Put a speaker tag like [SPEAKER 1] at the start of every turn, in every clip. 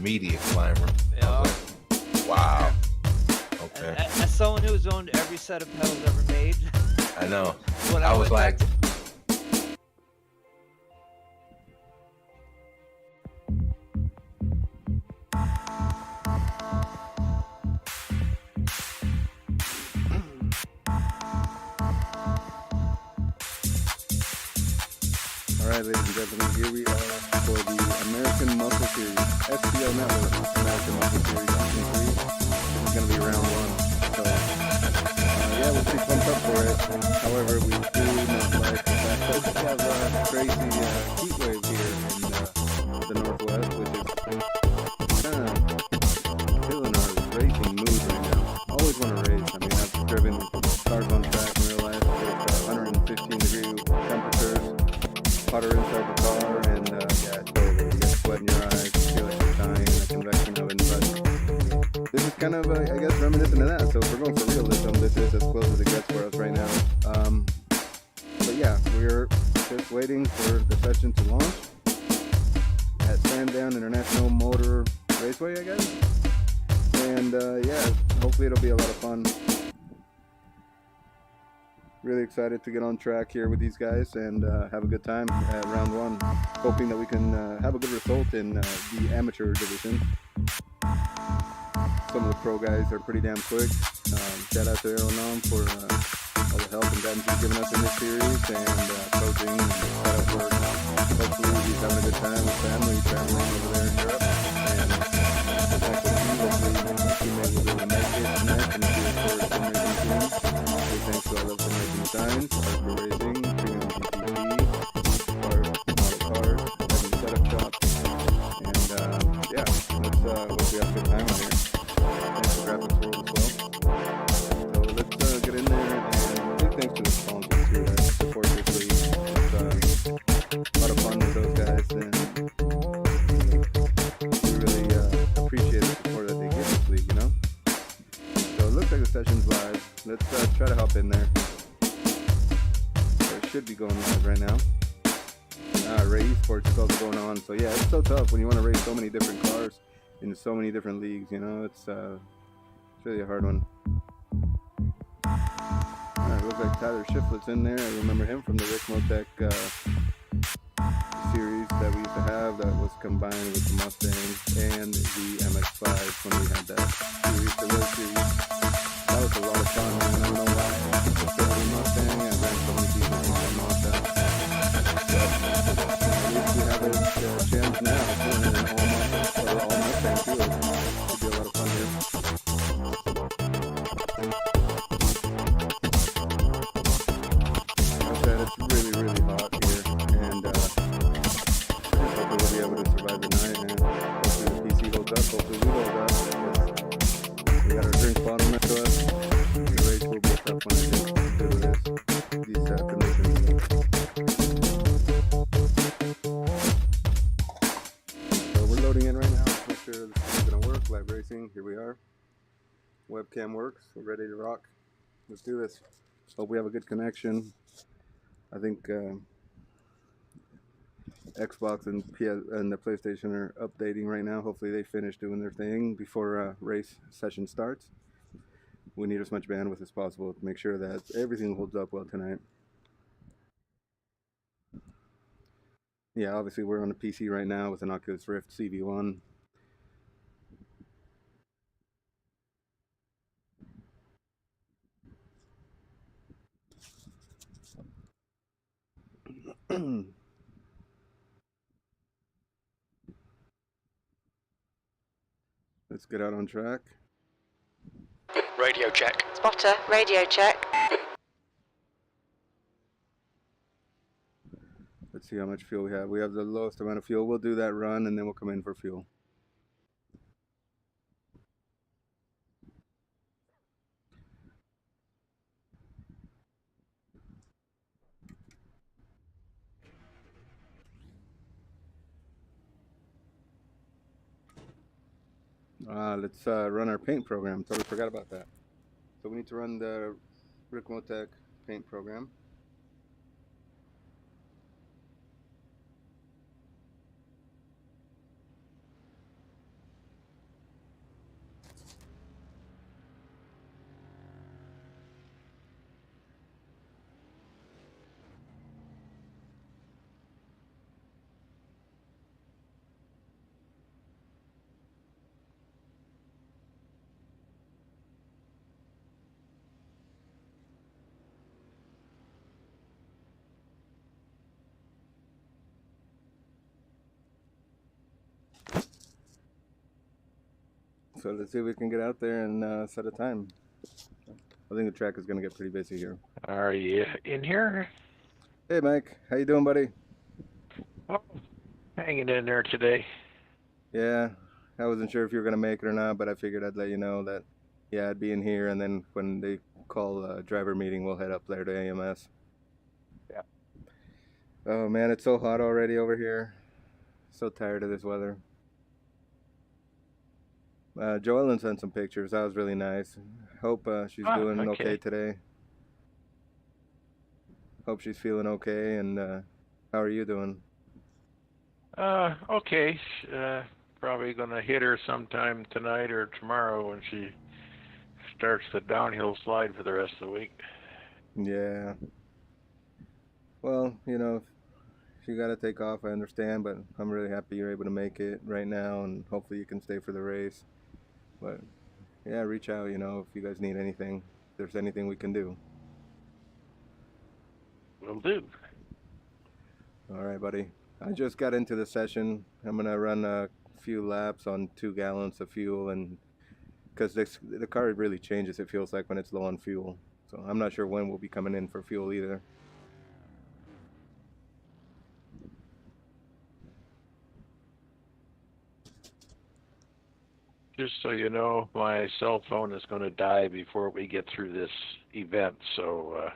[SPEAKER 1] intermediate climber.
[SPEAKER 2] Yeah.
[SPEAKER 1] Wow. Okay.
[SPEAKER 2] As someone who's owned every set of pedals ever made,
[SPEAKER 1] I know.
[SPEAKER 2] when
[SPEAKER 1] I
[SPEAKER 2] I
[SPEAKER 1] was
[SPEAKER 2] went
[SPEAKER 1] like,
[SPEAKER 2] back to,
[SPEAKER 3] Alright, ladies and gentlemen, here we are for the American Muscle Series, SPL Network, American Muscle Series Season 3. This is going to be round 1. So, yeah, we're pretty pumped up for it. However, we do not like the fact that we have a crazy heat wave here in the Northwest, which is kind of killing our racing mood right now. Always want to race. I mean, I've driven cars on track in real life with 115 degree temperatures. Hotter inside the car, and yeah, totally. You get sweat in your eyes, you feel like you're dying in a convection oven. But this is kind of, I guess, reminiscent of that. So if we're going for realism, this is as close as it gets for us right now. But yeah, we're just waiting for the session to launch at Sandown International Motor Raceway, I guess. And yeah, hopefully it'll be a lot of fun. Really excited to get on track here with these guys and have a good time at round 1. Hoping that we can have a good result in the amateur division. Some of the pro guys are pretty damn quick. Shout out to Aeronom for all the help and guidance he's given us in this series, and coaching and setup work. Hopefully he's having a good time with family traveling over there in Europe. And hopefully my teammate will be able to make it tonight and do it for some racing team. Thanks to all of the Racing Signs, Hardcore Racing, Premium GTP, our model cars, and setup shop. And yeah, let's hope we have a good time on here. Thanks to Graphics World as well. So let's get in there, and big thanks to the sponsors too that support this league. It's a lot of fun with those guys, and we really appreciate the support that they give this league, you know? So it looks like the session's live. Let's try to hop in there. So it should be going live right now. Ray Esports is also going on. So yeah, it's so tough when you want to race so many different cars in so many different leagues, you know. It's really a hard one. It looks like Tyler Shiflett's in there. I remember him from the Rick Motec series that we used to have that was combined with the Mustang and the MX-5 when we had that series, the road series. That was a lot of fun, man. I don't know why people still do Mustang. I ran so many people in Mustang. But at least we have a chance now to win an all Mustang too. It should be a lot of fun here. Like I said, it's really, really hot here, and hopefully we'll be able to survive the night, man. Hopefully the PC holds up. Hopefully we hold up. We got our drink bottle next to us. The race will be a tough one, I think, due to these conditions. So we're loading in right now. Let's make sure this is going to work. Live racing, here we are. Webcam works. We're ready to rock. Let's do this. Hope we have a good connection. I think Xbox and PS and the PlayStation are updating right now. Hopefully they finish doing their thing before race session starts. We need as much bandwidth as possible to make sure that everything holds up well tonight. Yeah, obviously we're on a PC right now with an Oculus Rift CV1. Let's get out on track.
[SPEAKER 4] Radio check.
[SPEAKER 5] Spotter, radio check.
[SPEAKER 3] Let's see how much fuel we have. We have the lowest amount of fuel. We'll do that run and then we'll come in for fuel. Let's run our paint program. Totally forgot about that. So we need to run the Rick Motec paint program. So let's see if we can get out there and set a time. I think the track is going to get pretty busy here.
[SPEAKER 4] Are you in here?
[SPEAKER 3] Hey, Mike. How you doing, buddy?
[SPEAKER 4] Oh, hanging in there today.
[SPEAKER 3] Yeah, I wasn't sure if you were going to make it or not, but I figured I'd let you know that, yeah, I'd be in here, and then when they call a driver meeting, we'll head up there to AMS.
[SPEAKER 4] Yeah.
[SPEAKER 3] Oh, man, it's so hot already over here. So tired of this weather. Joellen sent some pictures. That was really nice. Hope she's doing okay today. Hope she's feeling okay. And how are you doing?
[SPEAKER 4] Okay. Probably gonna hit her sometime tonight or tomorrow when she starts the downhill slide for the rest of the week.
[SPEAKER 3] Yeah. Well, you know, if you gotta take off, I understand, but I'm really happy you're able to make it right now, and hopefully you can stay for the race. But yeah, reach out, you know, if you guys need anything, if there's anything we can do.
[SPEAKER 4] Will do.
[SPEAKER 3] All right, buddy. I just got into the session. I'm gonna run a few laps on 2 gallons of fuel, and because the car really changes, it feels like, when it's low on fuel. So I'm not sure when we'll be coming in for fuel either.
[SPEAKER 4] Just so you know, my cell phone is going to die before we get through this event, so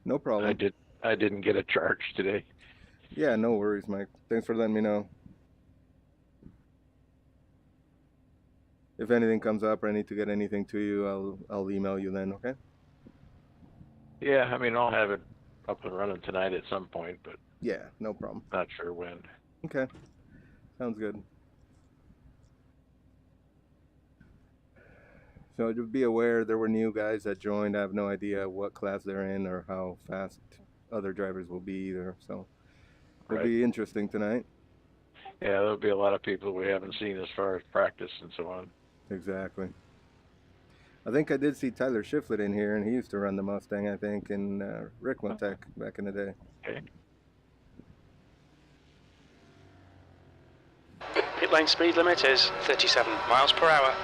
[SPEAKER 3] No problem.
[SPEAKER 4] I didn't get a charge today.
[SPEAKER 3] Yeah, no worries, Mike. Thanks for letting me know. If anything comes up or I need to get anything to you, I'll email you then, okay?
[SPEAKER 4] Yeah, I mean, I'll have it up and running tonight at some point, but
[SPEAKER 3] Yeah, no problem.
[SPEAKER 4] not sure when.
[SPEAKER 3] Okay, sounds good. So to be aware, there were new guys that joined. I have no idea what class they're in or how fast other drivers will be either. So it'll be interesting tonight.
[SPEAKER 4] Yeah, there'll be a lot of people we haven't seen as far as practice and so on.
[SPEAKER 3] Exactly. I think I did see Tyler Shiflett in here, and he used to run the Mustang, I think, in Rickman Tech back in the day.
[SPEAKER 4] Okay.
[SPEAKER 5] Pit lane speed limit is 37 miles per hour.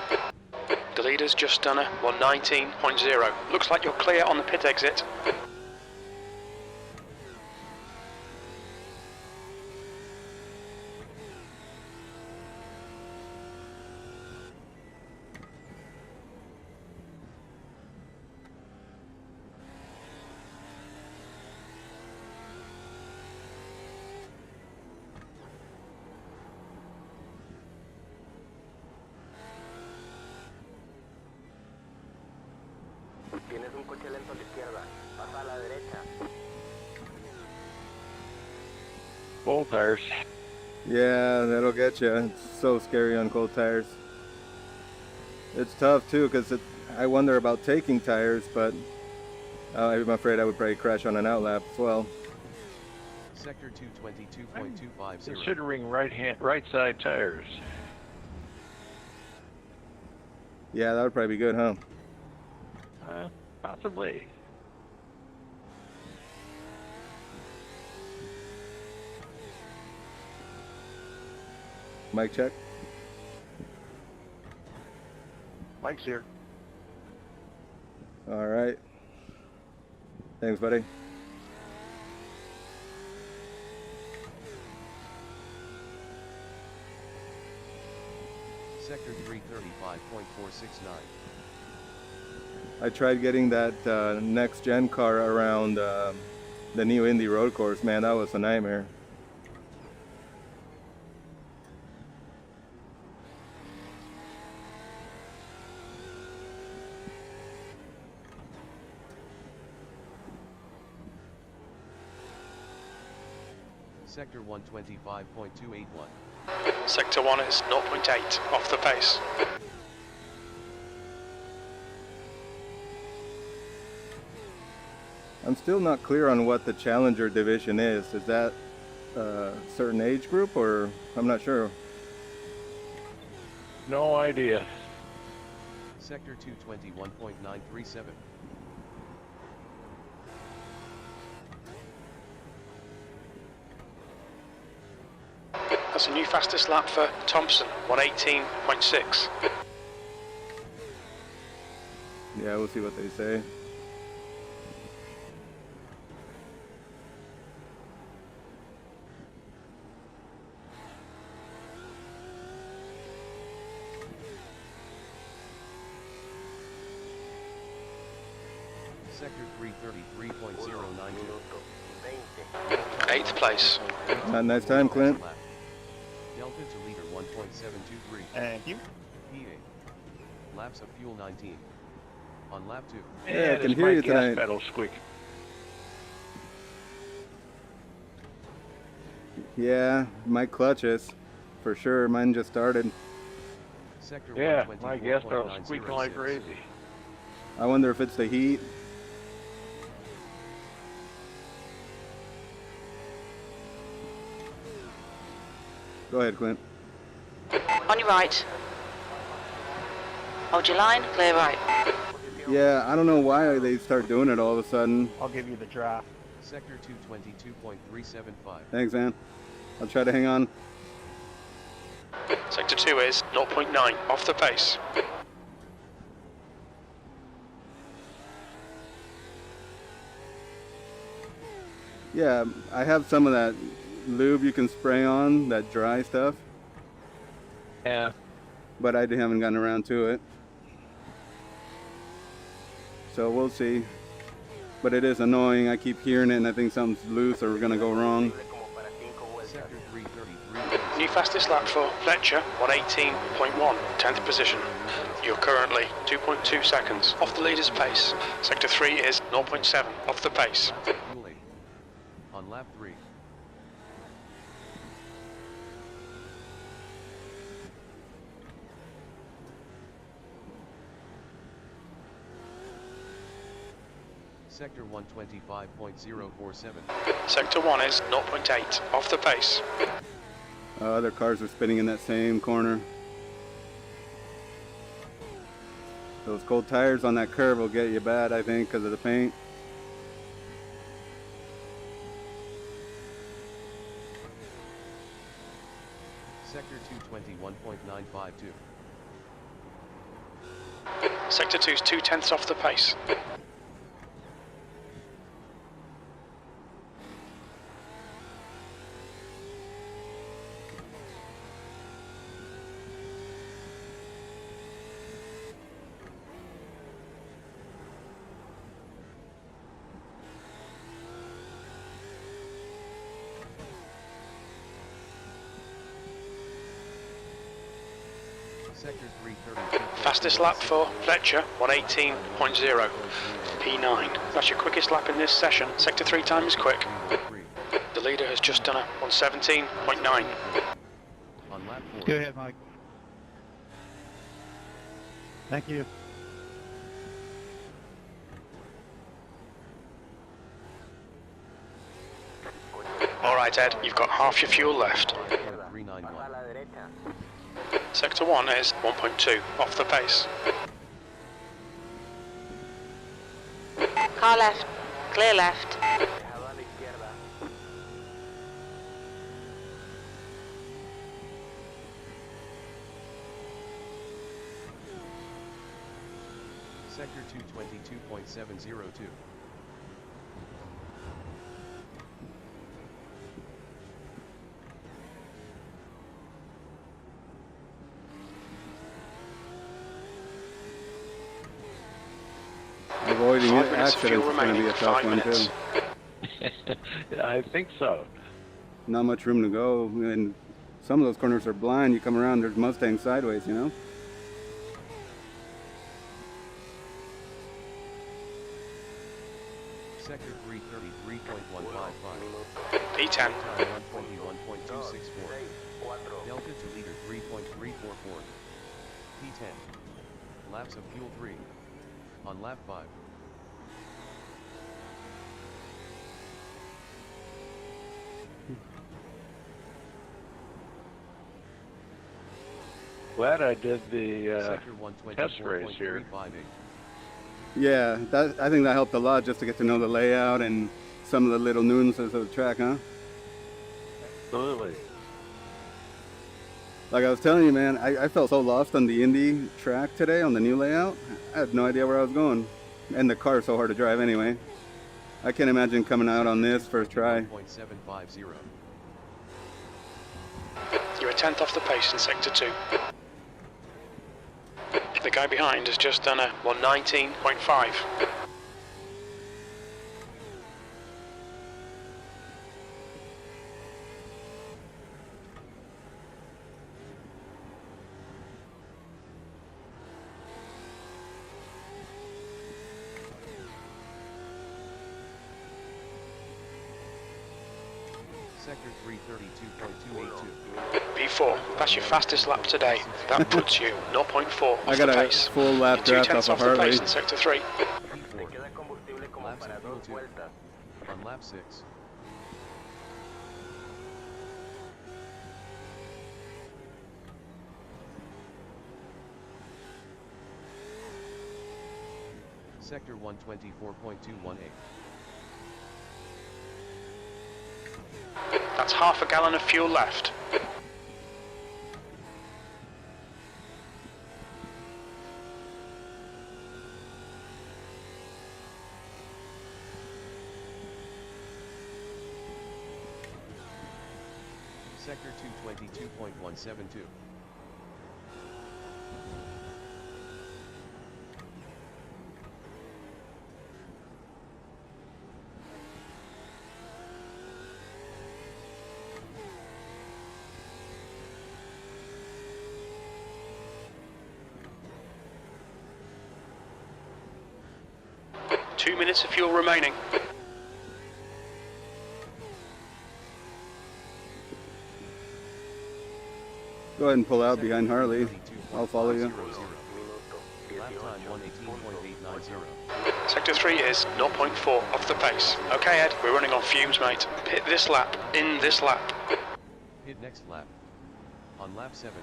[SPEAKER 5] The leader's just done a 119.0. Looks like you're clear on the pit exit.
[SPEAKER 6] Tienes un coche lento a la izquierda. Pasa a la derecha.
[SPEAKER 4] Full tires.
[SPEAKER 3] Yeah, that'll get you. It's so scary on cold tires. It's tough too, because I wonder about taking tires, but I'm afraid I would probably crash on an outlap as well.
[SPEAKER 7] Sector 222.250.
[SPEAKER 4] Considering right side tires.
[SPEAKER 3] Yeah, that would probably be good, huh?
[SPEAKER 4] Possibly.
[SPEAKER 3] Mic check.
[SPEAKER 4] Mike's here.
[SPEAKER 3] All right. Thanks, buddy.
[SPEAKER 7] Sector 335.469.
[SPEAKER 3] I tried getting that next gen car around the new Indy road course. Man, that was a nightmare.
[SPEAKER 7] Sector 125.281.
[SPEAKER 5] Sector 1 is 0.8 off the pace.
[SPEAKER 3] I'm still not clear on what the Challenger division is. Is that a certain age group, or I'm not sure.
[SPEAKER 4] No idea.
[SPEAKER 7] Sector 221.937.
[SPEAKER 5] That's a new fastest lap for Thompson, 118.6.
[SPEAKER 3] Yeah, we'll see what they say.
[SPEAKER 7] Sector 333.092.
[SPEAKER 5] 8th place.
[SPEAKER 3] Not nice time, Clint.
[SPEAKER 7] Lap. Delta to leader 1.723.
[SPEAKER 8] Thank you.
[SPEAKER 7] P8. Laps of fuel 19. On lap 2.
[SPEAKER 3] Yeah, I can
[SPEAKER 4] does
[SPEAKER 3] hear
[SPEAKER 4] my
[SPEAKER 3] you
[SPEAKER 4] gas
[SPEAKER 3] tonight.
[SPEAKER 4] pedal squeak.
[SPEAKER 3] Yeah, my clutches, for sure. Mine just started.
[SPEAKER 7] Sector
[SPEAKER 4] Yeah, my gas pedal's
[SPEAKER 7] 124.906.
[SPEAKER 4] squeaking like crazy.
[SPEAKER 3] I wonder if it's the heat. Go ahead, Clint.
[SPEAKER 9] On your right. Hold your line, clear right.
[SPEAKER 3] Yeah, I don't know why they start doing it all of a sudden.
[SPEAKER 8] I'll give you the draft.
[SPEAKER 7] Sector 222.375.
[SPEAKER 3] Thanks, man. I'll try to hang on.
[SPEAKER 5] Sector 2 is 0.9 off the pace.
[SPEAKER 3] Yeah, I have some of that lube you can spray on, that dry stuff,
[SPEAKER 4] Yeah.
[SPEAKER 3] but I haven't gotten around to it. So we'll see. But it is annoying. I keep hearing it and I think something's loose or we're going to go wrong.
[SPEAKER 7] Sector 333.
[SPEAKER 5] New fastest lap for Fletcher, 118.1, 10th position. You're currently 2.2 seconds off the leader's pace. Sector 3 is 0.7 off the pace.
[SPEAKER 7] Fuel 8. On lap 3. Sector 125.047.
[SPEAKER 5] Sector 1 is 0.8 off the pace.
[SPEAKER 3] Other cars are spinning in that same corner. Those cold tires on that curve will get you bad, I think, because of the paint.
[SPEAKER 7] Sector 221.952.
[SPEAKER 5] Sector 2 is 0.2 off the pace.
[SPEAKER 7] Sector 332.
[SPEAKER 5] Fastest lap for Fletcher, 118.0. P9. That's your quickest lap in this session. Sector 3 time is quick. The leader has just done a 117.9.
[SPEAKER 7] On lap 4.
[SPEAKER 8] Go ahead, Mike. Thank you.
[SPEAKER 5] Alright Ed, you've got half your fuel left.
[SPEAKER 7] 391.
[SPEAKER 5] Sector 1 is 1.2 off the pace.
[SPEAKER 9] Car left, clear left.
[SPEAKER 7] Sector 222.702.
[SPEAKER 3] Avoiding
[SPEAKER 5] 5 minutes of
[SPEAKER 3] accidents
[SPEAKER 5] fuel
[SPEAKER 3] is going to be
[SPEAKER 5] remaining.
[SPEAKER 3] a tough
[SPEAKER 5] 5
[SPEAKER 3] one,
[SPEAKER 5] minutes.
[SPEAKER 3] too.
[SPEAKER 4] I think so.
[SPEAKER 3] Not much room to go. And some of those corners are blind. You come around, there's Mustangs sideways, you know?
[SPEAKER 7] Sector 333.155.
[SPEAKER 5] P10.
[SPEAKER 7] Time 121.264. Delta to leader 3.344. P10. Laps of fuel 3. On lap 5.
[SPEAKER 4] Glad I did the
[SPEAKER 7] Sector
[SPEAKER 4] test race here.
[SPEAKER 7] 124.358.
[SPEAKER 3] Yeah, I think that helped a lot just to get to know the layout and some of the little nuances of the track, huh?
[SPEAKER 4] Absolutely.
[SPEAKER 3] Like I was telling you, man, I felt so lost on the Indy track today on the new layout. I had no idea where I was going. And the car is so hard to drive anyway. I can't imagine coming out on this first try.
[SPEAKER 7] 1.750.
[SPEAKER 5] You're a tenth off the pace in sector 2. The guy behind has just done a 119.5.
[SPEAKER 7] Sector 332.282.
[SPEAKER 5] P4, that's your fastest lap today. That puts you 0.4 off
[SPEAKER 3] I got
[SPEAKER 5] the
[SPEAKER 3] a
[SPEAKER 5] pace.
[SPEAKER 3] full lap
[SPEAKER 5] You're
[SPEAKER 3] draft
[SPEAKER 5] 2/10
[SPEAKER 3] off
[SPEAKER 5] off
[SPEAKER 3] of
[SPEAKER 5] the pace
[SPEAKER 3] Harley.
[SPEAKER 5] in sector 3.
[SPEAKER 6] Te queda combustible como
[SPEAKER 7] Laps
[SPEAKER 6] para
[SPEAKER 7] of
[SPEAKER 6] 2
[SPEAKER 7] fuel 2.
[SPEAKER 6] vueltas.
[SPEAKER 7] On lap 6. Sector 124.218.
[SPEAKER 5] That's half a gallon of fuel left.
[SPEAKER 7] Sector 222.172.
[SPEAKER 5] Two minutes of fuel remaining.
[SPEAKER 3] Go ahead and pull out behind Harley. I'll follow you.
[SPEAKER 7] Lap time 118.890.
[SPEAKER 5] Sector 3 is 0.4 off the pace. Okay, Ed, we're running on fumes, mate. Pit this lap, in this lap.
[SPEAKER 7] Hit next lap. On lap 7.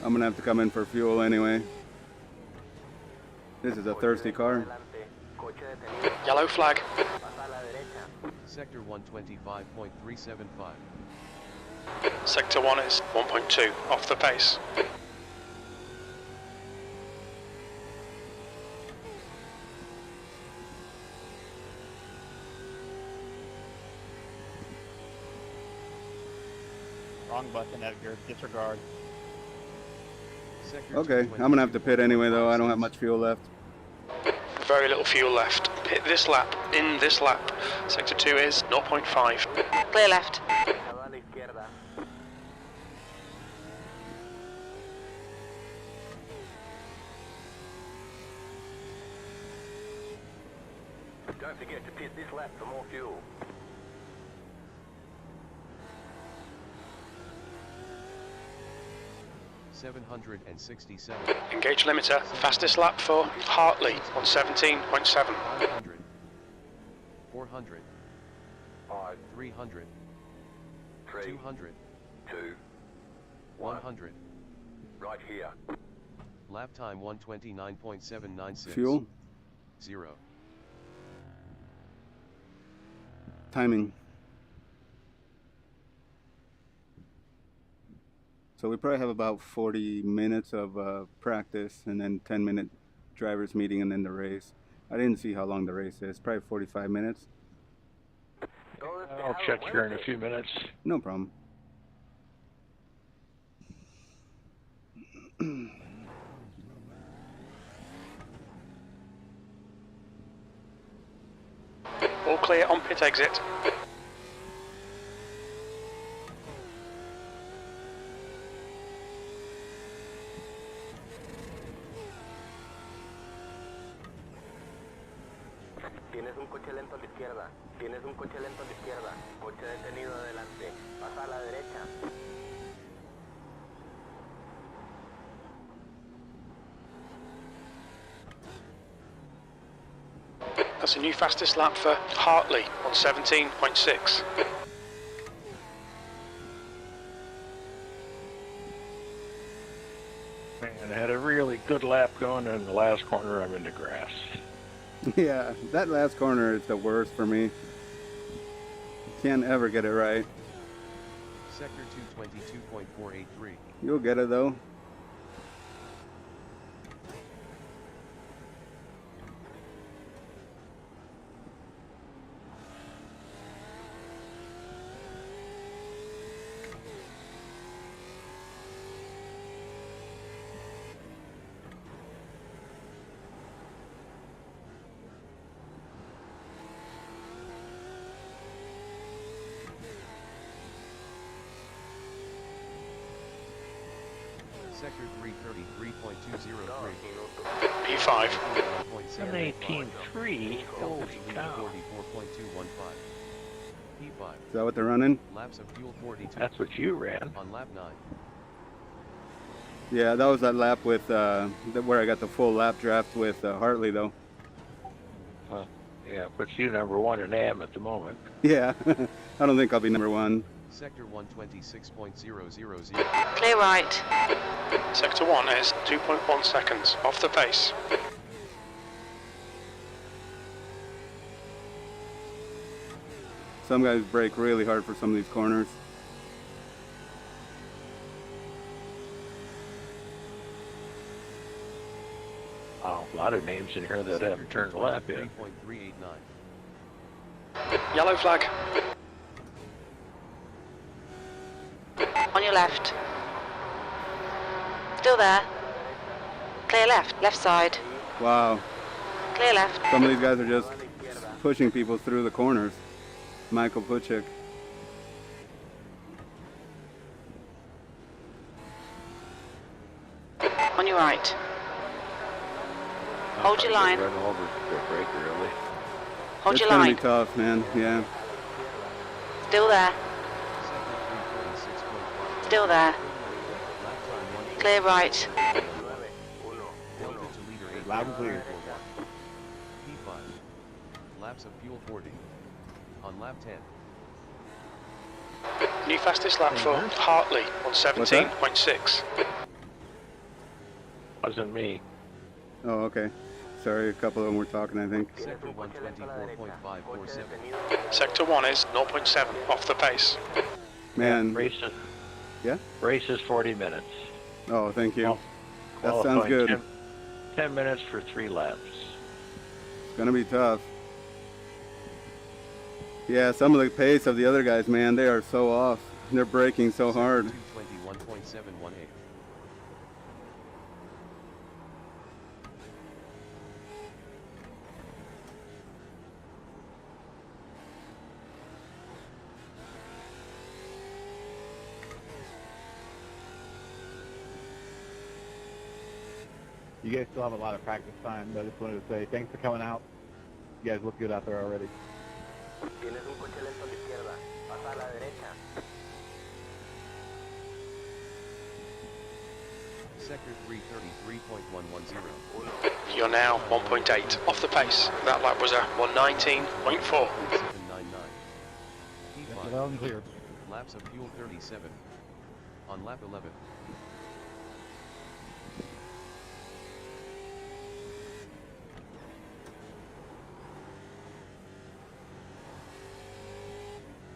[SPEAKER 3] I'm gonna have to come in for fuel anyway. This is a thirsty car.
[SPEAKER 6] Adelante, coche detenido.
[SPEAKER 5] Yellow flag.
[SPEAKER 6] Pasa a la derecha.
[SPEAKER 7] Sector 125.375.
[SPEAKER 5] Sector 1 is 1.2 off the pace.
[SPEAKER 8] Wrong button, Edgar. Disregard.
[SPEAKER 7] Sector
[SPEAKER 3] Okay, I'm gonna have to pit anyway though. I don't have much fuel left.
[SPEAKER 5] Very little fuel left. Pit this lap, in this lap. Sector 2 is 0.5.
[SPEAKER 9] Clear left.
[SPEAKER 6] Dejado a la izquierda. Don't forget to pit this lap for more fuel.
[SPEAKER 7] $767.
[SPEAKER 5] Engage limiter. Fastest lap for Hartley on 17.7.
[SPEAKER 7] 500. 400.
[SPEAKER 6] 5,
[SPEAKER 7] 300.
[SPEAKER 6] 3,
[SPEAKER 7] 200.
[SPEAKER 6] 2,
[SPEAKER 7] 100.
[SPEAKER 6] right here.
[SPEAKER 7] Lap time 129.796.
[SPEAKER 3] Fuel,
[SPEAKER 7] 0.
[SPEAKER 3] timing. So we probably have about 40 minutes of practice and then 10-minute driver's meeting and then the race. I didn't see how long the race is. Probably 45 minutes.
[SPEAKER 4] I'll check here in a few minutes.
[SPEAKER 3] No problem.
[SPEAKER 5] All clear on pit exit.
[SPEAKER 6] Tienes un coche lento a la izquierda. Tienes un coche lento a la izquierda. Coche detenido adelante. Pasa a la derecha.
[SPEAKER 5] That's a new fastest lap for Hartley on 17.6.
[SPEAKER 4] Man, I had a really good lap going, and in the last corner I'm in the grass.
[SPEAKER 3] Yeah, that last corner is the worst for me. Can't ever get it right.
[SPEAKER 7] Sector 222.483.
[SPEAKER 3] You'll get it though.
[SPEAKER 7] Sector 333.203.
[SPEAKER 5] P5.
[SPEAKER 4] 118.3. Holy cow.
[SPEAKER 7] 44.215. P5.
[SPEAKER 3] Is that what they're running?
[SPEAKER 7] Laps of fuel 42.
[SPEAKER 4] That's what you ran.
[SPEAKER 7] On lap 9.
[SPEAKER 3] Yeah, that was that lap with where I got the full lap draft with Hartley though.
[SPEAKER 4] Yeah, puts you number 1 in AM at the moment.
[SPEAKER 3] Yeah, I don't think I'll be number 1.
[SPEAKER 7] Sector 126.000.
[SPEAKER 9] Clear right.
[SPEAKER 5] Sector 1 is 2.1 seconds off the pace.
[SPEAKER 3] Some guys brake really hard for some of these corners.
[SPEAKER 4] Wow, a lot of names in here that haven't turned left yet.
[SPEAKER 7] 3.389.
[SPEAKER 5] Yellow flag.
[SPEAKER 9] On your left. Still there. Clear left. Left side.
[SPEAKER 3] Wow,
[SPEAKER 9] Clear left.
[SPEAKER 3] some of these guys are just pushing people through the corners. Michael Puchik.
[SPEAKER 9] On your right. Hold your line.
[SPEAKER 4] Run over the break early.
[SPEAKER 9] Hold
[SPEAKER 3] It's
[SPEAKER 9] your
[SPEAKER 3] gonna
[SPEAKER 9] line.
[SPEAKER 3] be tough, man. Yeah.
[SPEAKER 9] Still there. Still there.
[SPEAKER 7] Lap time 1.
[SPEAKER 9] Clear right.
[SPEAKER 7] Delta to leader 8.
[SPEAKER 8] Loud and clear.
[SPEAKER 7] P5. Laps of fuel 40. On lap 10.
[SPEAKER 5] New fastest lap for Hartley on
[SPEAKER 3] that?
[SPEAKER 5] 17.6.
[SPEAKER 4] Wasn't me.
[SPEAKER 3] Oh, okay. Sorry, a couple of them were talking, I think.
[SPEAKER 7] Sector 124.547.
[SPEAKER 5] Sector 1 is 0.7 off the pace.
[SPEAKER 3] Man.
[SPEAKER 4] Races.
[SPEAKER 3] Yeah?
[SPEAKER 4] Races 40 minutes.
[SPEAKER 3] Oh, thank you. That sounds
[SPEAKER 4] Qualifying
[SPEAKER 3] good.
[SPEAKER 4] 10 minutes for 3 laps.
[SPEAKER 3] It's gonna be tough. Yeah, some of the pace of the other guys, man, they are so off. They're braking so hard.
[SPEAKER 7] 221.718.
[SPEAKER 8] You guys still have a lot of practice time, but I just wanted to say thanks for coming out. You guys look good out there already.
[SPEAKER 6] Tienes un coche lento a la izquierda. Pasa a la derecha.
[SPEAKER 7] Sector 333.110.
[SPEAKER 5] You're now 1.8 off the pace. That lap was a 119.4.
[SPEAKER 7] 799. P5.
[SPEAKER 8] Loud and clear.
[SPEAKER 7] Laps of fuel 37. On lap 11.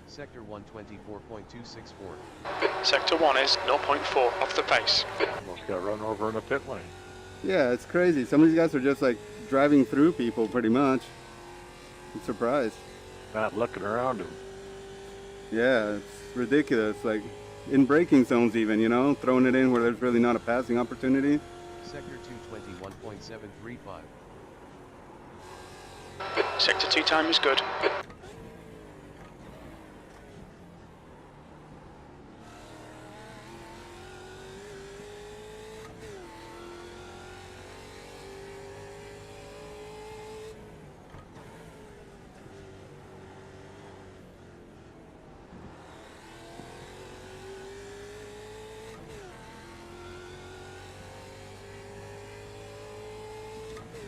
[SPEAKER 7] Sector 124.264.
[SPEAKER 5] Sector 1 is 0.4 off the pace.
[SPEAKER 4] Almost got run over in the pit lane.
[SPEAKER 3] Yeah, it's crazy. Some of these guys are just like driving through people pretty much. I'm surprised.
[SPEAKER 4] Not looking around him.
[SPEAKER 3] Yeah, it's ridiculous. Like in braking zones even, you know, throwing it in where there's really not a passing opportunity.
[SPEAKER 7] Sector 221.735.
[SPEAKER 5] Sector 2 time is good.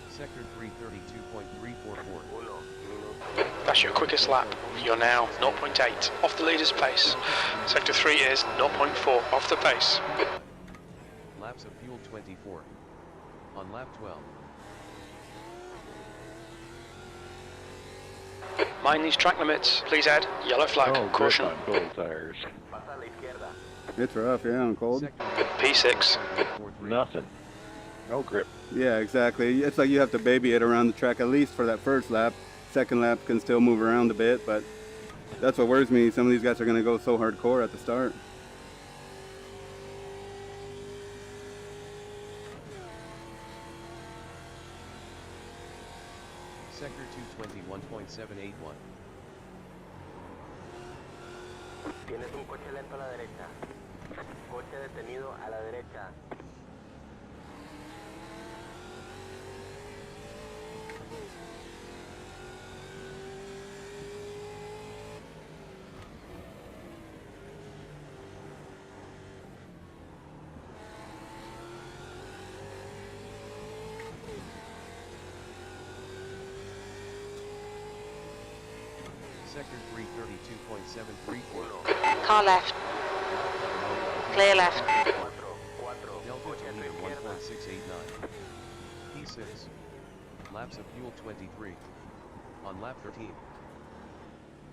[SPEAKER 7] Sector 332.344.
[SPEAKER 5] That's your quickest lap. You're now 0.8 off the leader's pace. Sector 3 is 0.4 off the pace.
[SPEAKER 7] Laps of fuel 24. On lap 12.
[SPEAKER 5] Mind these track limits. Please head. Yellow flag.
[SPEAKER 4] Oh,
[SPEAKER 5] Caution.
[SPEAKER 4] grip on gold tires.
[SPEAKER 6] Pasa a la izquierda.
[SPEAKER 3] It's rough, yeah, on cold.
[SPEAKER 7] Sector
[SPEAKER 5] P6.
[SPEAKER 4] Nothing. No grip.
[SPEAKER 3] Yeah, exactly. It's like you have to baby it around the track at least for that first lap. Second lap can still move around a bit, but that's what worries me. Some of these guys are going to go so hardcore at the start.
[SPEAKER 7] Sector 221.781.
[SPEAKER 6] Tienes un coche lento a la derecha. Coche detenido a la derecha.
[SPEAKER 7] Sector 332.734.
[SPEAKER 9] Car left. Clear left.
[SPEAKER 6] 4, 4.
[SPEAKER 7] Delta
[SPEAKER 6] Coche
[SPEAKER 7] to
[SPEAKER 6] a tu
[SPEAKER 7] leader
[SPEAKER 6] izquierda.
[SPEAKER 7] 1.689. P6. Laps of fuel 23. On lap 13.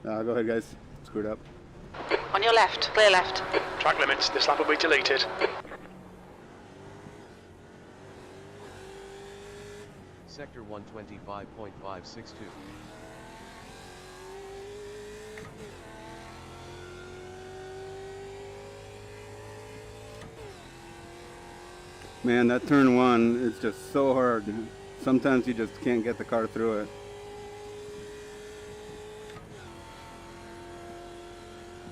[SPEAKER 3] Go ahead, guys. Screwed up.
[SPEAKER 9] On your left. Clear left.
[SPEAKER 5] Track limits. This lap will be deleted.
[SPEAKER 7] Sector 125.562.
[SPEAKER 3] Man, that turn one is just so hard. Sometimes you just can't get the car through it.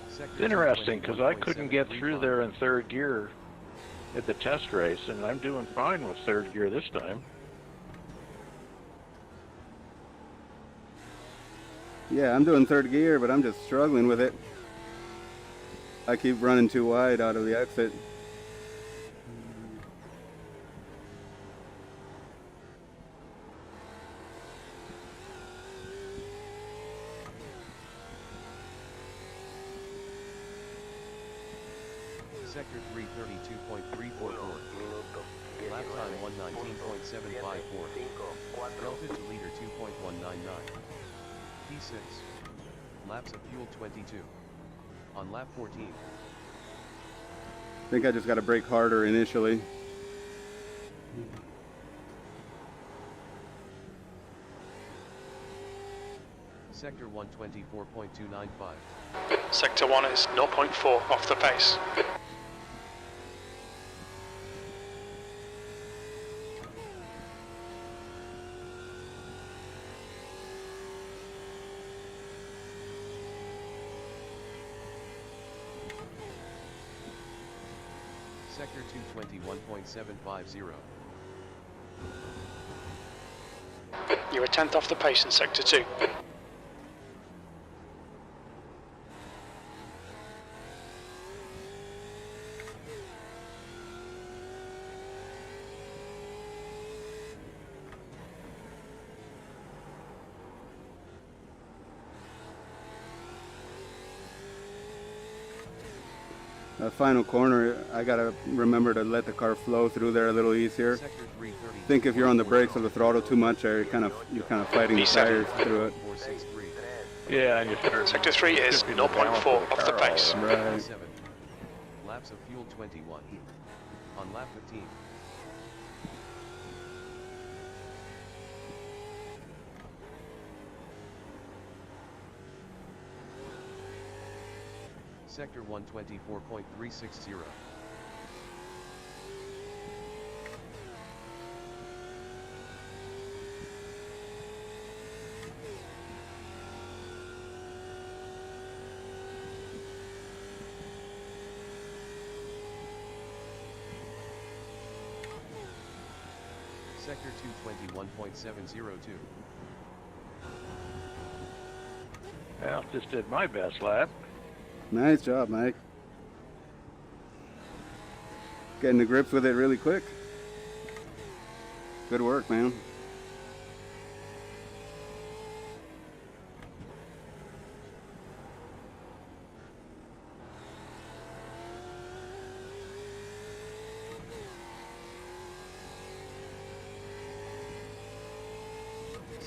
[SPEAKER 4] It's interesting because I couldn't get through there in third gear at the test race, and I'm doing fine with third gear this time.
[SPEAKER 3] Yeah, I'm doing third gear, but I'm just struggling with it. I keep running too wide out of the exit.
[SPEAKER 7] Sector 332.344. Lap time 119.754. Delta to leader 2.199. P6. Laps of fuel 22. On lap 14.
[SPEAKER 3] I think I just got to brake harder initially.
[SPEAKER 7] Sector 124.295.
[SPEAKER 5] Sector 1 is 0.4 off the pace.
[SPEAKER 7] Sector 221.750.
[SPEAKER 5] You were 10th off the pace in Sector 2.
[SPEAKER 3] That final corner, I gotta remember to let the car flow through there a little easier.
[SPEAKER 7] Sector 330.
[SPEAKER 3] I think if you're on the brakes or the throttle too much, you're kind of fighting the
[SPEAKER 5] B7.
[SPEAKER 3] tires through it.
[SPEAKER 7] 463.
[SPEAKER 4] Yeah, and you start
[SPEAKER 5] Sector 3 is 0.4 off the pace.
[SPEAKER 3] Right.
[SPEAKER 7] 7. Laps of fuel 21. On lap 15. Sector 124.360. Sector 221.702.
[SPEAKER 4] Well, just did my best lap.
[SPEAKER 3] Nice job, Mike. Getting to grips with it really quick. Good work, man.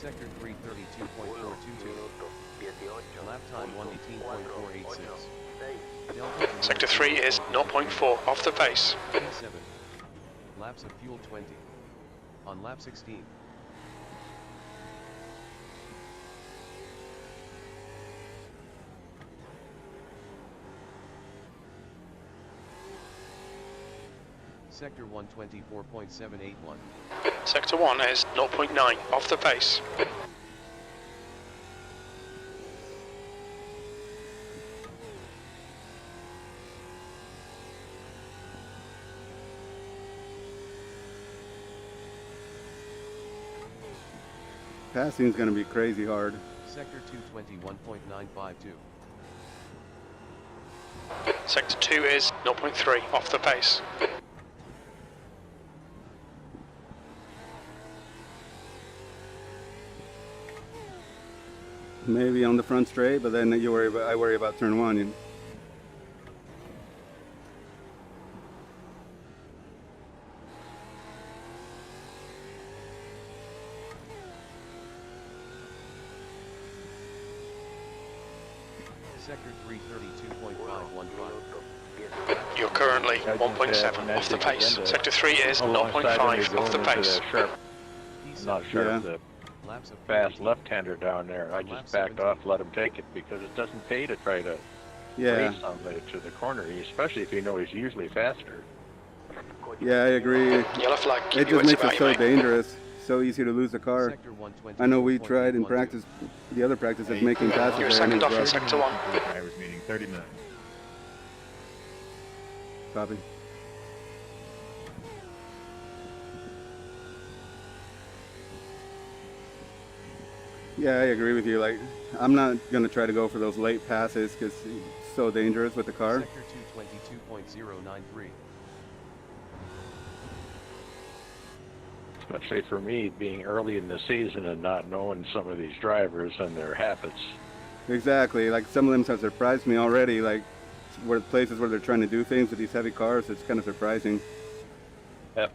[SPEAKER 7] Sector 3 32.422. Lap time 118.486. Delta
[SPEAKER 5] Sector 3 is 0.4 off the pace.
[SPEAKER 7] P7. Laps of fuel 20. On lap 16. Sector 124.781.
[SPEAKER 5] Sector 1 is 0.9 off the pace.
[SPEAKER 3] Passing's going to be crazy hard.
[SPEAKER 7] Sector 221.952.
[SPEAKER 5] Sector 2 is 0.3 off the pace.
[SPEAKER 3] Maybe on the front straight, but then I worry about turn 1.
[SPEAKER 7] Sector 332.515.
[SPEAKER 5] You're currently 1.7 off the pace. Sector 3 is 0.5 off the pace.
[SPEAKER 4] I'm not sure
[SPEAKER 3] Yeah.
[SPEAKER 4] if the
[SPEAKER 7] Laps of
[SPEAKER 4] fast left-hander down there. I just backed off, let him take it, because it doesn't pay to try to race on to the corner, especially if you know he's usually faster.
[SPEAKER 3] Yeah, I agree.
[SPEAKER 5] Yellow flag.
[SPEAKER 3] It just makes it so dangerous, so easy to lose the car.
[SPEAKER 7] Sector 120.
[SPEAKER 3] I know we tried in practice, the other practice of making passes
[SPEAKER 5] You're
[SPEAKER 3] there, and
[SPEAKER 5] second
[SPEAKER 3] it's
[SPEAKER 5] off in
[SPEAKER 3] rough.
[SPEAKER 5] Sector 1.
[SPEAKER 1] Drivers meeting 30 minutes.
[SPEAKER 3] Copy. Yeah, I agree with you. Like, I'm not going to try to go for those late passes because it's so dangerous with the car.
[SPEAKER 7] Sector 222.093.
[SPEAKER 4] Especially for me, being early in the season and not knowing some of these drivers and their habits.
[SPEAKER 3] Exactly. Like, some of them have surprised me already. Like, where places where they're trying to do things with these heavy cars, it's kind of surprising.
[SPEAKER 4] Yep.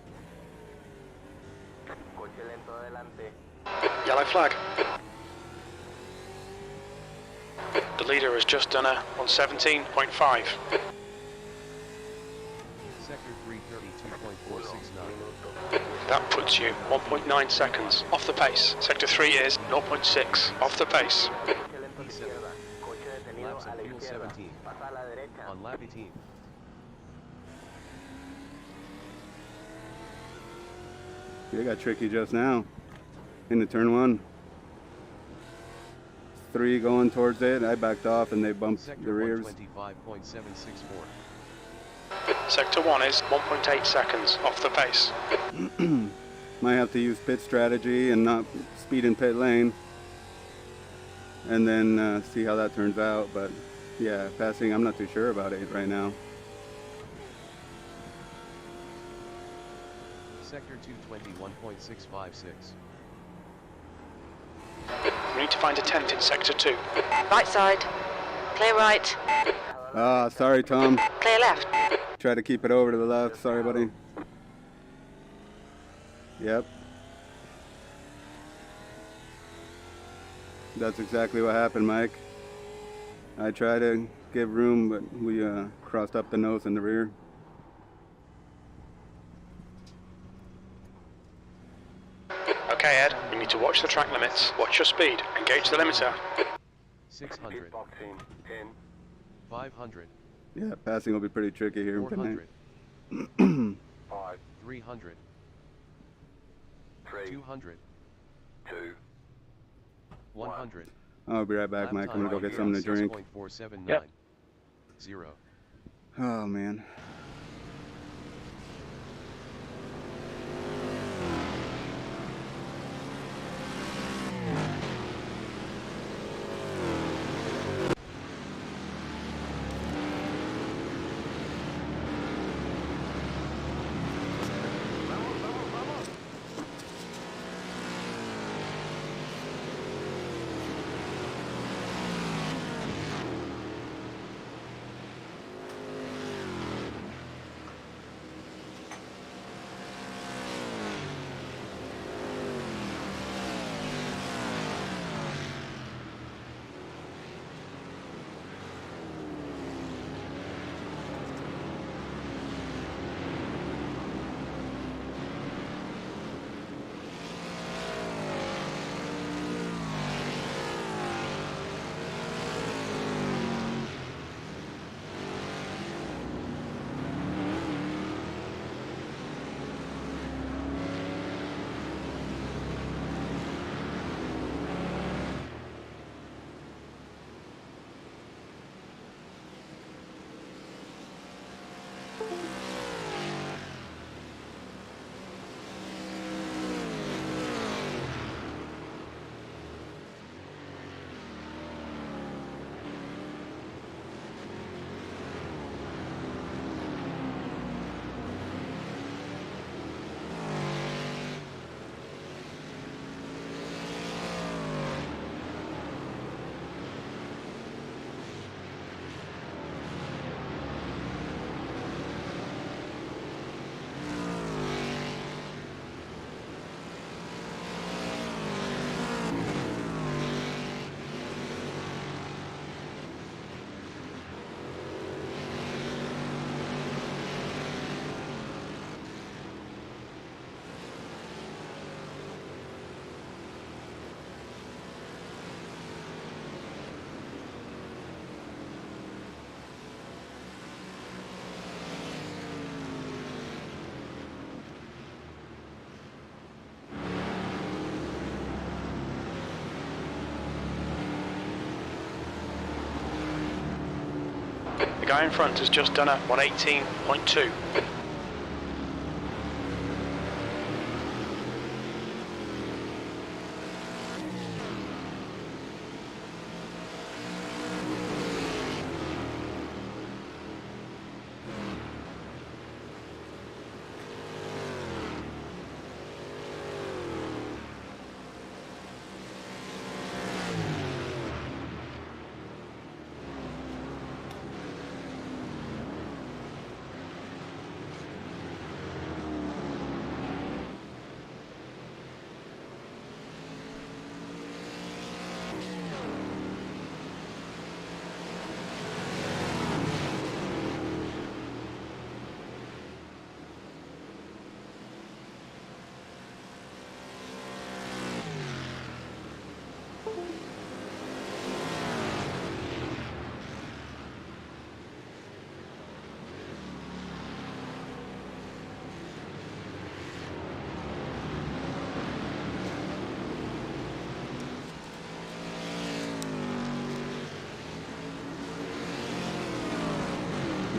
[SPEAKER 5] Yellow flag. The leader has just done a 117.5.
[SPEAKER 7] Sector 332.469.
[SPEAKER 5] That puts you 1.9 seconds off the pace. Sector 3 is 0.6 off the pace.
[SPEAKER 7] P7. Laps of fuel 17. On lap 18.
[SPEAKER 3] It got tricky just now into turn 1. 3 going towards it. I backed off and they bumped the
[SPEAKER 7] Sector
[SPEAKER 3] rears.
[SPEAKER 7] 125.764.
[SPEAKER 5] Sector 1 is 1.8 seconds off the pace.
[SPEAKER 3] Might have to use pit strategy and not speed in pit lane. And then see how that turns out. But yeah, passing, I'm not too sure about it right now.
[SPEAKER 7] Sector 221.656.
[SPEAKER 5] We need to find a tent in Sector 2.
[SPEAKER 9] Right side. Clear right.
[SPEAKER 3] Ah, sorry, Tom.
[SPEAKER 9] Clear left.
[SPEAKER 3] Try to keep it over to the left. Sorry, buddy. Yep. That's exactly what happened, Mike. I tried to give room, but we crossed up the nose and the rear.
[SPEAKER 5] Okay, Ed, we need to watch the track limits. Watch your speed. Engage the limiter.
[SPEAKER 7] 600. 500.
[SPEAKER 3] Yeah, passing will be pretty tricky here tonight.
[SPEAKER 7] 400. 300. 200. 100.
[SPEAKER 3] I'll be right back, Mike. I'm gonna go get something to drink.
[SPEAKER 7] 6.479. 0.
[SPEAKER 3] Oh, man.
[SPEAKER 5] The guy in front has just done a 118.2.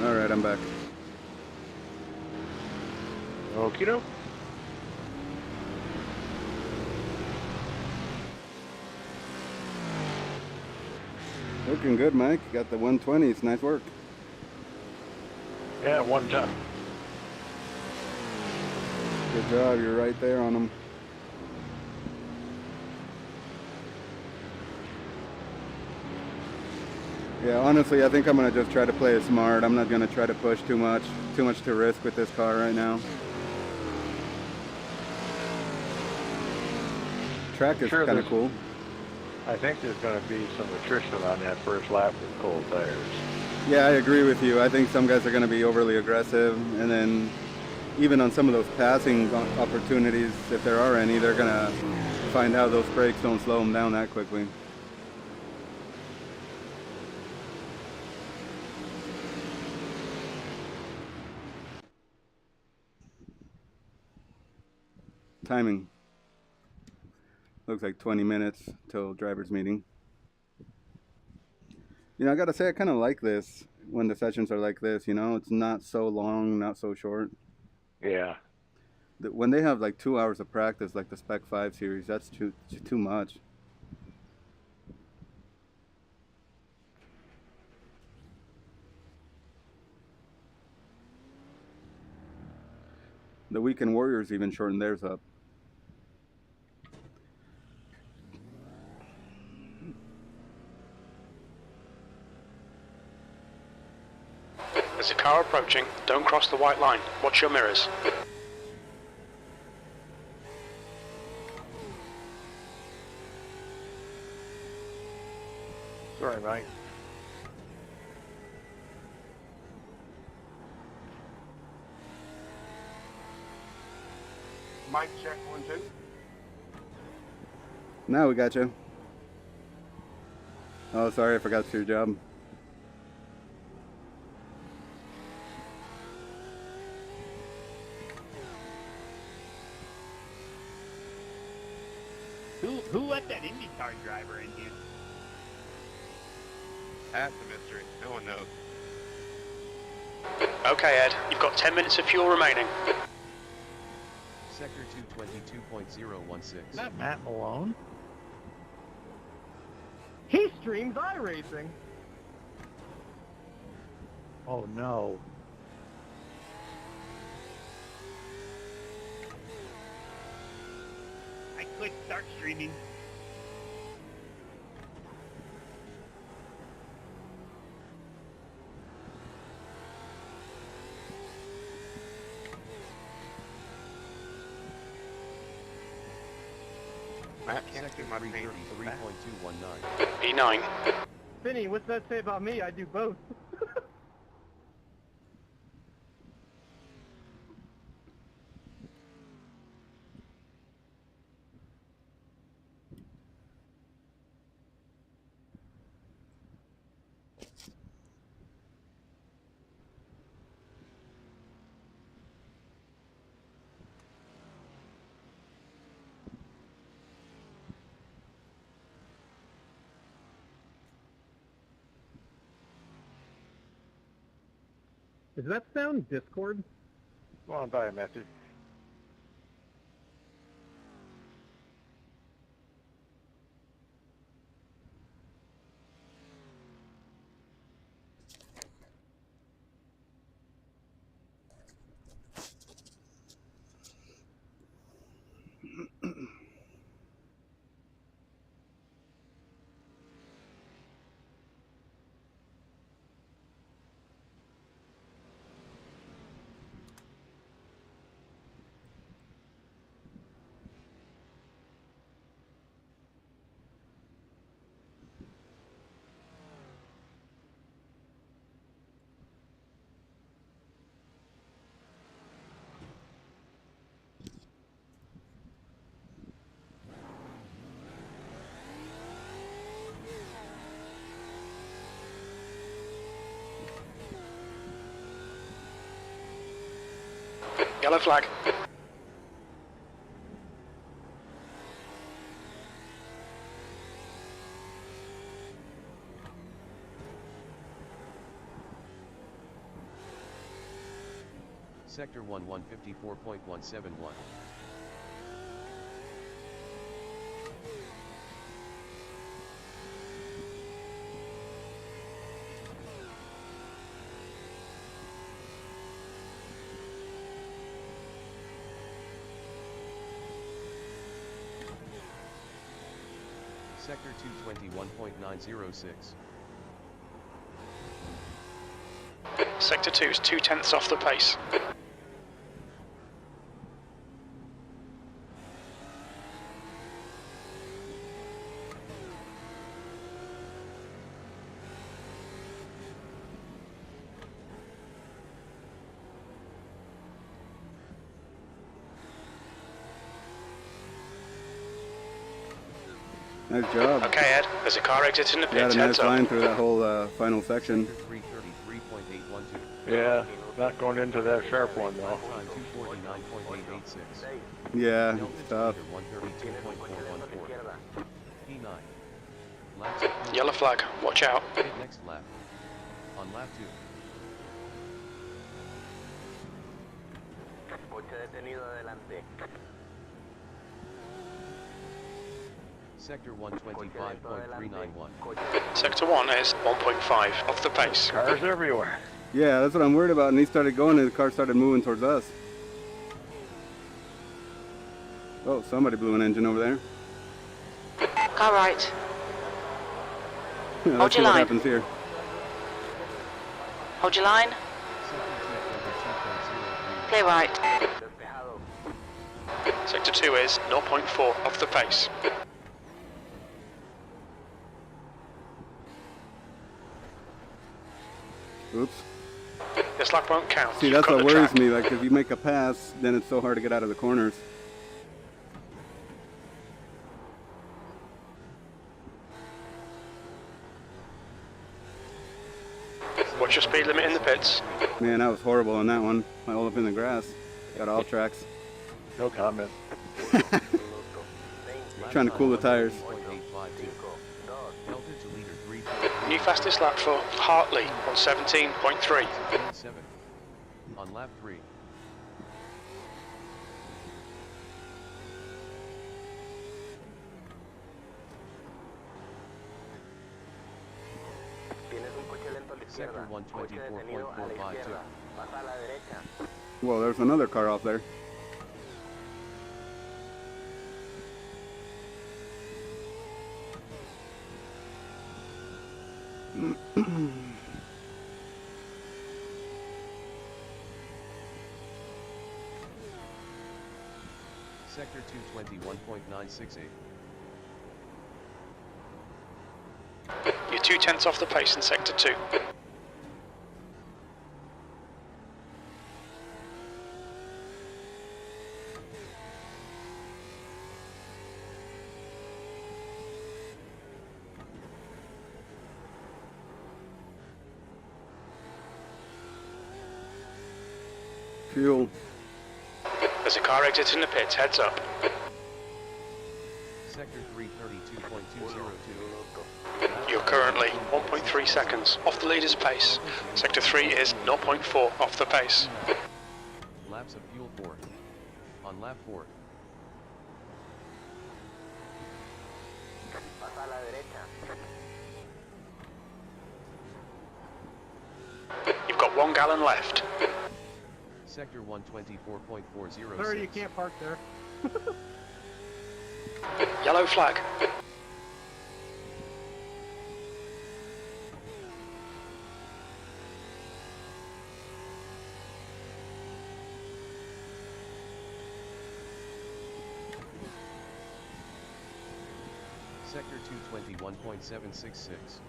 [SPEAKER 3] All right, I'm back.
[SPEAKER 4] Okie doke.
[SPEAKER 3] Looking good, Mike. You got the 120s. Nice work.
[SPEAKER 4] Yeah, 1 ton.
[SPEAKER 3] Good job. You're right there on them. Yeah, honestly, I think I'm going to just try to play it smart. I'm not going to try to push too much to risk with this car right now. Track is
[SPEAKER 4] Sure,
[SPEAKER 3] kind of cool.
[SPEAKER 4] I think there's going to be some attrition on that first lap with cold tires.
[SPEAKER 3] Yeah, I agree with you. I think some guys are going to be overly aggressive, and then even on some of those passing opportunities, if there are any, they're going to find out those brakes don't slow them down that quickly. Timing. Looks like 20 minutes till driver's meeting. You know, I gotta say, I kind of like this when the sessions are like this, you know? It's not so long, not so short.
[SPEAKER 4] Yeah.
[SPEAKER 3] When they have like 2 hours of practice, like the Spec 5 series, that's too much. The Weekend Warriors even shortened theirs up.
[SPEAKER 5] There's a car approaching. Don't cross the white line. Watch your mirrors.
[SPEAKER 4] Sorry, Mike.
[SPEAKER 10] Mic check 1, 2.
[SPEAKER 3] Now we got you. Oh, sorry, I forgot your job.
[SPEAKER 8] Who let that IndyCar driver in here?
[SPEAKER 10] That's a mystery. No one knows.
[SPEAKER 5] Okay, Ed, you've got 10 minutes of fuel remaining.
[SPEAKER 7] Sector 222.016.
[SPEAKER 8] Is that Matt Malone? He streams iRacing. Oh no. I clicked start streaming.
[SPEAKER 10] Matt can't
[SPEAKER 7] Sector
[SPEAKER 10] do my paint.
[SPEAKER 7] 333.219.
[SPEAKER 5] E9.
[SPEAKER 8] Finny, what's that say about me? I do both. Does that sound Discord?
[SPEAKER 4] Go on by a message.
[SPEAKER 5] Yellow flag.
[SPEAKER 7] Sector 1 154.171. Sector 221.906.
[SPEAKER 5] Sector 2 is 2/10 off the pace.
[SPEAKER 3] Nice job.
[SPEAKER 5] Okay, Ed, there's a car exiting the
[SPEAKER 3] You had
[SPEAKER 5] pits,
[SPEAKER 3] a nice
[SPEAKER 5] heads up.
[SPEAKER 3] line through that whole final section.
[SPEAKER 7] Sector 333.812.
[SPEAKER 4] Yeah, not going into that sharp one though.
[SPEAKER 7] Lap time 249.886.
[SPEAKER 3] Yeah,
[SPEAKER 7] Delta
[SPEAKER 3] it's
[SPEAKER 7] to
[SPEAKER 3] tough.
[SPEAKER 7] leader 132.414. P9. Laps of fuel.
[SPEAKER 5] Yellow flag, watch out.
[SPEAKER 7] Hit next lap. On lap 2.
[SPEAKER 6] Coche detenido adelante.
[SPEAKER 7] Sector 125.391.
[SPEAKER 5] Sector 1 is 1.5 off the pace.
[SPEAKER 4] Cars everywhere.
[SPEAKER 3] Yeah, that's what I'm worried about. And he started going and the car started moving towards us. Oh, somebody blew an engine over there.
[SPEAKER 9] Car right.
[SPEAKER 3] Yeah,
[SPEAKER 9] Hold
[SPEAKER 3] let's see
[SPEAKER 9] your
[SPEAKER 3] what
[SPEAKER 9] line.
[SPEAKER 3] happens here.
[SPEAKER 9] Hold your line. Clear right.
[SPEAKER 6] Despejado.
[SPEAKER 5] Sector 2 is 0.4 off the pace.
[SPEAKER 3] Oops.
[SPEAKER 5] This lap won't count.
[SPEAKER 3] See,
[SPEAKER 5] You've
[SPEAKER 3] that's
[SPEAKER 5] got
[SPEAKER 3] what
[SPEAKER 5] the
[SPEAKER 3] worries
[SPEAKER 5] track.
[SPEAKER 3] me. Like, if you make a pass, then it's so hard to get out of the corners.
[SPEAKER 5] What's your speed limit in the pits?
[SPEAKER 3] Man, that was horrible on that one. All up in the grass. Got off tracks.
[SPEAKER 4] No comment.
[SPEAKER 3] Trying to cool the tires.
[SPEAKER 7] Delta to leader 3.
[SPEAKER 5] New fastest lap for Hartley on 17.3.
[SPEAKER 7] 7. On lap 3.
[SPEAKER 6] Tienes un coche lento a la izquierda.
[SPEAKER 7] Sector
[SPEAKER 6] Coche detenido a la
[SPEAKER 7] 124.452.
[SPEAKER 6] izquierda. Pasa a la derecha.
[SPEAKER 3] Well, there's another car off there.
[SPEAKER 7] Sector 221.968.
[SPEAKER 5] You're 2/10 off the pace in Sector 2.
[SPEAKER 3] Fuel.
[SPEAKER 5] There's a car exiting the pits, heads up.
[SPEAKER 7] Sector 332.202.
[SPEAKER 5] You're currently 1.3 seconds off the leader's pace. Sector 3 is 0.4 off the pace.
[SPEAKER 7] Laps of fuel 4. On lap 4.
[SPEAKER 6] Pasa a la derecha.
[SPEAKER 5] You've got 1 gallon left.
[SPEAKER 7] Sector 124.406.
[SPEAKER 8] Sorry, you can't park there.
[SPEAKER 5] Yellow flag.
[SPEAKER 7] Sector 221.766.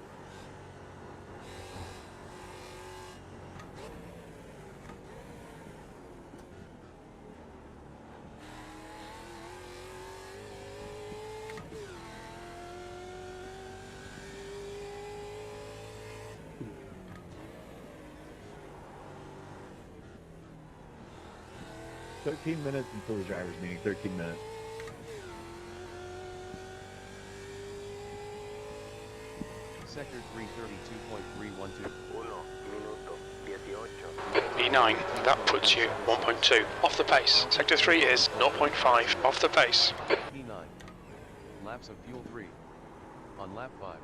[SPEAKER 8] $13 minutes until the driver's meeting. 13 minutes.
[SPEAKER 7] Sector 332.312.
[SPEAKER 6] 1 minuto 18.
[SPEAKER 5] E9, that puts you 1.2 off the pace. Sector 3 is 0.5 off the pace.
[SPEAKER 7] P9. Laps of fuel 3. On lap 5.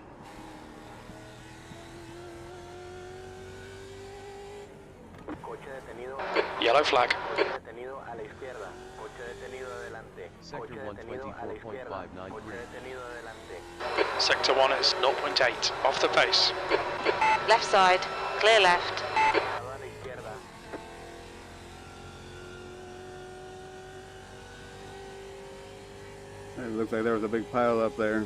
[SPEAKER 6] Coche detenido.
[SPEAKER 5] Yellow flag.
[SPEAKER 6] Coche detenido a la izquierda. Coche detenido adelante.
[SPEAKER 7] Sector
[SPEAKER 6] Coche detenido a la izquierda.
[SPEAKER 7] 124.593.
[SPEAKER 6] Coche detenido adelante.
[SPEAKER 5] Sector 1 is 0.8 off the pace.
[SPEAKER 9] Left side. Clear left.
[SPEAKER 6] A la izquierda.
[SPEAKER 3] It looks like there was a big pile up there.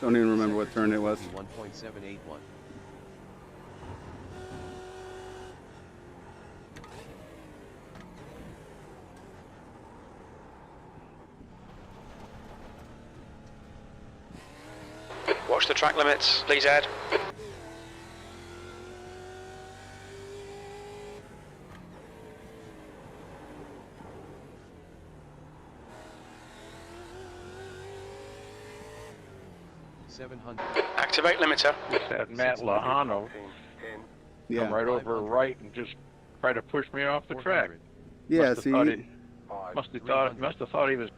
[SPEAKER 3] Don't even remember what turn it was.
[SPEAKER 7] 1.781.
[SPEAKER 5] Watch the track limits, please, Ed. Activate limiter.
[SPEAKER 4] Just had Matt Lahano
[SPEAKER 6] 10.
[SPEAKER 3] Yeah.
[SPEAKER 4] come right over right and just try to push me off the track.
[SPEAKER 3] Yeah,
[SPEAKER 4] Must have
[SPEAKER 3] see,
[SPEAKER 4] thought he was.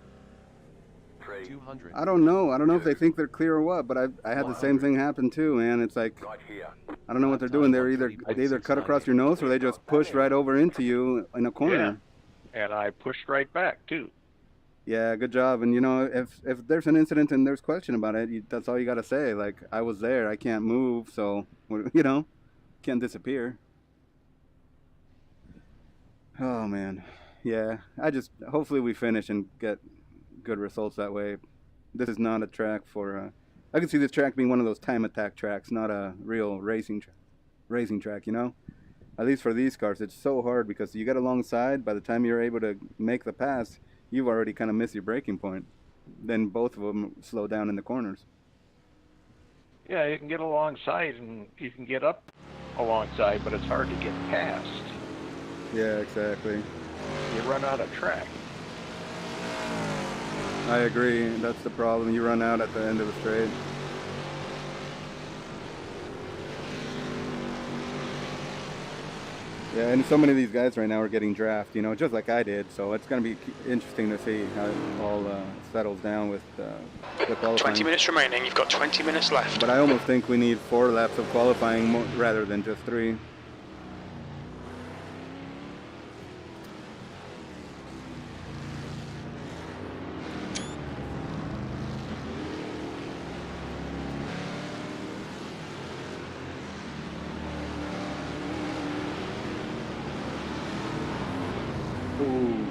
[SPEAKER 7] 200.
[SPEAKER 3] I don't know. I don't know if they think they're clear or what, but I had the same thing happen too, man. It's like,
[SPEAKER 6] Not here.
[SPEAKER 3] I don't know what they're doing. They either cut across your nose or they just push right over into you in a corner.
[SPEAKER 4] And I pushed right back too.
[SPEAKER 3] Yeah, good job. And you know, if there's an incident and there's question about it, that's all you got to say. Like, I was there, I can't move, so you know, can't disappear. Oh man, yeah. Hopefully we finish and get good results that way. This is not a track for. I could see this track being one of those time attack tracks, not a real racing track. You know, at least for these cars, it's so hard because you get alongside. By the time you're able to make the pass, you've already kind of missed your braking point. Then both of them slow down in the corners.
[SPEAKER 4] Yeah, you can get alongside and you can get up alongside, but it's hard to get past.
[SPEAKER 3] Yeah, exactly.
[SPEAKER 4] You run out of track.
[SPEAKER 3] I agree. That's the problem. You run out at the end of the straight. Yeah, and so many of these guys right now are getting draft, you know, just like I did. So it's going to be interesting to see how it all settles down with the qualifying.
[SPEAKER 5] 20 minutes remaining. You've got 20 minutes left.
[SPEAKER 3] But I almost think we need 4 laps of qualifying rather than just 3. Ooh,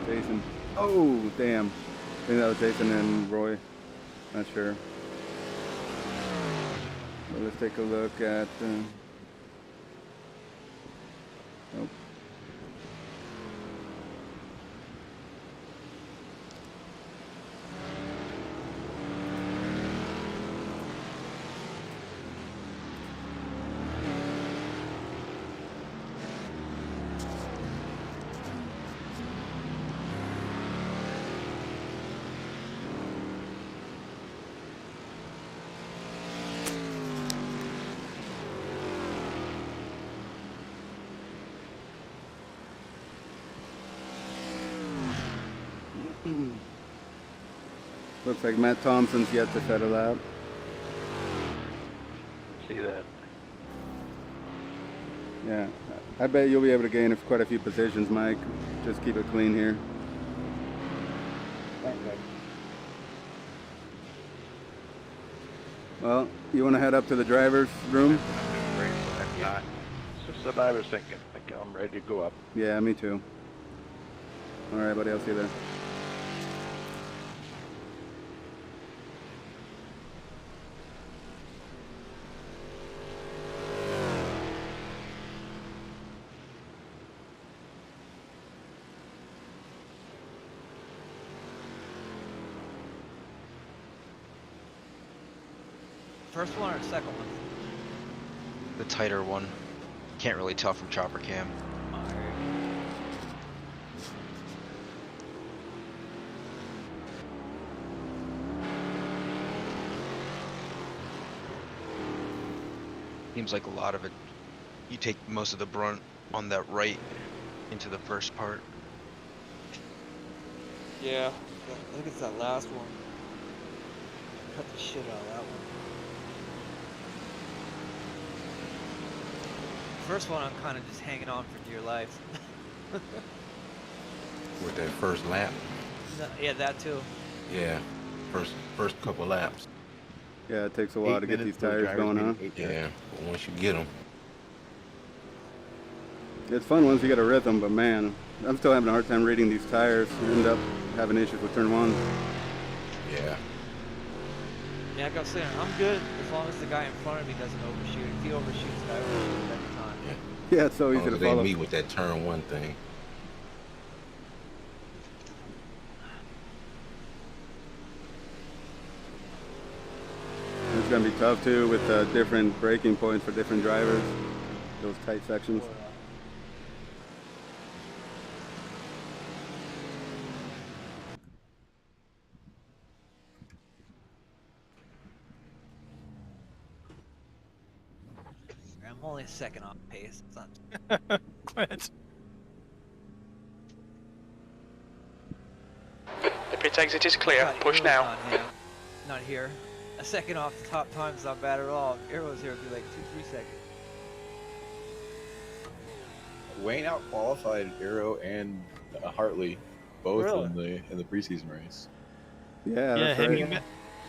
[SPEAKER 3] Jason. Oh, damn. I think that was Jason and Roy. Not sure. Well, let's take a look at... Nope. Looks like Matt Thompson's yet to set a lap.
[SPEAKER 4] See that?
[SPEAKER 3] Yeah, I bet you'll be able to gain quite a few positions, Mike. Just keep it clean here. Well, you want to head up to the driver's room?
[SPEAKER 4] It's just what I was thinking. I'm ready to go up.
[SPEAKER 3] Yeah, me too. All right, buddy, I'll see you there.
[SPEAKER 2] First one or second one?
[SPEAKER 11] The tighter one. Can't really tell from chopper cam. Seems like a lot of it, you take most of the brunt on that right into the first part.
[SPEAKER 2] Yeah, I think it's that last one. Cut the shit out of that one. First one, I'm kind of just hanging on for dear life.
[SPEAKER 1] With that first lap.
[SPEAKER 2] No, yeah, that too.
[SPEAKER 1] Yeah, first couple laps.
[SPEAKER 3] Yeah, it takes a while to get these tires going, huh?
[SPEAKER 1] Yeah, but once you get them.
[SPEAKER 3] It's fun once you get a rhythm, but man, I'm still having a hard time reading these tires. You end up having issues with turn one.
[SPEAKER 1] Yeah.
[SPEAKER 2] Yeah, like I was saying, I'm good as long as the guy in front of me doesn't overshoot. If he overshoots, I overshoot every time.
[SPEAKER 3] Yeah, it's so easy to follow.
[SPEAKER 1] They meet with that turn one thing.
[SPEAKER 3] It's going to be tough too with different braking points for different drivers, those tight sections.
[SPEAKER 2] I'm only a second off pace. It's not...
[SPEAKER 5] Quit. The pit exit is clear. Push now.
[SPEAKER 2] Not here. A second off the top time is not bad at all. Arrows here would be like 2-3 seconds.
[SPEAKER 12] Wayne out qualified Arrow and Hartley both
[SPEAKER 2] Really?
[SPEAKER 12] in the preseason race.
[SPEAKER 3] Yeah.
[SPEAKER 5] Yeah.
[SPEAKER 3] That's right.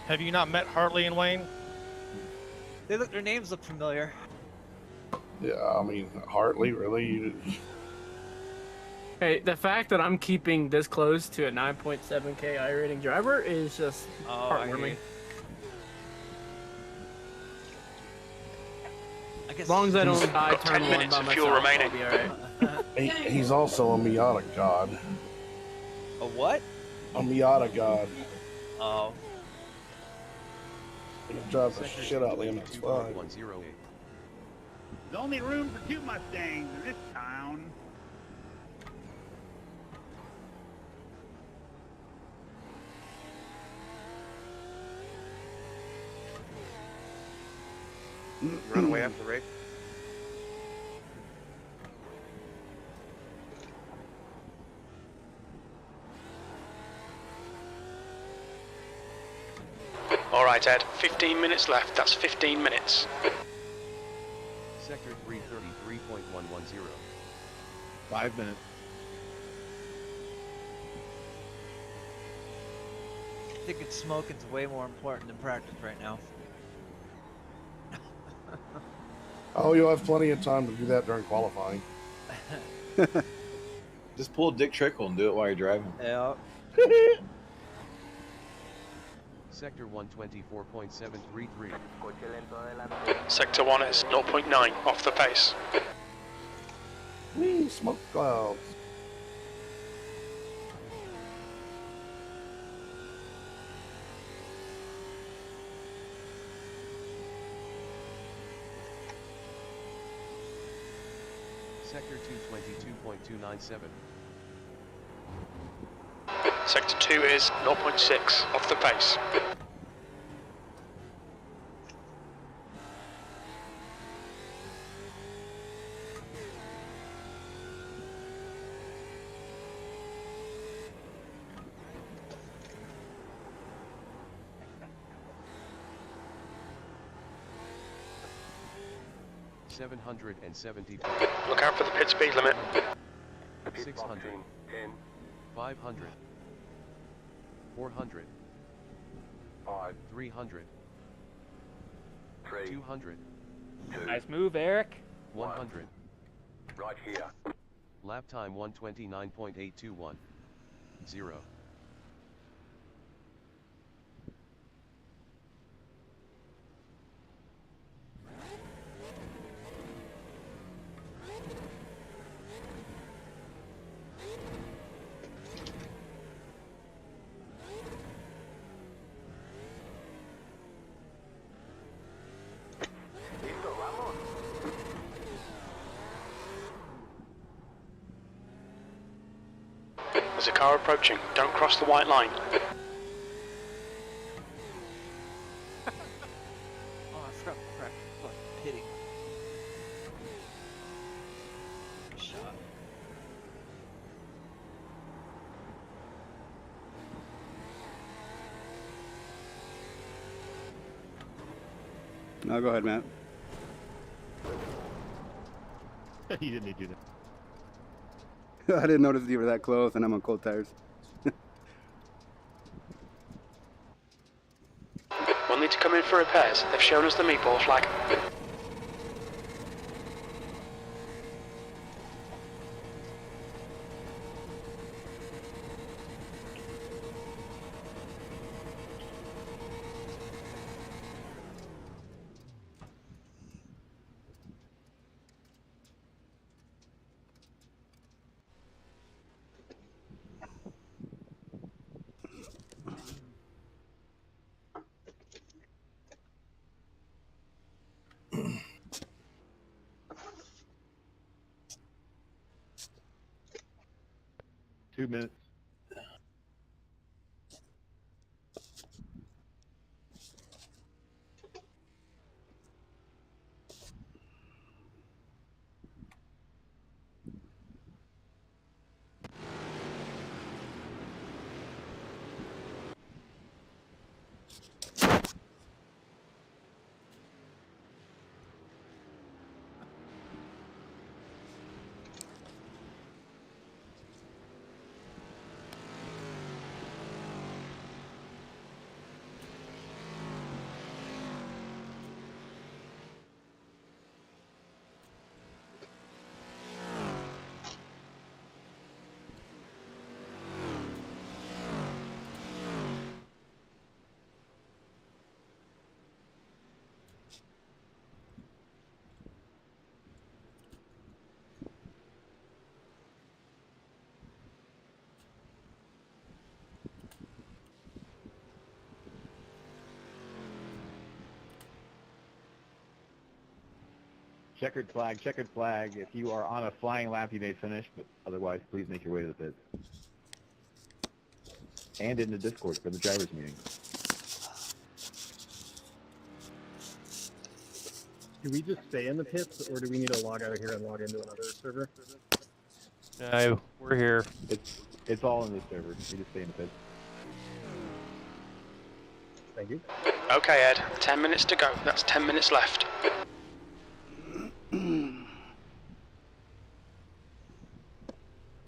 [SPEAKER 5] Have you not met Hartley and Wayne?
[SPEAKER 2] Their names look familiar.
[SPEAKER 10] Yeah, I mean, Hartley, really?
[SPEAKER 13] Hey, the fact that I'm keeping this close to a 9.7K iRating driver is just heartwarming. As long as I don't die turn 1 by myself,
[SPEAKER 5] fuel remaining.
[SPEAKER 13] I'll be alright.
[SPEAKER 10] He's also a Miata god.
[SPEAKER 2] A what?
[SPEAKER 10] A Miata god.
[SPEAKER 2] Oh.
[SPEAKER 10] He drives the shit out of the MX-5.
[SPEAKER 8] There's only room for 2 Mustangs in this town.
[SPEAKER 10] Run away after the race.
[SPEAKER 5] Alright, Ed. 15 minutes left. That's 15 minutes.
[SPEAKER 7] Sector 333.110.
[SPEAKER 8] 5 minutes.
[SPEAKER 2] I think it's smoking's way more important than practice right now.
[SPEAKER 10] Oh, you'll have plenty of time to do that during qualifying.
[SPEAKER 12] Just pull a Dick Trickle and do it while you're driving.
[SPEAKER 2] Yeah.
[SPEAKER 7] Sector 124.733.
[SPEAKER 5] Sector 1 is 0.9 off the pace.
[SPEAKER 10] Whee, smoke clouds.
[SPEAKER 7] Sector 222.297.
[SPEAKER 5] Sector 2 is 0.6 off the pace.
[SPEAKER 7] 775.
[SPEAKER 5] Look out for the pit speed limit.
[SPEAKER 7] 600. 500. 400. 300. 200.
[SPEAKER 2] Nice move, Eric.
[SPEAKER 7] 100.
[SPEAKER 6] Right here.
[SPEAKER 7] Lap time 129.821. 0.
[SPEAKER 5] There's a car approaching. Don't cross the white line.
[SPEAKER 2] Oh, I forgot to practice pitting. Shot.
[SPEAKER 3] No, go ahead, Matt.
[SPEAKER 8] You didn't need to do that.
[SPEAKER 3] I didn't notice you were that close, and I'm on cold tires.
[SPEAKER 5] We'll need to come in for repairs. They've shown us the meatball flag.
[SPEAKER 8] Two minutes. Checkered flag, checkered flag. If you are on a flying lap, you may finish, but otherwise, please make your way to the pits. And in the Discord for the drivers' meeting.
[SPEAKER 14] Do we just stay in the pits, or do we need to log out of here and log into another server?
[SPEAKER 2] No, we're here.
[SPEAKER 8] It's all in this server. You just stay in the pits.
[SPEAKER 14] Thank you.
[SPEAKER 5] Okay, Ed. 10 minutes to go. That's 10 minutes left.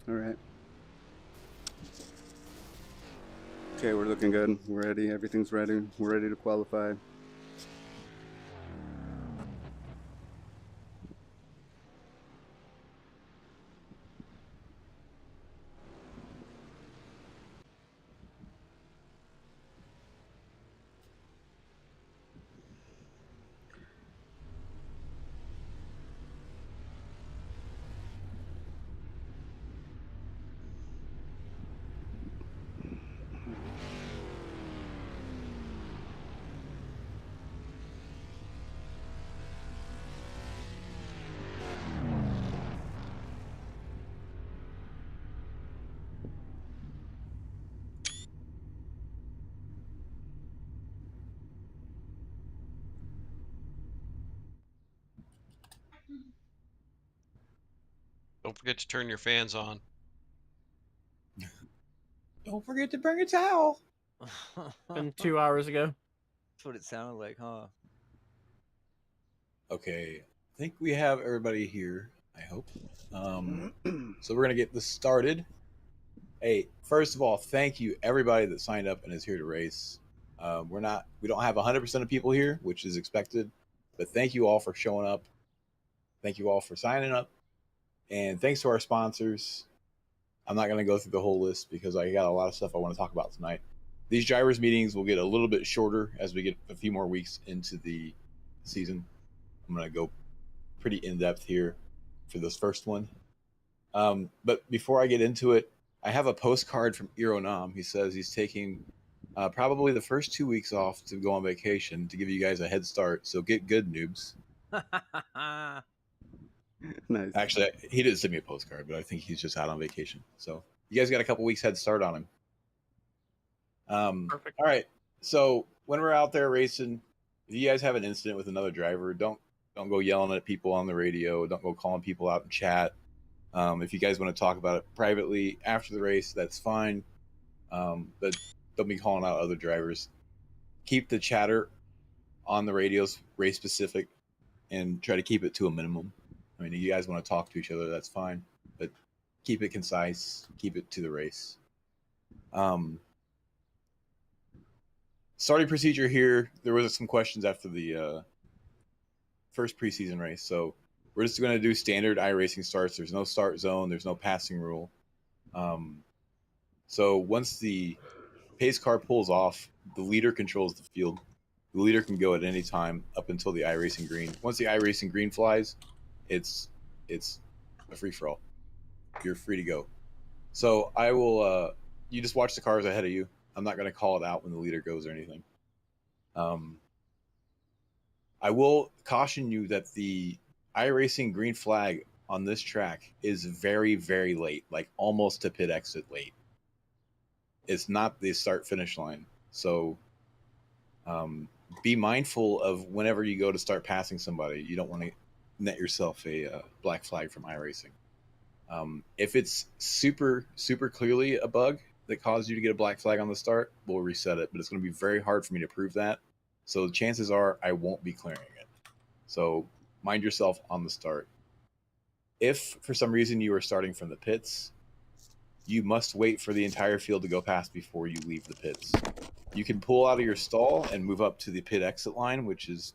[SPEAKER 3] All right. Okay, we're looking good. We're ready. Everything's ready. We're ready to qualify.
[SPEAKER 15] Don't forget to turn your fans on.
[SPEAKER 12] Don't forget to bring a towel.
[SPEAKER 13] Been 2 hours ago.
[SPEAKER 2] That's what it sounded like, huh?
[SPEAKER 12] Okay, think we have everybody here. I hope. So we're gonna get this started. Hey, first of all, thank you everybody that signed up and is here to race. We don't have 100% of people here, which is expected, but thank you all for showing up. Thank you all for signing up, and thanks to our sponsors. I'm not going to go through the whole list because I got a lot of stuff I want to talk about tonight. These drivers meetings will get a little bit shorter as we get a few more weeks into the season. I'm going to go pretty in-depth here for this first one. But before I get into it, I have a postcard from Ironam. He says he's taking probably the first 2 weeks off to go on vacation to give you guys a head start. So get good, noobs.
[SPEAKER 3] Nice.
[SPEAKER 12] Actually, he didn't send me a postcard, but I think he's just out on vacation. So you guys got a couple weeks head start on him. Perfect. All right. So when we're out there racing, if you guys have an incident with another driver, don't go yelling at people on the radio. Don't go calling people out in chat. If you guys want to talk about it privately after the race, that's fine. But don't be calling out other drivers. Keep the chatter on the radios race specific and try to keep it to a minimum. I mean, if you guys want to talk to each other, that's fine, but keep it concise, keep it to the race. Starting procedure here, there was some questions after the first preseason race, so we're just going to do standard iRacing starts. There's no start zone, there's no passing rule. So once the pace car pulls off, the leader controls the field. The leader can go at any time up until the iRacing green. Once the iRacing green flies, it's a free-for-all. You're free to go. So I will you just watch the cars ahead of you. I'm not going to call it out when the leader goes or anything. I will caution you that the iRacing green flag on this track is very, very late, like almost to pit exit late. It's not the start-finish line. So be mindful of whenever you go to start passing somebody. You don't want to net yourself a black flag from iRacing. If it's super clearly a bug that caused you to get a black flag on the start, we'll reset it, but it's going to be very hard for me to prove that. So the chances are I won't be clearing it. So mind yourself on the start. If for some reason you are starting from the pits, you must wait for the entire field to go past before you leave the pits. You can pull out of your stall and move up to the pit exit line, which is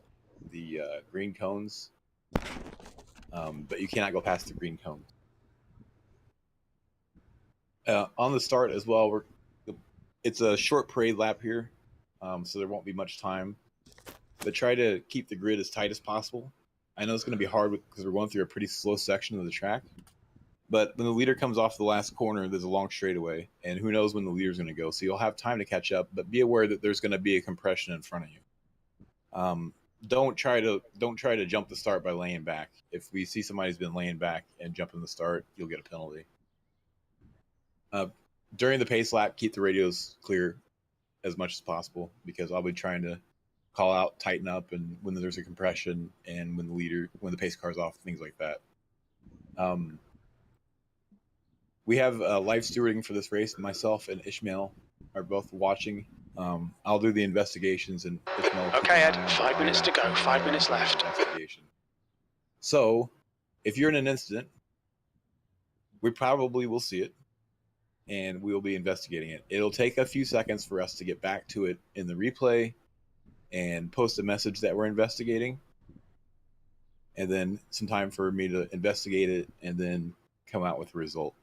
[SPEAKER 12] the green cones. But you cannot go past the green cones. On the start as well, it's a short parade lap here, so there won't be much time. But try to keep the grid as tight as possible. I know it's going to be hard because we're going through a pretty slow section of the track. But when the leader comes off the last corner, there's a long straightaway, and who knows when the leader's going to go. So you'll have time to catch up, but be aware that there's going to be a compression in front of you. Don't try to jump the start by laying back. If we see somebody's been laying back and jumping the start, you'll get a penalty. During the pace lap, keep the radios clear as much as possible because I'll be trying to call out, tighten up, and when there's a compression and when the pace car's off, things like that. We have live stewarding for this race. Myself and Ishmael are both watching. I'll do the investigations and Ishmael.
[SPEAKER 5] Okay, Ed, 5 minutes to go, 5 minutes left.
[SPEAKER 12] So, if you're in an incident, we probably will see it, and we will be investigating it. It'll take a few seconds for us to get back to it in the replay and post a message that we're investigating, and then some time for me to investigate it and then come out with a result.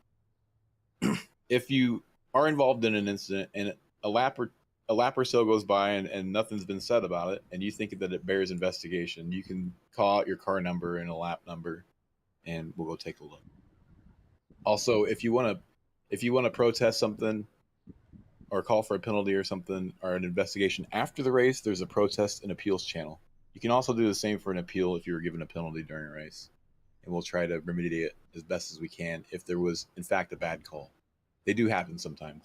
[SPEAKER 12] If you are involved in an incident and a lap or so goes by and nothing's been said about it, and you think that it bears investigation, you can call out your car number and a lap number, and we'll go take a look. Also, if you want to protest something or call for a penalty or something or an investigation after the race, there's a protest and appeals channel. You can also do the same for an appeal if you were given a penalty during a race, and we'll try to remedy it as best as we can if there was in fact a bad call. They do happen sometimes.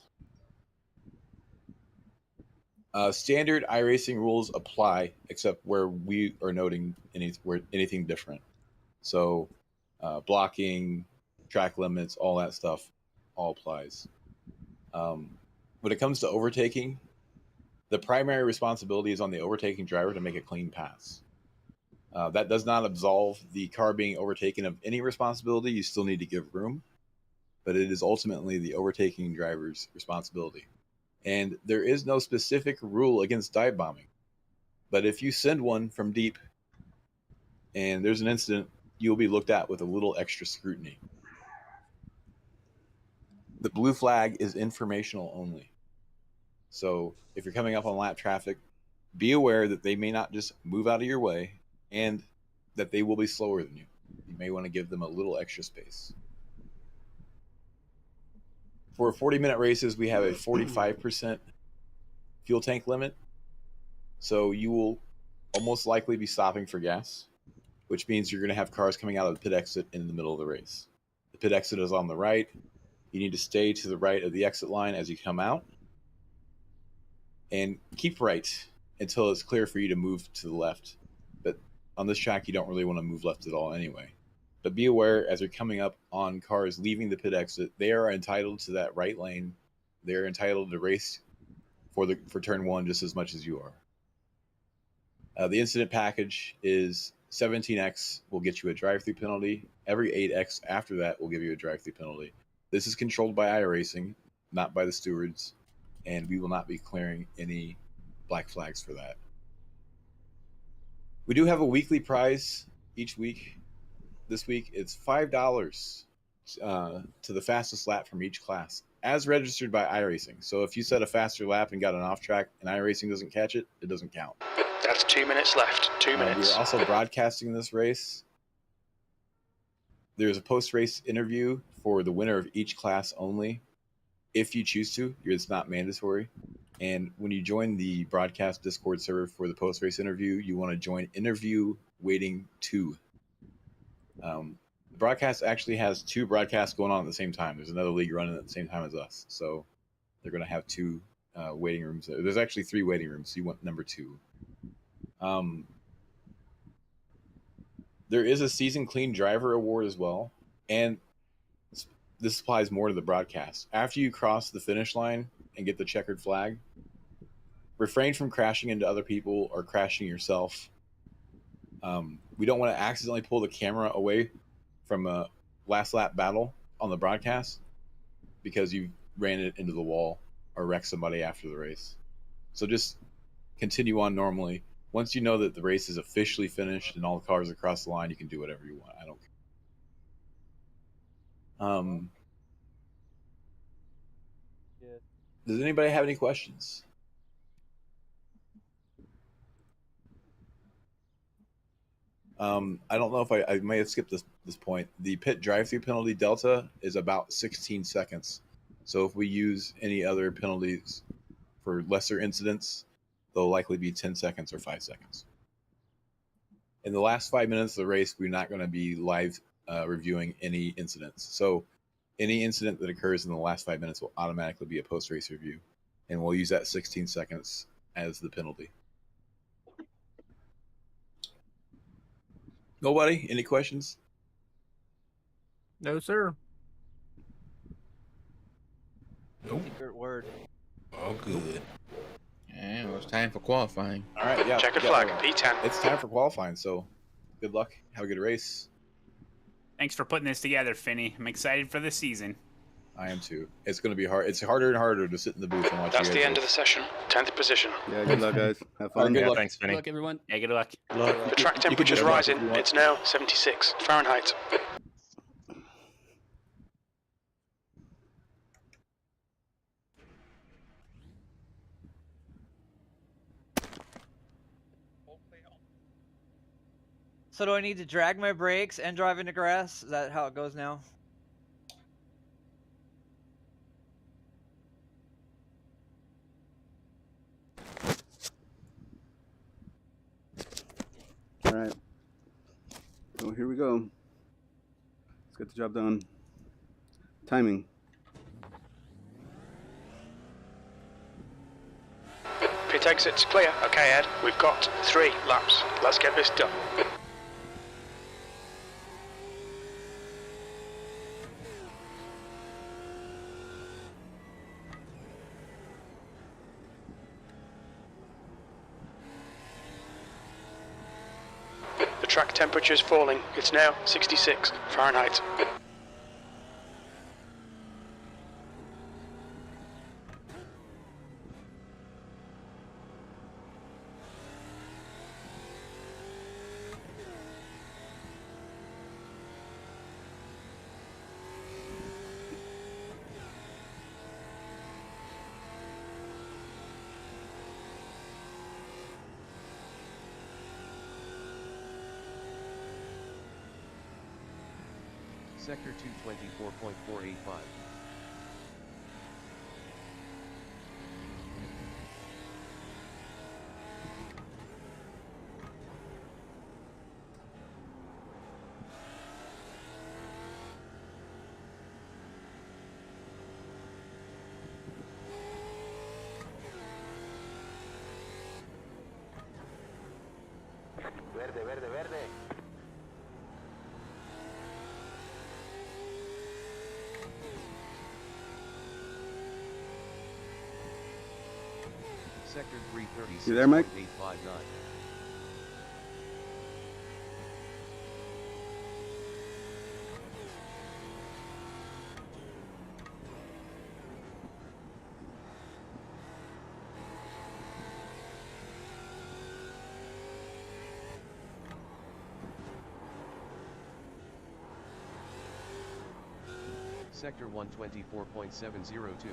[SPEAKER 12] Standard iRacing rules apply, except where we are noting anything different. So, blocking, track limits, all that stuff, all applies. When it comes to overtaking, the primary responsibility is on the overtaking driver to make a clean pass. That does not absolve the car being overtaken of any responsibility. You still need to give room, but it is ultimately the overtaking driver's responsibility. And there is no specific rule against dive bombing. But if you send one from deep and there's an incident, you'll be looked at with a little extra scrutiny. The blue flag is informational only. So if you're coming up on lap traffic, be aware that they may not just move out of your way and that they will be slower than you. You may want to give them a little extra space. For 40-minute races, we have a 45% fuel tank limit. So you will almost likely be stopping for gas, which means you're going to have cars coming out of the pit exit in the middle of the race. The pit exit is on the right. You need to stay to the right of the exit line as you come out. And keep right until it's clear for you to move to the left. But on this track, you don't really want to move left at all anyway. But be aware, as you're coming up on cars leaving the pit exit, they are entitled to that right lane. They're entitled to race for turn 1 just as much as you are. The incident package is 17x will get you a drive-through penalty. Every 8x after that will give you a drive-through penalty. This is controlled by iRacing, not by the stewards, and we will not be clearing any black flags for that. We do have a weekly prize each week. This week, it's $5 to the fastest lap from each class, as registered by iRacing. So if you set a faster lap and got an off track and iRacing doesn't catch it, it doesn't count.
[SPEAKER 5] That's 2 minutes left. 2 minutes.
[SPEAKER 12] We're also broadcasting this race. There's a post-race interview for the winner of each class only. If you choose to, it's not mandatory. And when you join the broadcast Discord server for the post-race interview, you want to join interview waiting 2. The broadcast actually has 2 broadcasts going on at the same time. There's another league running at the same time as us. So they're going to have 2 waiting rooms. There's actually 3 waiting rooms. So you want number 2. There is a season clean driver award as well. And this applies more to the broadcast. After you cross the finish line and get the checkered flag, refrain from crashing into other people or crashing yourself. We don't want to accidentally pull the camera away from a last lap battle on the broadcast because you ran it into the wall or wrecked somebody after the race. So just continue on normally. Once you know that the race is officially finished and all the cars across the line, you can do whatever you want. I don't care. Does anybody have any questions? I don't know if I may have skipped this point. The pit drive-through penalty delta is about 16 seconds. So if we use any other penalties for lesser incidents, they'll likely be 10 seconds or 5 seconds. In the last 5 minutes of the race, we're not going to be live reviewing any incidents. So any incident that occurs in the last 5 minutes will automatically be a post-race review. And we'll use that 16 seconds as the penalty. Nobody? Any questions?
[SPEAKER 13] No, sir.
[SPEAKER 1] Nope.
[SPEAKER 2] Secret word.
[SPEAKER 1] All good.
[SPEAKER 16] And it's time for qualifying.
[SPEAKER 12] All right, yeah.
[SPEAKER 5] Checkered flag, P10.
[SPEAKER 12] It's time for qualifying, so good luck. Have a good race.
[SPEAKER 17] Thanks for putting this together, Finney. I'm excited for this season.
[SPEAKER 12] I am too. It's going to be hard. It's harder and harder to sit in the booth and watch.
[SPEAKER 5] That's the end of the session. 10th position.
[SPEAKER 3] Yeah, good luck, guys. Have fun.
[SPEAKER 12] Good luck.
[SPEAKER 16] Thanks, Finney.
[SPEAKER 17] Good luck, everyone. Yeah, good luck.
[SPEAKER 5] The track temperature's rising. It's now 76 Fahrenheit.
[SPEAKER 2] So do I need to drag my brakes and drive into grass? Is that how it goes now?
[SPEAKER 3] All right. So here we go. Let's get the job done. Timing.
[SPEAKER 5] Pit exit's clear. Okay, Ed. We've got 3 laps. Let's get this done. The Track temperature is falling. It's now 66 Fahrenheit.
[SPEAKER 7] Sector 224.485.
[SPEAKER 6] Verde, verde, verde.
[SPEAKER 7] Sector 336.859.
[SPEAKER 3] You there, Mike?
[SPEAKER 7] Sector 124.702.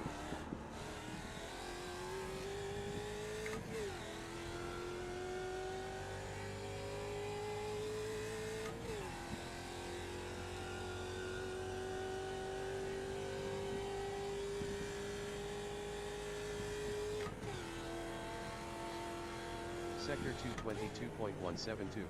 [SPEAKER 7] Sector 222.172.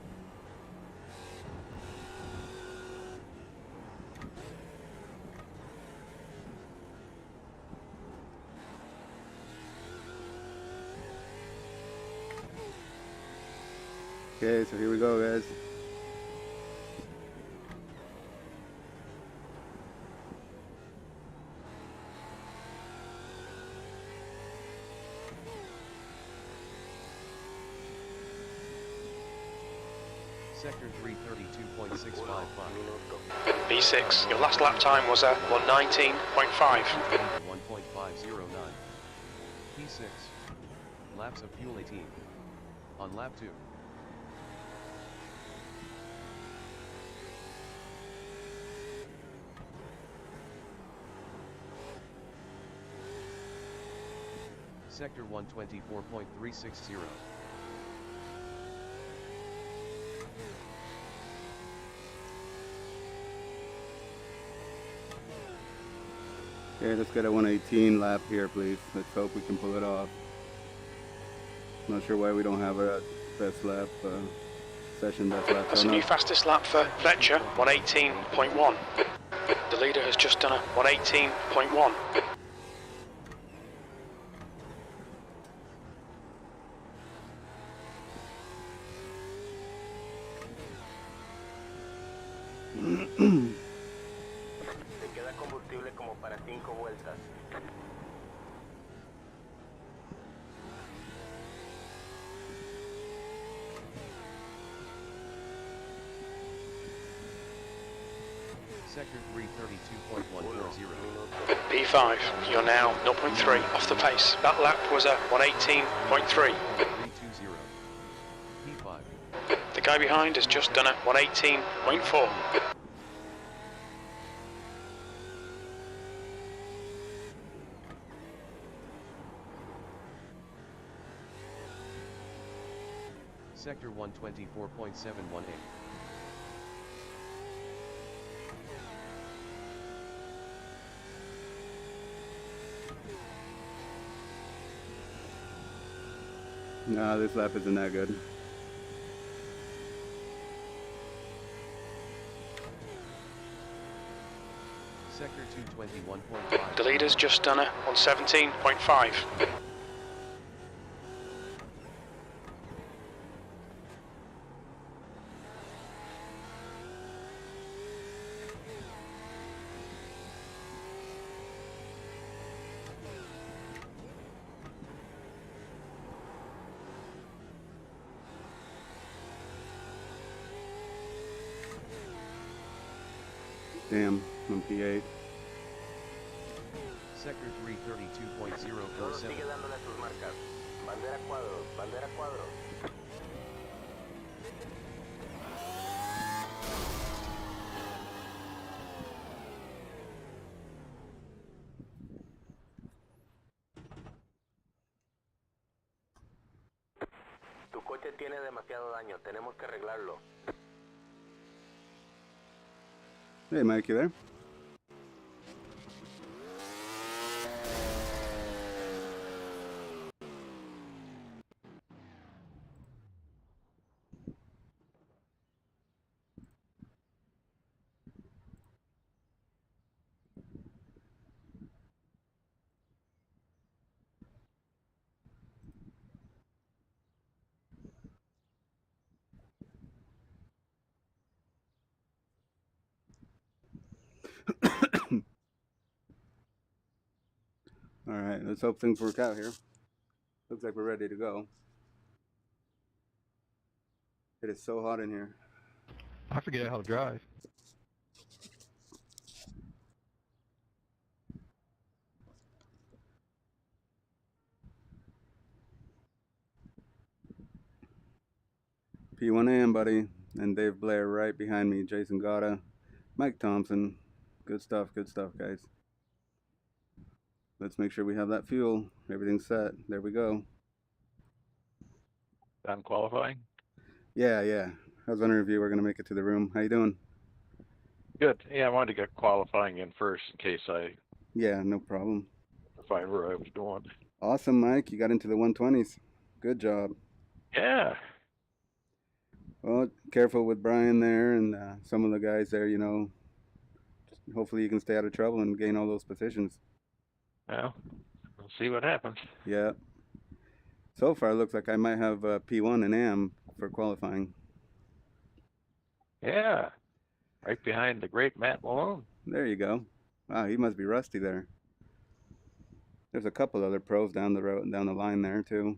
[SPEAKER 3] Okay, so here we go, guys.
[SPEAKER 7] Sector 332.655.
[SPEAKER 5] B6, your last lap time was a 119.5.
[SPEAKER 7] 1.509. P6. Laps of fuel 18. On lap 2. Sector 124.360.
[SPEAKER 3] Okay, let's get a 118 lap here, please. Let's hope we can pull it off. Not sure why we don't have a best lap session best lap.
[SPEAKER 5] That's a new fastest lap for Fletcher, 118.1. The leader has just done a 118.1.
[SPEAKER 6] Te queda combustible como para 5 vueltas.
[SPEAKER 7] Sector 332.140.
[SPEAKER 5] P5, you're now 0.3 off the pace. That lap was a 118.3.
[SPEAKER 7] 320. P5.
[SPEAKER 5] The guy behind has just done a 118.4.
[SPEAKER 7] Sector 124.718.
[SPEAKER 3] Nah, this lap isn't that good.
[SPEAKER 7] Sector 221.5.
[SPEAKER 5] The leader's just done a 117.5.
[SPEAKER 3] Damn, I'm P8.
[SPEAKER 7] Sector 332.047.
[SPEAKER 6] Todo sigue dándole sus marcas. Bandera cuadros, bandera cuadros. Tu coche tiene demasiado daño, tenemos que arreglarlo.
[SPEAKER 3] Hey, Mike, you there? All right, let's hope things work out here. Looks like we're ready to go. It is so hot in here.
[SPEAKER 8] I forget how to drive.
[SPEAKER 3] P1AM, buddy, and Dave Blair right behind me. Jason Gata, Mike Thompson. Good stuff, guys. Let's make sure we have that fuel. Everything's set. There we go.
[SPEAKER 4] Done qualifying?
[SPEAKER 3] Yeah. I was wondering if you were going to make it to the room. How you doing?
[SPEAKER 4] Good. Yeah, I wanted to get qualifying in first in case I
[SPEAKER 3] Yeah, no problem.
[SPEAKER 4] find where I was going.
[SPEAKER 3] Awesome, Mike. You got into the 120s. Good job.
[SPEAKER 4] Yeah.
[SPEAKER 3] Well, careful with Brian there and some of the guys there, you know. Hopefully you can stay out of trouble and gain all those positions.
[SPEAKER 4] Well, we'll see what happens.
[SPEAKER 3] Yeah. So far, it looks like I might have P1 and AM for qualifying.
[SPEAKER 4] Yeah. Right behind the great Matt Malone.
[SPEAKER 3] There you go. Wow, he must be rusty there. There's a couple other pros down the road, down the line there too.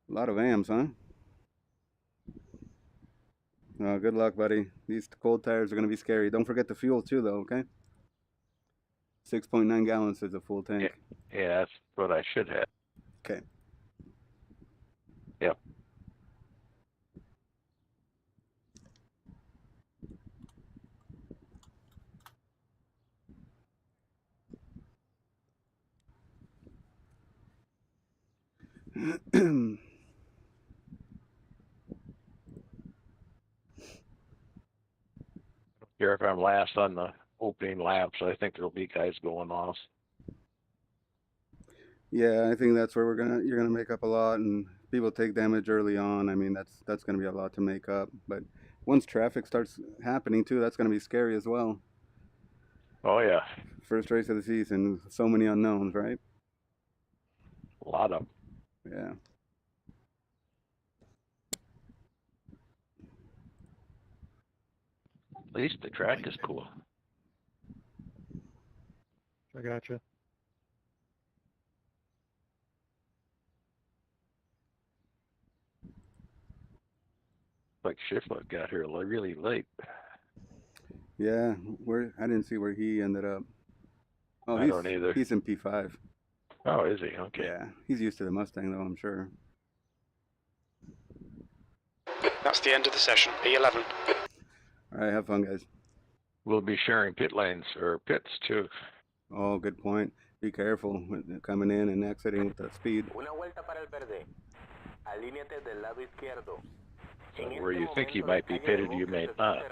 [SPEAKER 3] A lot of AMs, huh? Oh, good luck, buddy. These cold tires are going to be scary. Don't forget the fuel too, though, okay? 6.9 gallons is a full tank.
[SPEAKER 4] Yeah, that's what I should have.
[SPEAKER 3] Okay.
[SPEAKER 4] Yep. Here, if I'm last on the opening laps, I think there'll be guys going off.
[SPEAKER 3] Yeah, I think that's where you're gonna make up a lot, and people take damage early on. I mean, that's gonna be a lot to make up. But once traffic starts happening too, that's gonna be scary as well.
[SPEAKER 4] Oh yeah.
[SPEAKER 3] First race of the season, so many unknowns, right?
[SPEAKER 4] A lot of them.
[SPEAKER 3] Yeah.
[SPEAKER 4] At least the track is cool.
[SPEAKER 8] I gotcha.
[SPEAKER 4] Like Shiflett got here really late.
[SPEAKER 3] Yeah, I didn't see where he ended up. Oh,
[SPEAKER 4] I don't either.
[SPEAKER 3] He's in P5.
[SPEAKER 4] Oh, is he? Okay.
[SPEAKER 3] Yeah, he's used to the Mustang though, I'm sure.
[SPEAKER 5] That's the end of the session. P11.
[SPEAKER 3] All right, have fun, guys.
[SPEAKER 4] We'll be sharing pit lanes or pits too.
[SPEAKER 3] Oh, good point. Be careful coming in and exiting with the speed.
[SPEAKER 6] Una vuelta para el verde. Alíñate del lado izquierdo.
[SPEAKER 4] Where you think you might be pitted, you may not.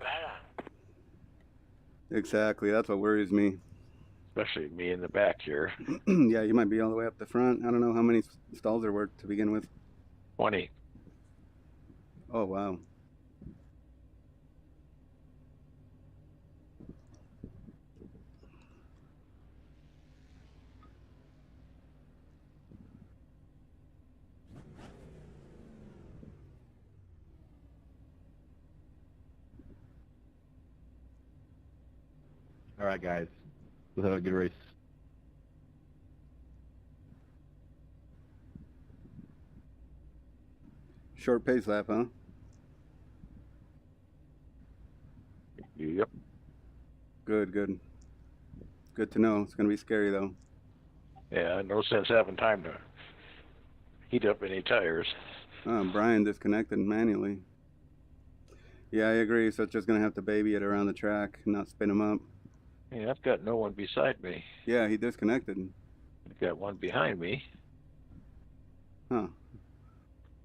[SPEAKER 3] Exactly, that's what worries me.
[SPEAKER 4] Especially me in the back here.
[SPEAKER 3] Yeah, you might be all the way up the front. I don't know how many stalls there were to begin with.
[SPEAKER 4] 20.
[SPEAKER 3] Oh, wow.
[SPEAKER 8] All right, guys. Let's have a good race.
[SPEAKER 3] Short pace lap, huh?
[SPEAKER 4] Yep.
[SPEAKER 3] Good, good. Good to know. It's gonna be scary though.
[SPEAKER 4] Yeah, no sense having time to heat up any tires.
[SPEAKER 3] Brian disconnected manually. Yeah, I agree. So it's just gonna have to baby it around the track, not spin him up.
[SPEAKER 4] Yeah, I've got no one beside me.
[SPEAKER 3] Yeah, he disconnected.
[SPEAKER 4] I've got one behind me.
[SPEAKER 3] Huh.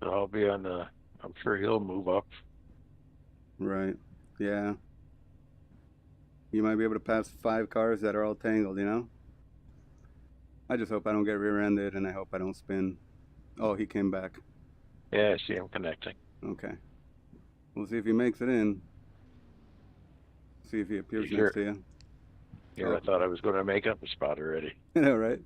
[SPEAKER 4] So I'll be on the. I'm sure he'll move up.
[SPEAKER 3] Right. Yeah. You might be able to pass 5 cars that are all tangled, you know? I just hope I don't get rear-ended, and I hope I don't spin. Oh, he came back.
[SPEAKER 4] Yeah, I see him connecting.
[SPEAKER 3] Okay. We'll see if he makes it in. See if he appears next to you.
[SPEAKER 4] Yeah, I thought I was going to make up a spot already.
[SPEAKER 3] Yeah, right.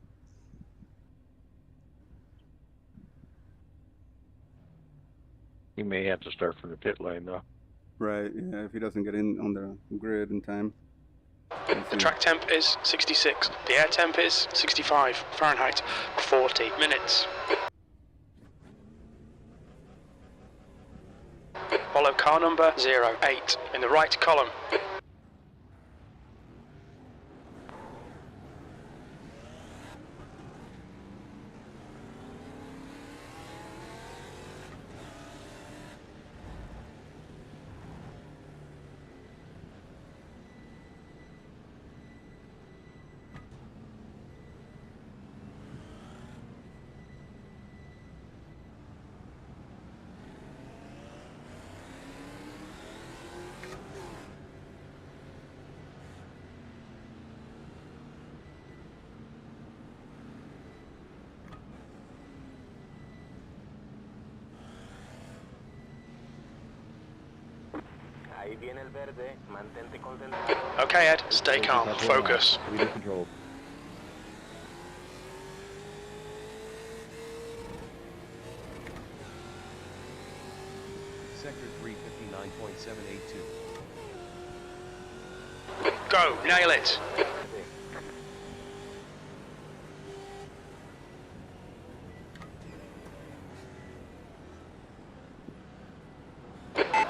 [SPEAKER 4] He may have to start from the pit lane, though.
[SPEAKER 3] Right, yeah, if he doesn't get in on the grid in time.
[SPEAKER 5] The track temp is 66. The air temp is 65 Fahrenheit. 40 minutes. Follow car number 08 in the right column.
[SPEAKER 6] Ahí viene el verde, mantente concentrado.
[SPEAKER 5] Okay, Ed, stay calm, focus.
[SPEAKER 8] Leader control.
[SPEAKER 7] Sector 359.782.
[SPEAKER 5] Go, nail it.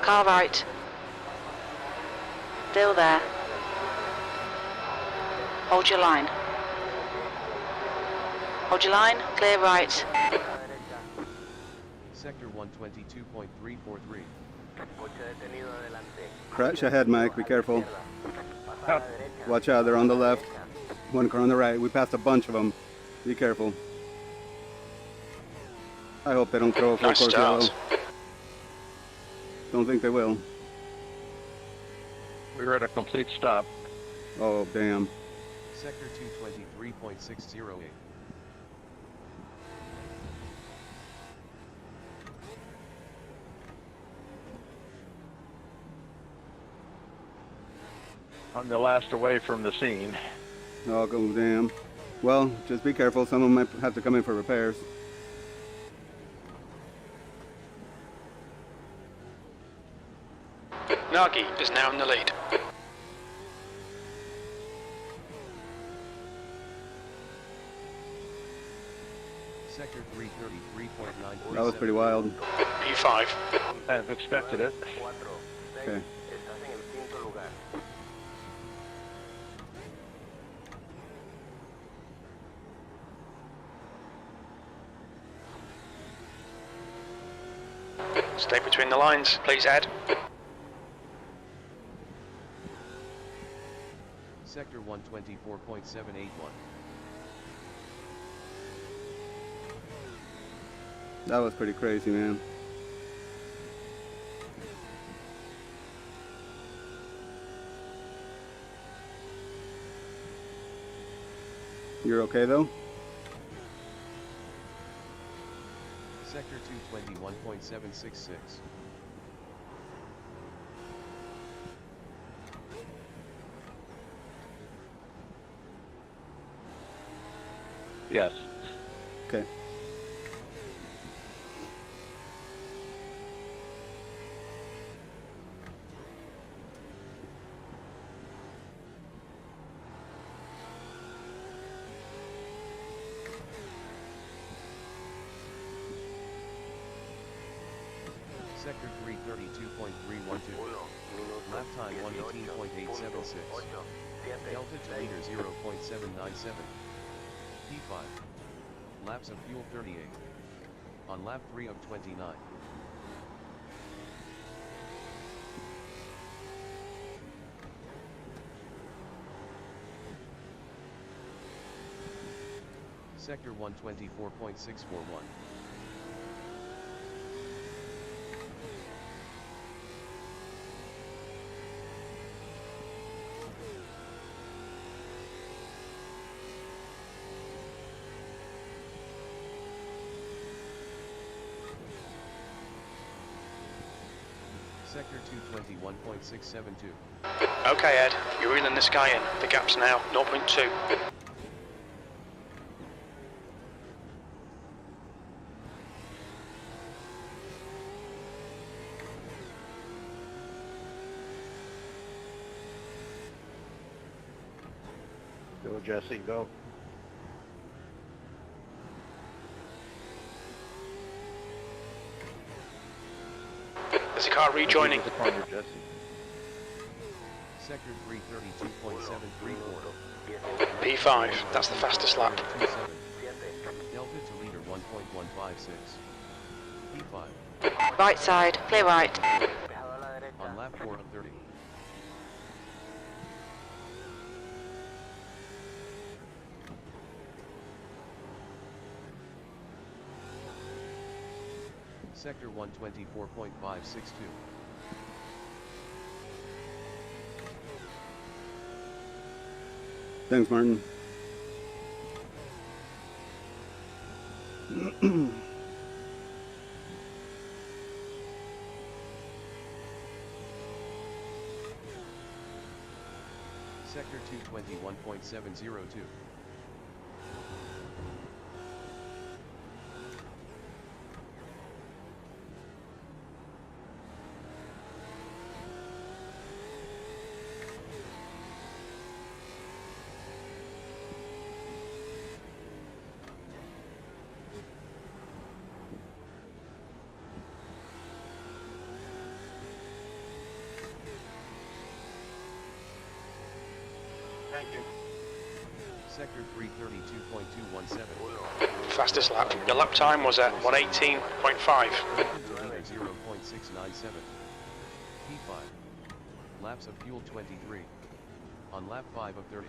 [SPEAKER 9] Car right. Still there. Hold your line. Hold your line, clear right.
[SPEAKER 7] Sector 122.343.
[SPEAKER 3] Crash ahead, Mike. Be careful. Watch out, they're on the left. One car on the right. We passed a bunch of them. Be careful. I hope they don't throw a full course yellow. Don't think they will.
[SPEAKER 4] We're at a complete stop.
[SPEAKER 3] Oh, damn.
[SPEAKER 7] Sector 223.608.
[SPEAKER 4] I'm the last away from the scene.
[SPEAKER 3] Oh, go damn. Well, just be careful. Some of them might have to come in for repairs.
[SPEAKER 5] Nagy is now in the lead.
[SPEAKER 7] Sector 333.9.
[SPEAKER 3] That was pretty wild.
[SPEAKER 5] P5.
[SPEAKER 4] I've expected it.
[SPEAKER 3] Okay.
[SPEAKER 5] Stay between the lines, please, Ed.
[SPEAKER 7] Sector 124.781.
[SPEAKER 3] That was pretty crazy, man. You're okay, though?
[SPEAKER 7] Sector 221.766.
[SPEAKER 4] Yes.
[SPEAKER 3] Okay.
[SPEAKER 7] Sector 332.312. Lap time 118.876. Delta to leader 0.797. P5. Laps of fuel 38. On lap 3 of 29. Sector 124.641. Sector 221.672.
[SPEAKER 5] Okay, Ed, you're reeling this guy in. The gap's now 0.2.
[SPEAKER 4] Go, Jesse, go.
[SPEAKER 5] There's a car rejoining.
[SPEAKER 7] Sector 332.734.
[SPEAKER 5] P5, that's the fastest lap.
[SPEAKER 7] Delta to leader 1.156. P5.
[SPEAKER 9] Right side, clear right.
[SPEAKER 7] On lap 4 of 30. Sector 124.562.
[SPEAKER 3] Thanks, Martin.
[SPEAKER 7] Sector 221.702.
[SPEAKER 5] Thank you.
[SPEAKER 7] Sector 332.217.
[SPEAKER 5] Fastest lap. Your lap time was at 118.5.
[SPEAKER 7] Leader 0.697. P5. Laps of fuel 23. On lap 5 of 30.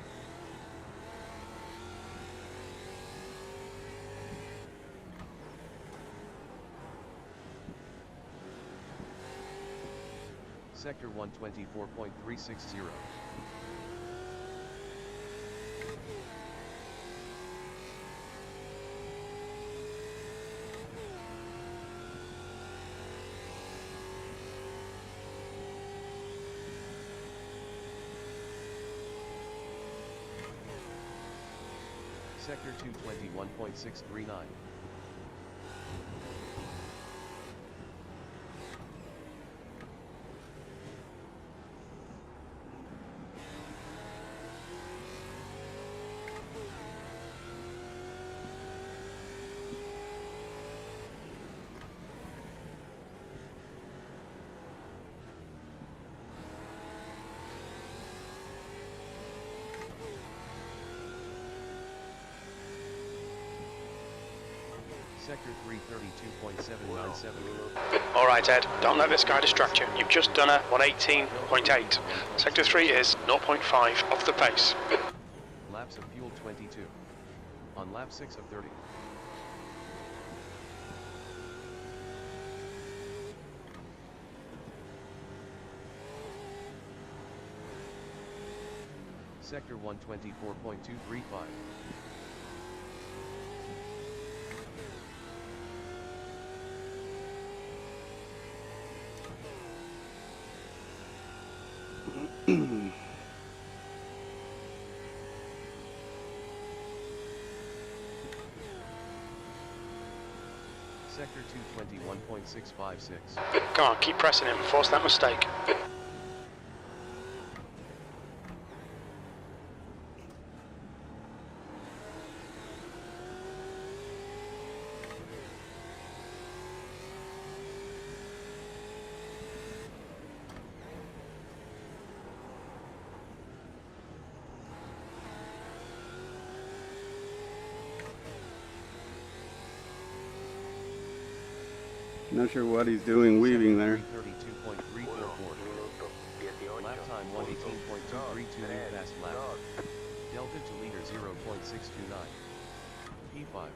[SPEAKER 7] Sector 124.360. Sector 221.639. Sector 332.797.
[SPEAKER 5] Alright, Ed, don't let this guy distract you. You've just done a 118.8. Sector 3 is 0.5 off the pace.
[SPEAKER 7] Laps of fuel 22. On lap 6 of 30. Sector 124.235. Sector 221.656.
[SPEAKER 5] Come on, keep pressing him. Force that mistake.
[SPEAKER 3] Not sure what he's doing weaving there.
[SPEAKER 7] 32.344. Lap time 118.232 new fast lap. Delta to leader 0.629. P5.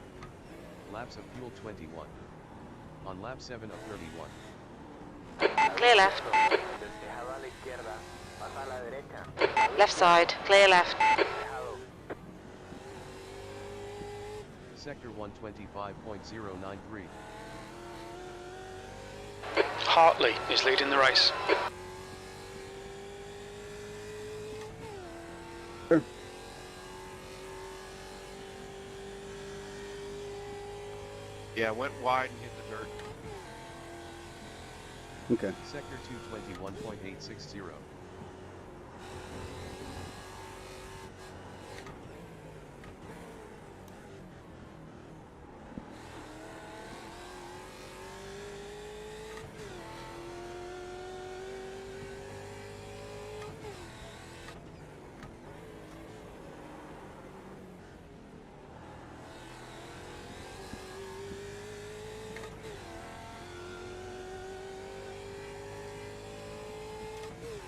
[SPEAKER 7] Laps of fuel 21. On lap 7 of 31.
[SPEAKER 9] Clear left. Left side, clear left.
[SPEAKER 7] Sector 125.093.
[SPEAKER 5] Hartley is leading the race.
[SPEAKER 4] Yeah, went wide and hit the dirt.
[SPEAKER 3] Okay.
[SPEAKER 7] Sector 221.860.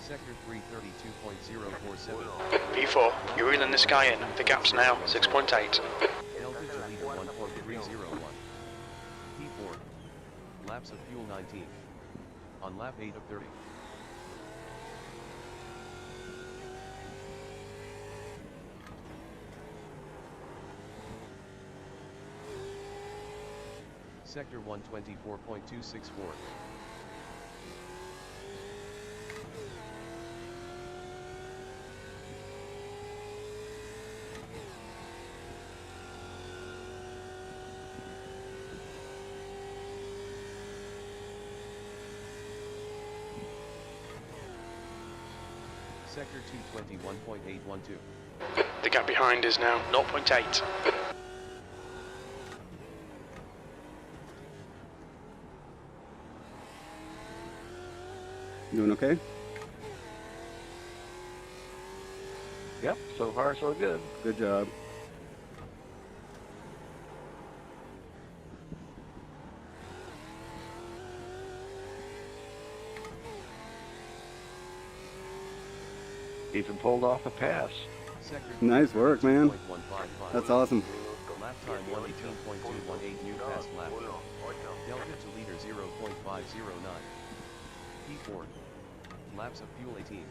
[SPEAKER 7] Sector 332.047.
[SPEAKER 5] P4, you're reeling this guy in. The gap's now 6.8.
[SPEAKER 7] Delta to leader 1.301. P4. Laps of fuel 19. On lap 8 of 30. Sector 124.264. Sector 221.812.
[SPEAKER 5] The gap behind is now 0.8.
[SPEAKER 3] Doing okay?
[SPEAKER 4] Yep, so far so good.
[SPEAKER 3] Good job.
[SPEAKER 4] Even pulled off a pass.
[SPEAKER 3] Nice work, man. That's awesome.
[SPEAKER 7] Lap time 118.218 new fast lap. Delta to leader 0.509. P4. Laps of fuel 18.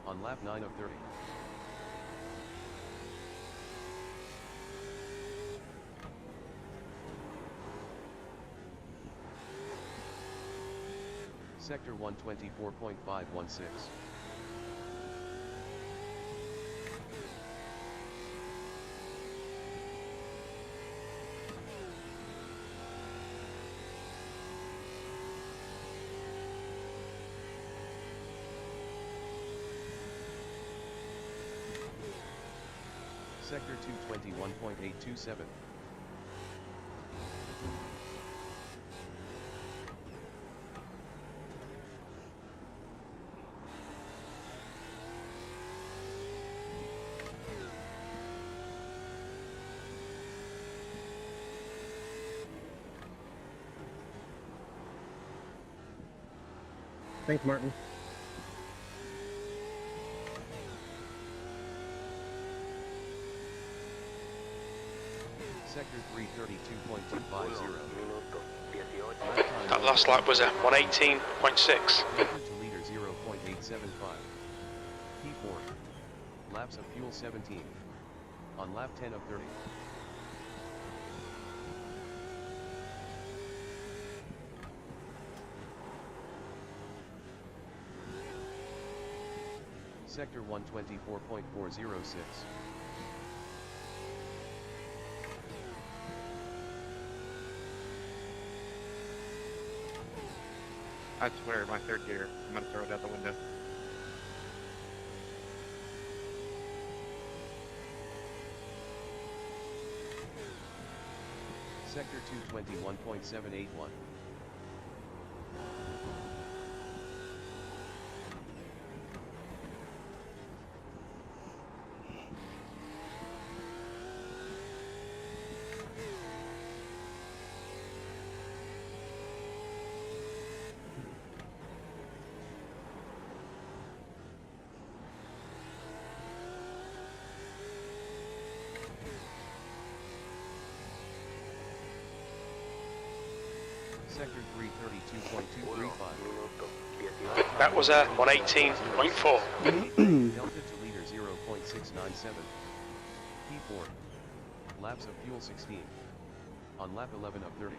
[SPEAKER 7] On lap 9 of 30. Sector 124.516. Sector 221.827.
[SPEAKER 14] Thanks, Martin.
[SPEAKER 7] Sector 332.250.
[SPEAKER 5] That last lap was a 118.6.
[SPEAKER 7] Delta to leader 0.875. P4. Laps of fuel 17. On lap 10 of 30. Sector 124.406.
[SPEAKER 8] I swear, my third gear. I'm gonna throw it out the window.
[SPEAKER 7] Sector 221.781. Sector 332.235.
[SPEAKER 5] That was a 118.4.
[SPEAKER 7] Delta to leader 0.697. P4. Laps of fuel 16. On lap 11 of 30.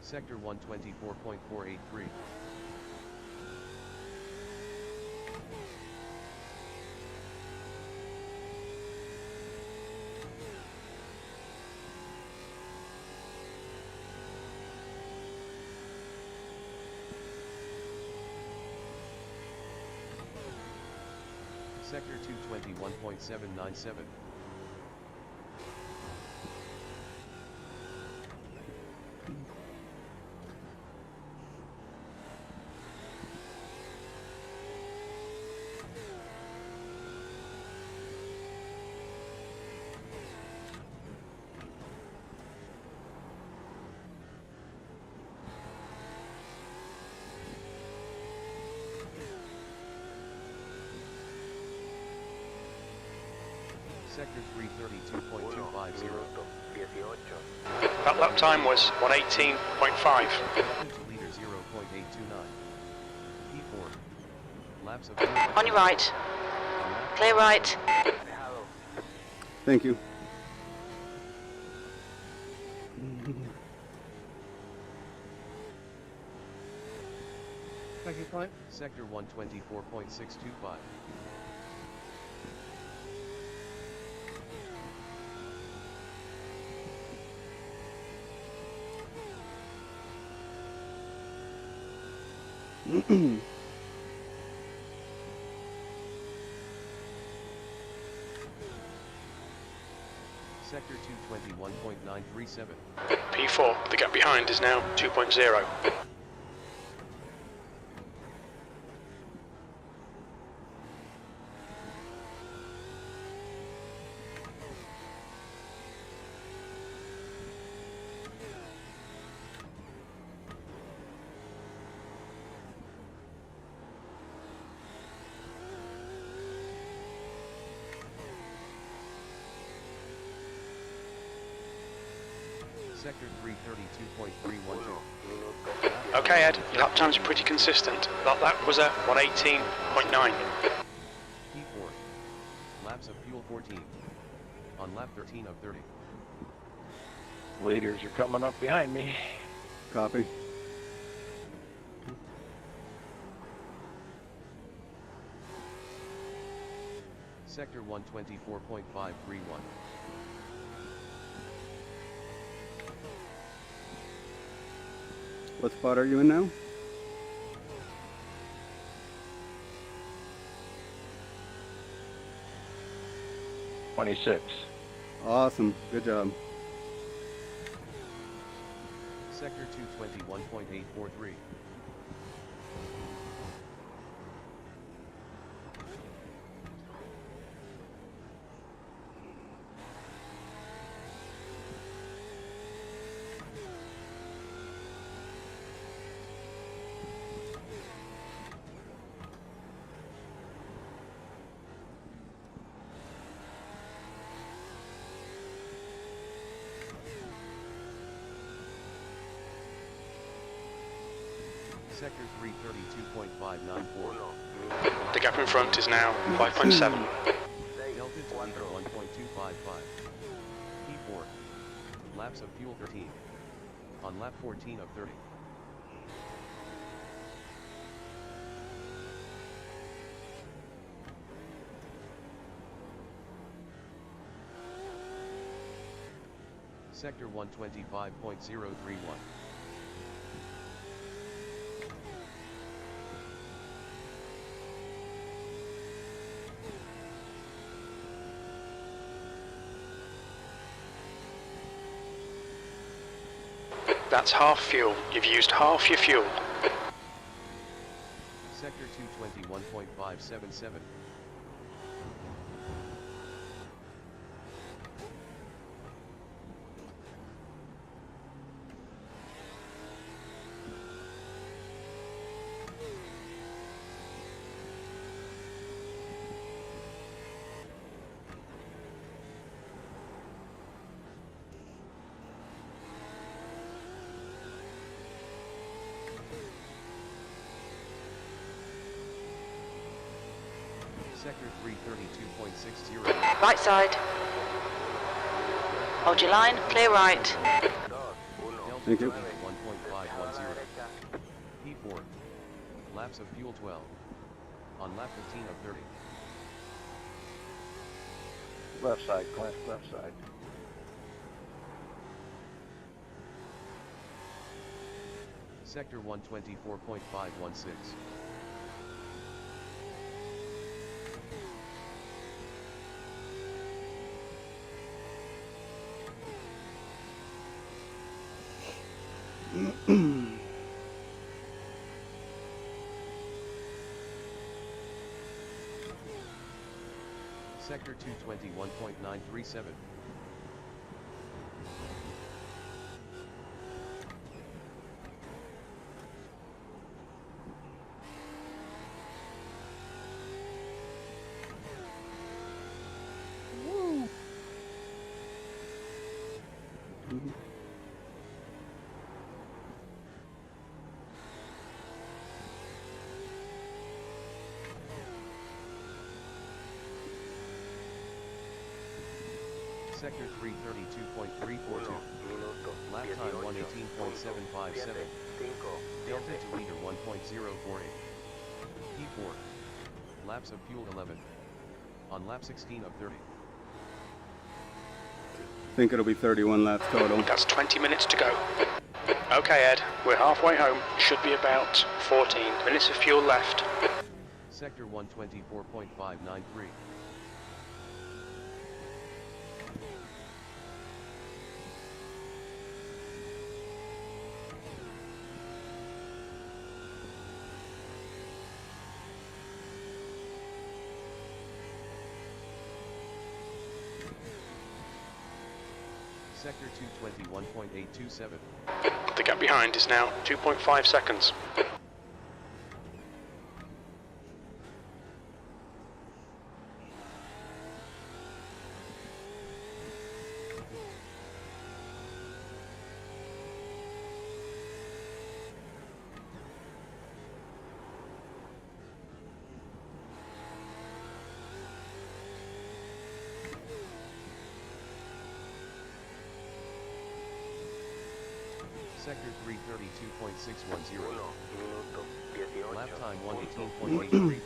[SPEAKER 7] Sector 124.483. Sector 221.797. Sector 332.250.
[SPEAKER 5] That lap time was 118.5.
[SPEAKER 7] Leader 0.829. P4. Laps of
[SPEAKER 9] On your right. Clear right.
[SPEAKER 3] Thank you.
[SPEAKER 13] Thank you, Clint.
[SPEAKER 7] Sector 124.625. Sector 221.937.
[SPEAKER 5] P4, the gap behind is now 2.0.
[SPEAKER 7] Sector 332.312.
[SPEAKER 5] Okay, Ed, lap times are pretty consistent. That was a 118.9.
[SPEAKER 7] P4. Laps of fuel 14. On lap 13 of 30.
[SPEAKER 4] Leaders are coming up behind me.
[SPEAKER 3] Copy.
[SPEAKER 7] Sector 124.531.
[SPEAKER 3] What spot are you in now?
[SPEAKER 4] '26.
[SPEAKER 3] Awesome. Good job.
[SPEAKER 7] Sector 221.843. Sector 332.594.
[SPEAKER 5] The gap in front is now 5.7.
[SPEAKER 7] Delta to leader 1.255. P4. Laps of fuel 13. On lap 14 of 30. Sector 125.031.
[SPEAKER 5] That's half fuel. You've used half your fuel.
[SPEAKER 7] Sector 221.577. Sector 332.60.
[SPEAKER 9] Right side. Hold your line, clear right.
[SPEAKER 3] Thank you.
[SPEAKER 7] 1.510. P4. Laps of fuel 12. On lap 15 of 30.
[SPEAKER 4] Left side, Clint, left side.
[SPEAKER 7] Sector 124.516. Sector 221.937. Sector 332.342. Lap time 118.757. Delta to leader 1.048. P4. Laps of fuel 11. On lap 16 of 30.
[SPEAKER 3] I think it'll be 31 laps total.
[SPEAKER 5] That's 20 minutes to go. Okay, Ed, we're halfway home. Should be about 14 minutes of fuel left.
[SPEAKER 7] Sector 124.593. Sector 221.827.
[SPEAKER 5] The gap behind is now 2.5 seconds.
[SPEAKER 7] Sector 332.610. Lap time 118.835.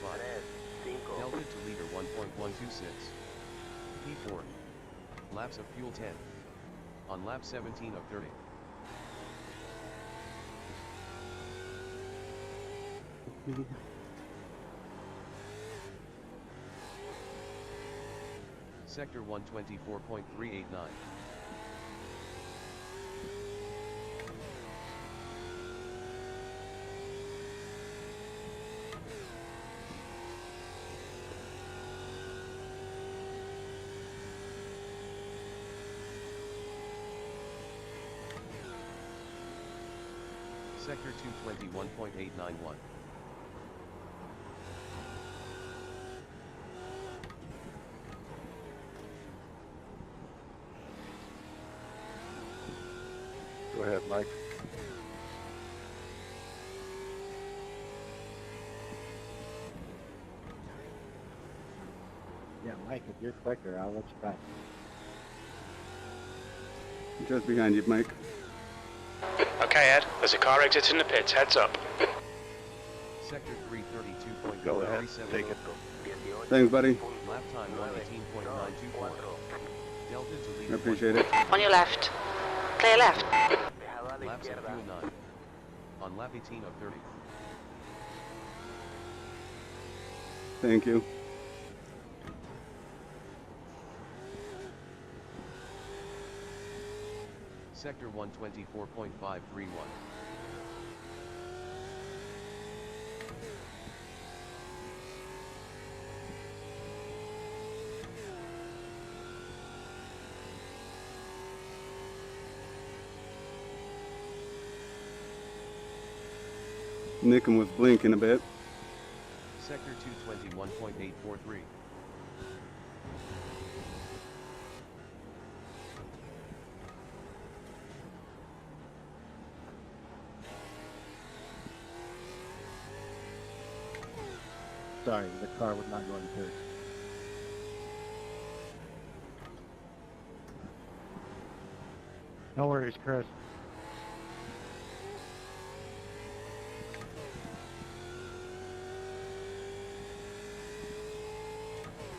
[SPEAKER 7] Delta to leader 1.126. P4. Laps of fuel 10. On lap 17 of 30. Sector 124.389. Sector 221.891.
[SPEAKER 4] Go ahead, Mike.
[SPEAKER 8] Yeah, Mike, if you're quicker, I'll let you back.
[SPEAKER 3] Just behind you, Mike.
[SPEAKER 5] Okay, Ed, there's a car exiting the pits. Heads up.
[SPEAKER 7] Sector 332.037.
[SPEAKER 4] Go ahead, take it.
[SPEAKER 3] Thanks, buddy.
[SPEAKER 7] Lap time 118.924. Delta to leader.
[SPEAKER 3] I appreciate it.
[SPEAKER 9] On your left. Clear left.
[SPEAKER 7] Laps of fuel 9. On lap 18 of 30.
[SPEAKER 3] Thank you.
[SPEAKER 7] Sector 124.531.
[SPEAKER 3] Nick'em was blinking a bit.
[SPEAKER 7] Sector 221.843.
[SPEAKER 14] Sorry, the car would not go in third. No worries, Chris.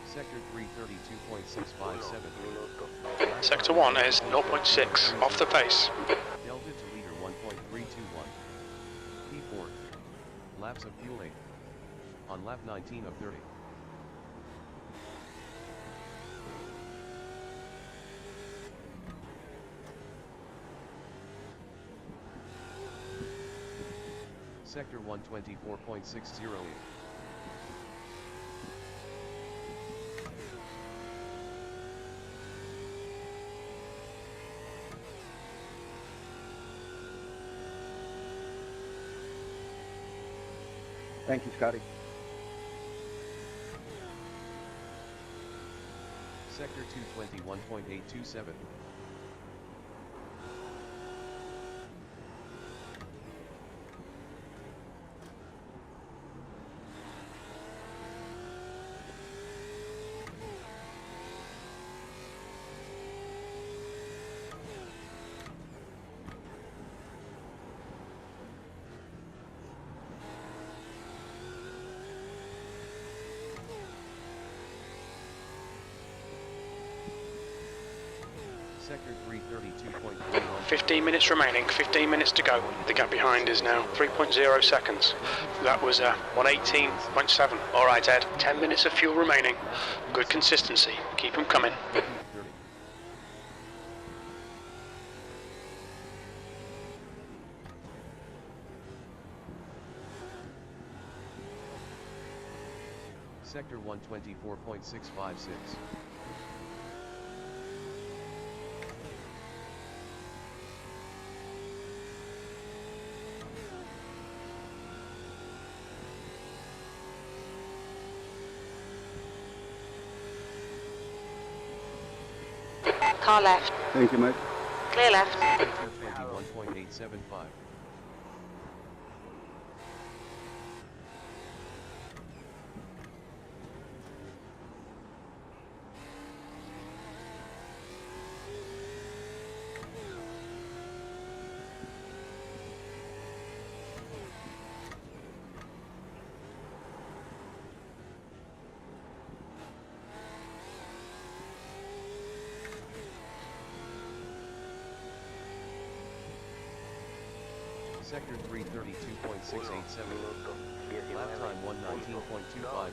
[SPEAKER 7] Sector 332.657.
[SPEAKER 5] Sector 1 is 0.6 off the pace.
[SPEAKER 7] Delta to leader 1.321. P4. Laps of fueling. On lap 19 of 30. Sector 124.608.
[SPEAKER 3] Thank you, Scotty.
[SPEAKER 7] Sector 221.827. Sector 332.31.
[SPEAKER 5] 15 minutes remaining, 15 minutes to go. The gap behind is now 3.0 seconds. That was 118.7. All right, Ed, 10 minutes of fuel remaining. Good consistency. Keep them coming.
[SPEAKER 7] Sector 124.656.
[SPEAKER 9] Car left.
[SPEAKER 3] Thank you, Mike.
[SPEAKER 9] Clear left.
[SPEAKER 7] Sector 21.875. Sector 332.687. Lap time 119.254.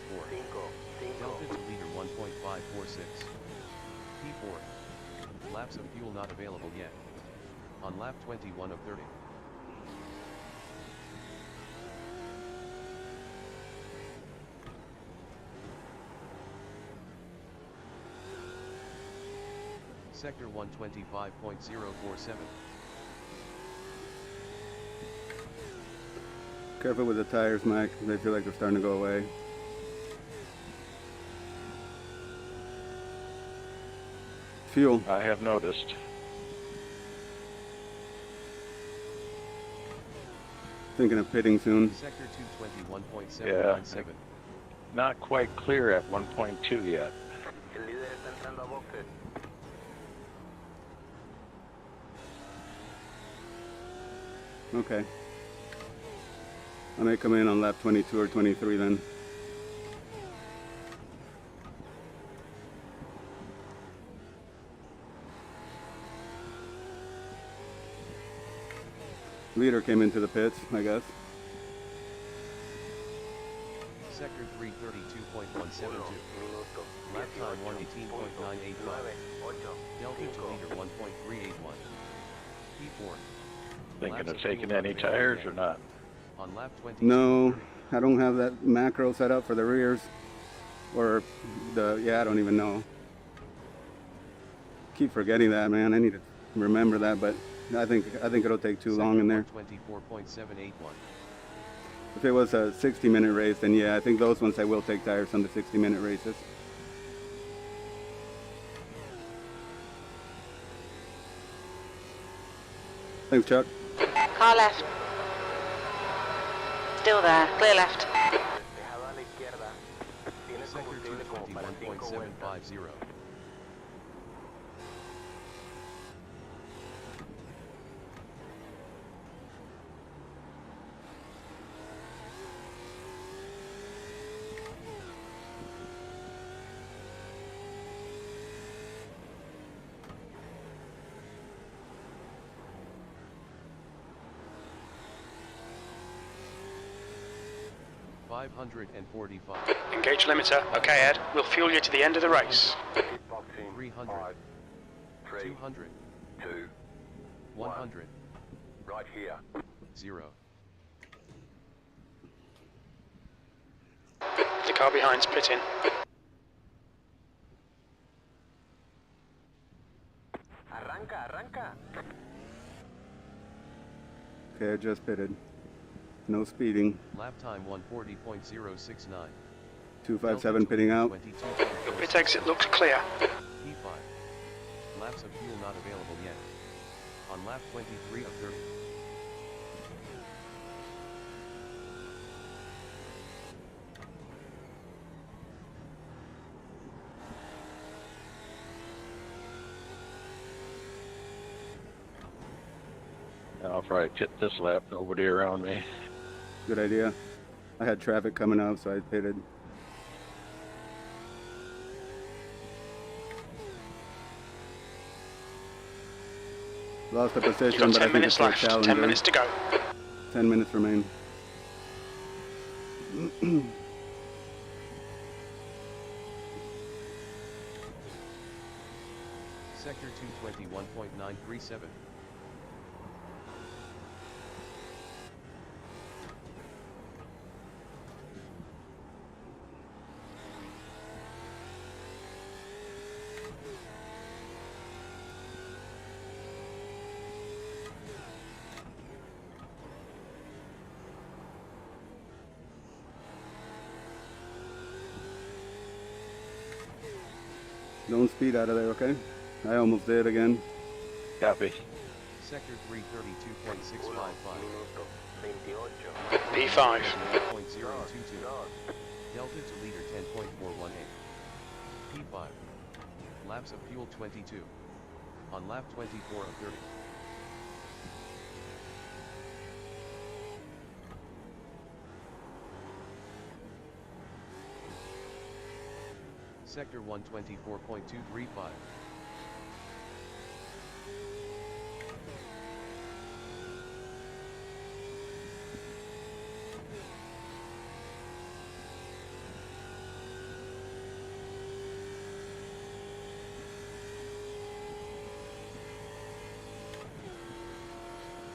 [SPEAKER 7] Delta to leader 1.546. P4. Laps of fuel not available yet. On lap 21 of 30. Sector 125.047.
[SPEAKER 3] Careful with the tires, Mike. They feel like they're starting to go away. Fuel.
[SPEAKER 4] I have noticed.
[SPEAKER 3] Thinking of pitting soon.
[SPEAKER 7] Sector 221.797.
[SPEAKER 4] Yeah, not quite clear at 1.2 yet.
[SPEAKER 6] El líder está entrando a boxes.
[SPEAKER 3] Okay. I may come in on lap 22 or 23 then. Leader came into the pits, I guess.
[SPEAKER 7] Sector 332.172. Lap time 118.985. Delta to leader 1.381. P4.
[SPEAKER 4] Thinking of taking any tires or not?
[SPEAKER 7] On lap 20.
[SPEAKER 3] No, I don't have that macro set up for the rears. Or the, yeah, I don't even know. Keep forgetting that, man. I need to remember that, but I think it'll take too long in there.
[SPEAKER 7] 24.781.
[SPEAKER 3] If it was a 60-minute race, then yeah, I think those ones I will take tires on the 60-minute races. Thanks, Chuck.
[SPEAKER 9] Car left. Still there. Clear left.
[SPEAKER 6] Despejado a la izquierda.
[SPEAKER 7] 21.750. $545.
[SPEAKER 5] Engage limiter. Okay, Ed. We'll fuel you to the end of the race.
[SPEAKER 7] 300. 200. 100.
[SPEAKER 6] Right here.
[SPEAKER 7] 0.
[SPEAKER 5] The car behind's pitting.
[SPEAKER 6] Arranca.
[SPEAKER 3] Okay, I just pitted. No speeding.
[SPEAKER 7] Lap time 140.069.
[SPEAKER 3] 257 pitting out.
[SPEAKER 5] Your pit exit looks clear.
[SPEAKER 7] P5. Laps of fuel not available yet. On lap 23 of 30.
[SPEAKER 4] I'll probably pit this lap. Nobody around me.
[SPEAKER 3] Good idea. I had traffic coming up, so I pitted. Lost a position,
[SPEAKER 5] You've got
[SPEAKER 3] but
[SPEAKER 5] 10
[SPEAKER 3] I think
[SPEAKER 5] minutes
[SPEAKER 3] it's a
[SPEAKER 5] left. 10
[SPEAKER 3] challenger.
[SPEAKER 5] minutes to go.
[SPEAKER 3] 10 minutes remain.
[SPEAKER 7] Sector 221.937.
[SPEAKER 3] Don't speed out of there, okay? I almost did again.
[SPEAKER 4] Copy.
[SPEAKER 7] Sector 332.655.
[SPEAKER 5] P5.
[SPEAKER 7] 0.022. Delta to leader 10.418. P5. Laps of fuel 22. On lap 24 of 30. Sector 124.235.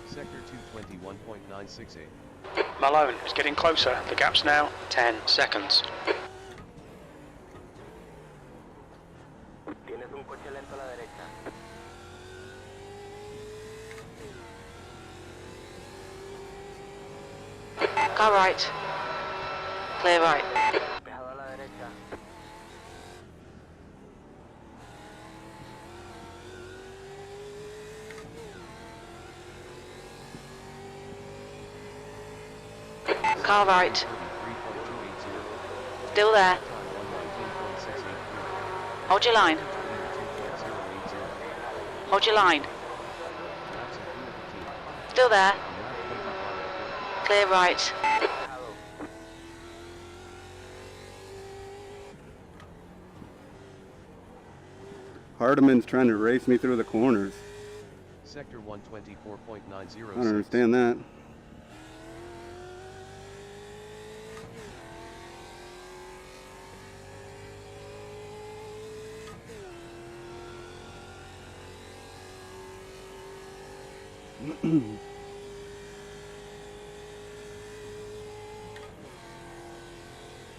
[SPEAKER 7] Sector 221.968.
[SPEAKER 5] Malone is getting closer. The gap's now 10 seconds.
[SPEAKER 6] Tienes un coche lento a la derecha.
[SPEAKER 9] Car right. Clear right.
[SPEAKER 6] Despejado a la derecha.
[SPEAKER 9] Car right. Still there. Hold your line. Hold your line. Still there. Clear right.
[SPEAKER 3] Hardiman's trying to race me through the corners.
[SPEAKER 7] Sector 124.906.
[SPEAKER 3] I don't understand that.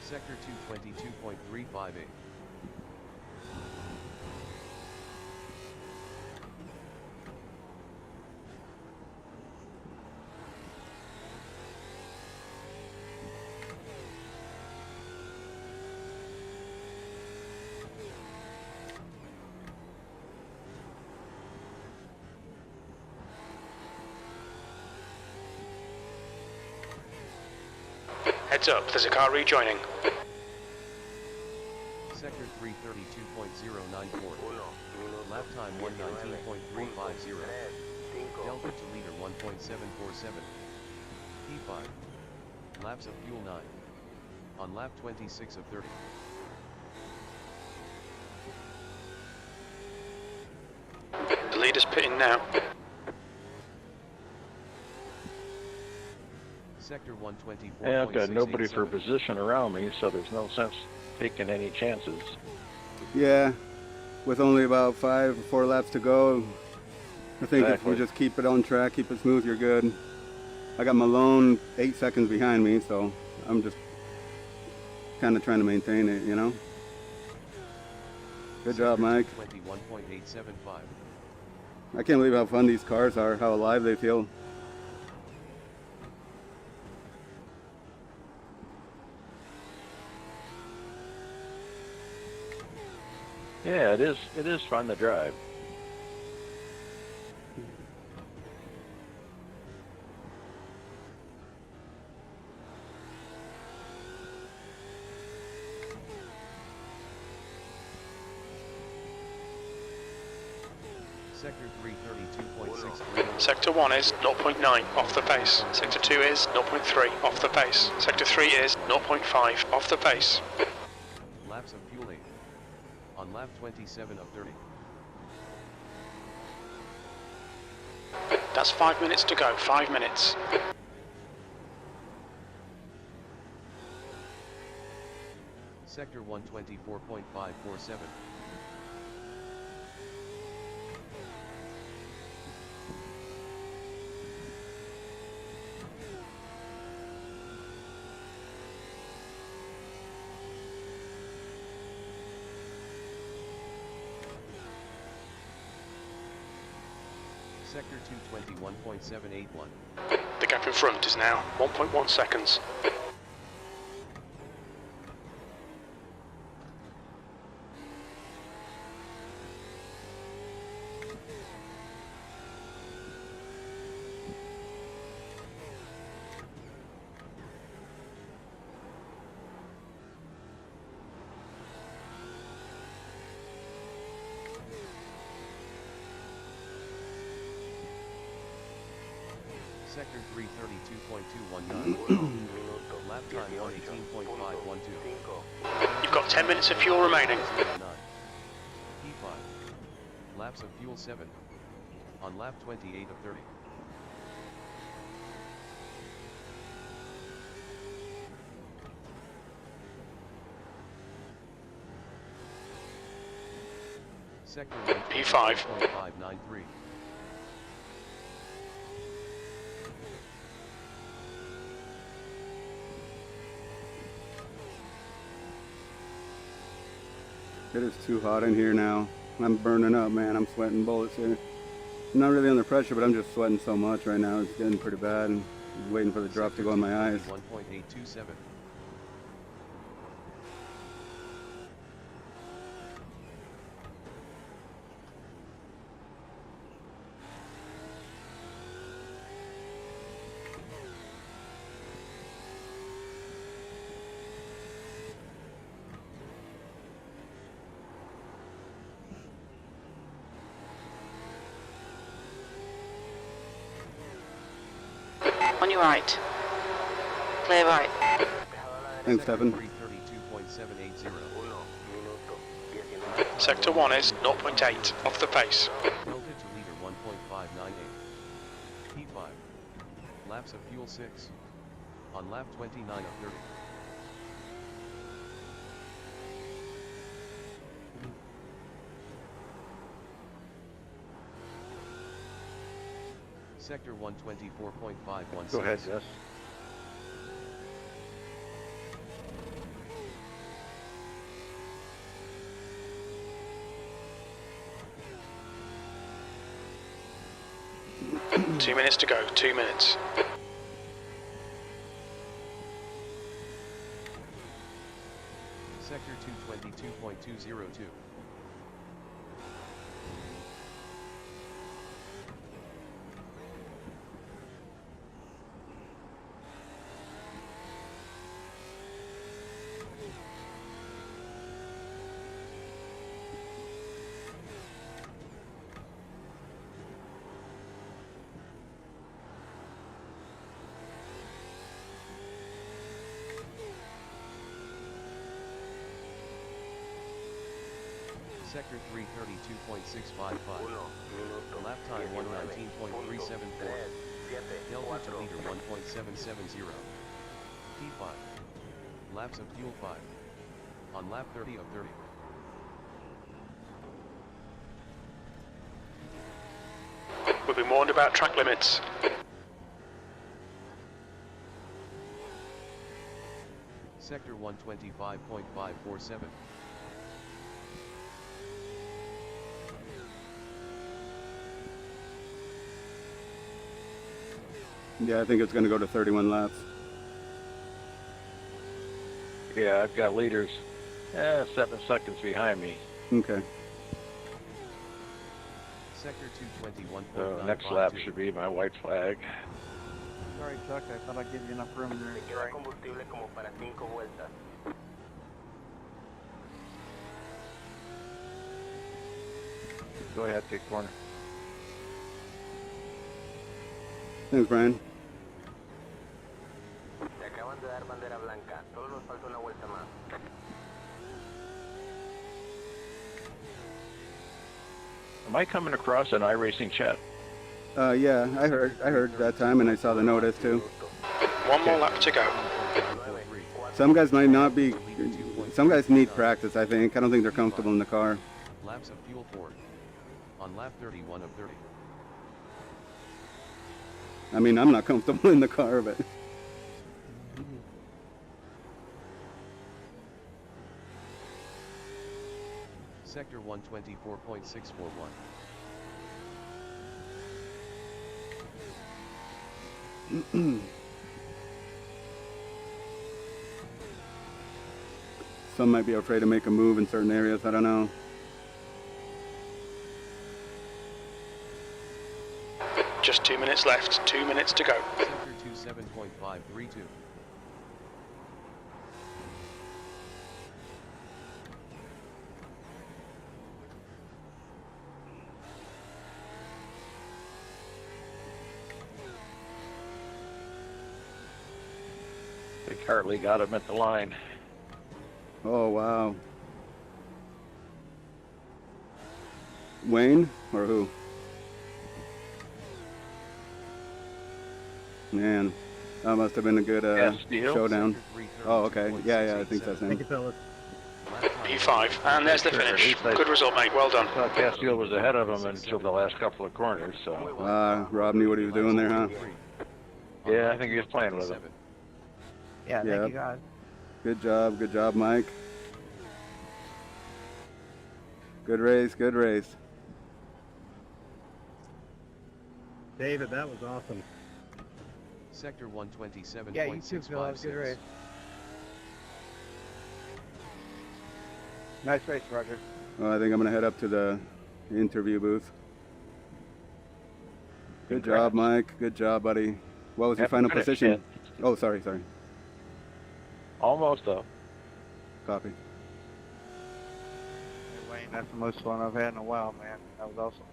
[SPEAKER 7] Sector 222.358.
[SPEAKER 5] Heads up, there's a car rejoining.
[SPEAKER 7] Sector Lap time 119.350. Delta to leader 1.747. P5. Laps of fuel 9. On lap 26 of 30.
[SPEAKER 5] The leader's pitting now.
[SPEAKER 7] Sector 124.
[SPEAKER 4] And I've got nobody for position around me, so there's no sense taking any chances.
[SPEAKER 3] Yeah, with only about 5 or 4 laps to go, I think if we just keep it on track, keep it smooth, you're good. I got Malone 8 seconds behind me, so I'm just kind of trying to maintain it, you know? Good job, Mike.
[SPEAKER 7] 21.875.
[SPEAKER 3] I can't believe how fun these cars are, how alive they feel.
[SPEAKER 4] Yeah, it is fun to drive.
[SPEAKER 7] Sector 332.63.
[SPEAKER 5] Sector 1 is 0.9 off the pace. Sector 2 is 0.3 off the pace. Sector 3 is 0.5 off the pace.
[SPEAKER 7] Laps of fuel 8. On lap 27 of 30.
[SPEAKER 5] That's 5 minutes to go, 5 minutes.
[SPEAKER 7] Sector 124.547. Sector 221.781.
[SPEAKER 5] The gap in front is now 1.1 seconds.
[SPEAKER 7] Sector 332.219. Lap time 118.512.
[SPEAKER 5] You've got 10 minutes of fuel remaining.
[SPEAKER 7] P5. Laps of fuel 7. On lap 28 of 30. Sector
[SPEAKER 5] P5.
[SPEAKER 7] 1.593.
[SPEAKER 3] It is too hot in here now. I'm burning up, man. I'm sweating bullets here. I'm not really under pressure, but I'm just sweating so much right now. It's getting pretty bad. And I'm waiting for the drop to go in my eyes.
[SPEAKER 7] 1.827.
[SPEAKER 9] On your right. Clear right.
[SPEAKER 3] Thanks, Stephen.
[SPEAKER 7] 332.780.
[SPEAKER 5] Sector 1 is 0.8 off the pace.
[SPEAKER 7] Delta to leader 1.598. P5. Laps of fuel 6. On lap 29 of 30. Sector 124.516.
[SPEAKER 4] Go ahead, Jess.
[SPEAKER 5] Two minutes to go, 2 minutes.
[SPEAKER 7] Sector 222.202. Sector 332.655. Lap time 119.374. Delta to leader 1.770. P5. Laps of fuel 5. On lap 30 of 30.
[SPEAKER 5] We've been warned about track limits.
[SPEAKER 7] Sector 125.547.
[SPEAKER 3] Yeah, I think it's going to go to 31 laps.
[SPEAKER 4] Yeah, I've got leaders 7 seconds behind me.
[SPEAKER 3] Okay.
[SPEAKER 7] Sector 221.952.
[SPEAKER 4] So next lap should be my white flag.
[SPEAKER 8] Sorry, Chuck. I thought I'd give you enough room there.
[SPEAKER 6] Queda combustible como para 5 vueltas.
[SPEAKER 4] Go ahead, take corner.
[SPEAKER 3] Thanks, Brian.
[SPEAKER 6] Te acaban de dar bandera blanca. Solo nos falta una vuelta más.
[SPEAKER 4] Am I coming across an iRacing chat?
[SPEAKER 3] Yeah, I heard that time, and I saw the notice too.
[SPEAKER 5] One more lap to go.
[SPEAKER 3] Some guys might not be. Some guys need practice. I think. I don't think they're comfortable in the car.
[SPEAKER 7] Laps of fuel 4. On lap 31 of 30.
[SPEAKER 3] I mean, I'm not comfortable in the car, but.
[SPEAKER 7] Sector 124.641.
[SPEAKER 3] Some might be afraid to make a move in certain areas. I don't know.
[SPEAKER 5] Just 2 minutes left. 2 minutes to go.
[SPEAKER 7] Sector 27.532.
[SPEAKER 4] Big Hartley got him at the line.
[SPEAKER 3] Oh wow. Wayne or who? Man, that must have been a good showdown. Oh, okay. Yeah, I think that's him.
[SPEAKER 14] Thank you, fellas.
[SPEAKER 5] P5, and there's the finish. Good result, mate. Well done.
[SPEAKER 4] I thought Castile was ahead of him until the last couple of corners, so.
[SPEAKER 3] Rob knew what he was doing there, huh?
[SPEAKER 4] Yeah, I think he was playing with him.
[SPEAKER 8] Yeah,
[SPEAKER 3] Yep.
[SPEAKER 8] thank you, guys.
[SPEAKER 3] Good job, Mike. Good race.
[SPEAKER 14] David, that was awesome.
[SPEAKER 7] Sector 127.656.
[SPEAKER 8] Yeah, you too, Phil. Good race. Nice race, Roger.
[SPEAKER 3] Well, I think I'm gonna head up to the interview booth. Good job, Mike. Good job, buddy. What was your final position?
[SPEAKER 4] Yet.
[SPEAKER 3] Oh, sorry.
[SPEAKER 4] Almost though.
[SPEAKER 3] Copy.
[SPEAKER 8] Hey, Wayne, that's the most fun I've had in a while, man. That was awesome.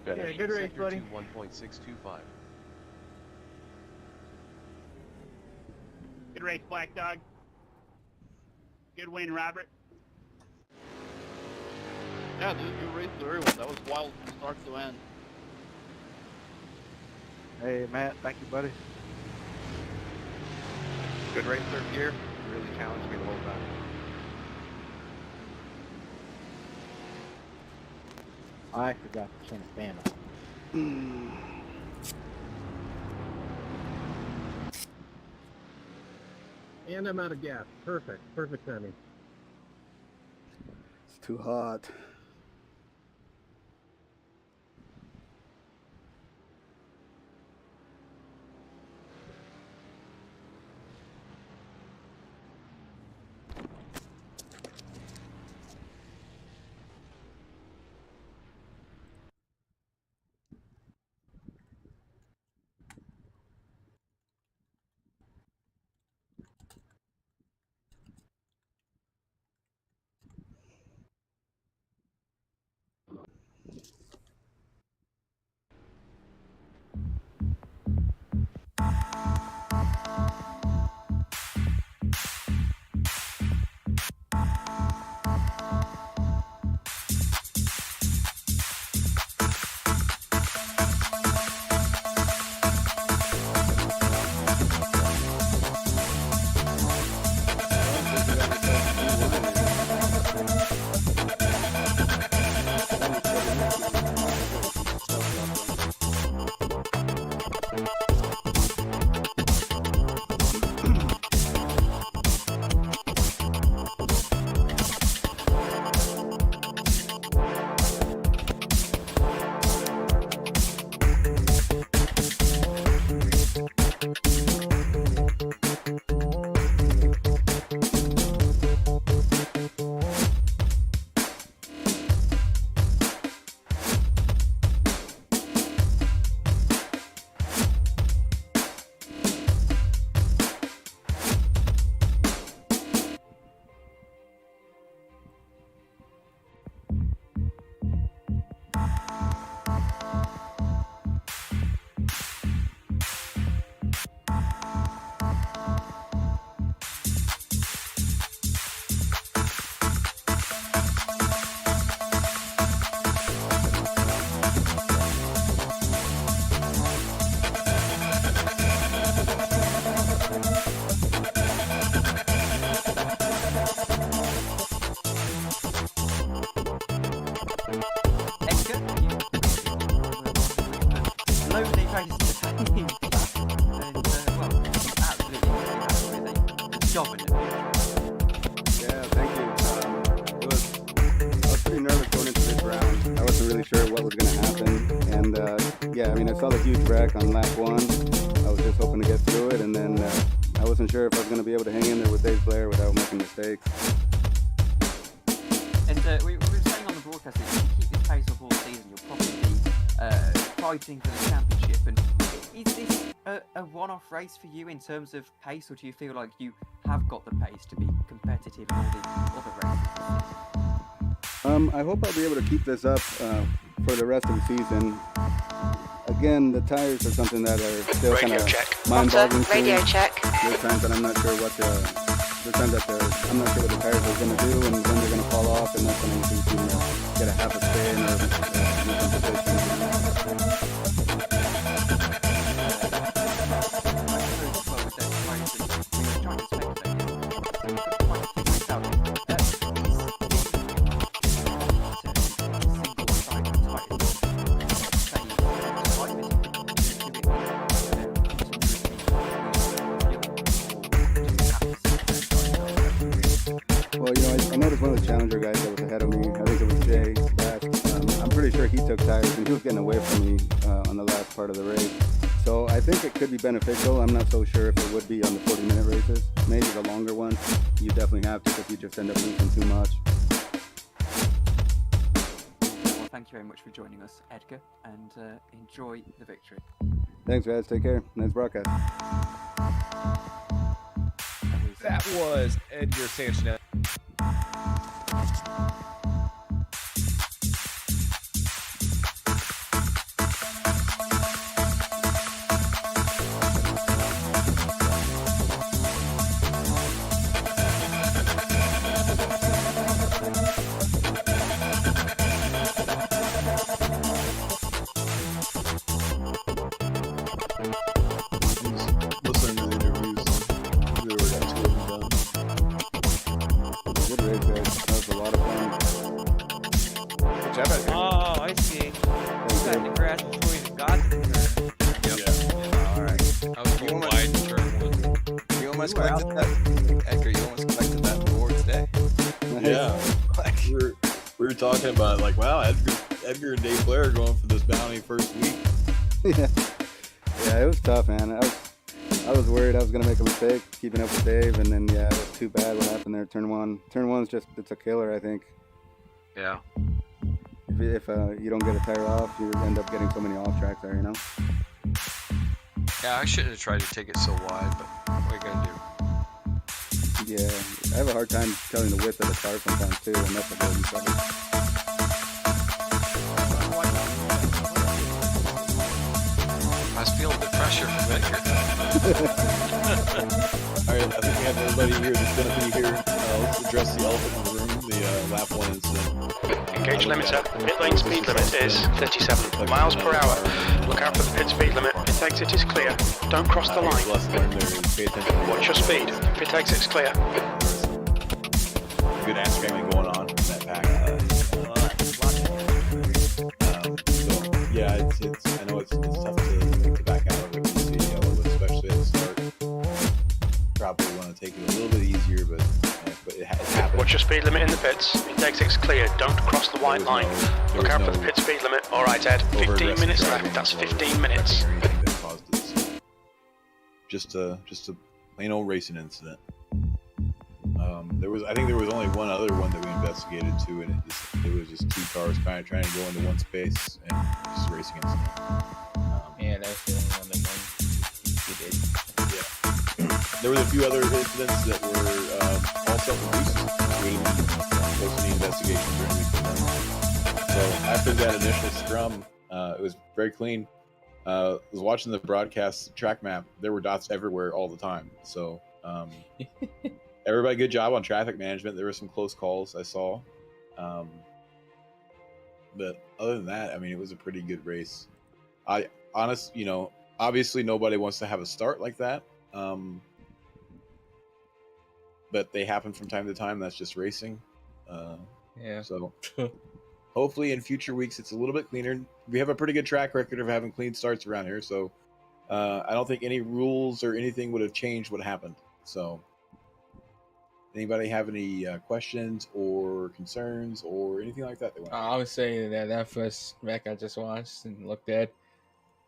[SPEAKER 7] Finished.
[SPEAKER 8] Yeah, good race,
[SPEAKER 7] Sector
[SPEAKER 8] buddy.
[SPEAKER 7] 1.625.
[SPEAKER 17] Good race, Black Dog. Good win, Robert.
[SPEAKER 18] Yeah, dude, you raced very well. That was wild from start to end.
[SPEAKER 8] Hey, Matt, thank you, buddy. Good race, third gear. Really challenged me the whole time. I forgot to turn the fan on.
[SPEAKER 14] And I'm out of gas. Perfect timing.
[SPEAKER 3] It's too hot.
[SPEAKER 19] job in the victory.
[SPEAKER 3] Yeah, thank you. I was pretty nervous going into this round. I wasn't really sure what was going to happen. And yeah, I mean, I saw the huge wreck on lap 1. I was just hoping to get through it. And then I wasn't sure if I was going to be able to hang in there with Dave Blair without making mistakes.
[SPEAKER 19] And we were saying on the broadcast that if you keep this pace up all season, you'll probably be fighting for the championship. And is this a one-off race for you in terms of pace, or do you feel like you have got the pace to be competitive in all the other races?
[SPEAKER 3] I hope I'll be able to keep this up for the rest of the season. Again, the tires are something that are still kind of mind-boggling.
[SPEAKER 9] Radio check.
[SPEAKER 3] There's times that I'm not sure what I'm not sure what the tires are going to do and when they're going to fall off, and that's when you can get a half a spin or lose some position. Well, I noticed one of the Challenger guys that was ahead of me. I think it was Jay. I'm pretty sure he took tires and he was getting away from me on the last part of the race. So I think it could be beneficial. I'm not so sure if it would be on the 40-minute races. Maybe the longer ones, you definitely have to if you just end up losing too much.
[SPEAKER 19] Well, thank you very much for joining us, Edgar, and enjoy the victory.
[SPEAKER 3] Thanks, guys. Take care. Nice broadcast.
[SPEAKER 20] That was Edgar Sanchez.
[SPEAKER 12] Listening to the interviews, there were 2 of them done.
[SPEAKER 3] Good race, guys. That was a lot of fun.
[SPEAKER 20] Good job, Edgar.
[SPEAKER 2] Oh, I see. You got in the grass before you even got to the turn.
[SPEAKER 15] Yep.
[SPEAKER 16] Alright.
[SPEAKER 15] I was going wide in turn 1.
[SPEAKER 16] You almost collected that, Edgar, you almost collected that reward today.
[SPEAKER 12] Yeah. We were talking about like, wow, Edgar and Dave Blair are going for this bounty first week.
[SPEAKER 3] Yeah, it was tough, man. I was worried I was gonna make a mistake keeping up with Dave, and then yeah, it was too bad what happened there. Turn 1's just, it's a killer, I think.
[SPEAKER 15] Yeah.
[SPEAKER 3] If you don't get a tire off, you end up getting so many off tracks there, you know.
[SPEAKER 15] Yeah, I shouldn't have tried to take it so wide, but what are you gonna do?
[SPEAKER 3] Yeah, I have a hard time telling the width of the car sometimes too, and that's a golden trouble.
[SPEAKER 15] I was feeling the pressure from Edgar.
[SPEAKER 12] Alright, I think we have everybody here that's going to be here. Let's address the elephant in the room, the lap 1 incident.
[SPEAKER 5] Engage limiter. Pit lane speed limit is 37 miles per hour. Look out for the pit speed limit. Pit exit is clear. Don't cross the line. Watch your speed. Pit exit's clear.
[SPEAKER 12] Good ass screaming going on in that pack. So yeah, it's I know it's tough to back out of it from the yellow, especially at the start. Probably want to take it a little bit easier, but it happens.
[SPEAKER 5] Watch your speed limit in the pits. Pit exit's clear. Don't cross the white line. Look out for the pit speed limit. All right, Ed. 15 minutes left. That's 15 minutes.
[SPEAKER 12] That caused this. Just a plain old racing incident. I think there was only one other one that we investigated too, and it was just 2 cars kind of trying to go into one space and just a racing incident.
[SPEAKER 16] Yeah, that's the only one that we did.
[SPEAKER 12] Yeah. There was a few other incidents that were all self-induced. We didn't post any investigations or anything. So after that initial scrum, it was very clean. I was watching the broadcast track map. There were dots everywhere all the time. So everybody, good job on traffic management. There were some close calls I saw. But other than that, I mean, it was a pretty good race. Obviously nobody wants to have a start like that. But they happen from time to time. That's just racing.
[SPEAKER 16] Yeah.
[SPEAKER 12] So hopefully in future weeks it's a little bit cleaner. We have a pretty good track record of having clean starts around here, so I don't think any rules or anything would have changed what happened. So Anybody have any questions or concerns or anything like that they want?
[SPEAKER 16] I would say that first wreck I just watched and looked at.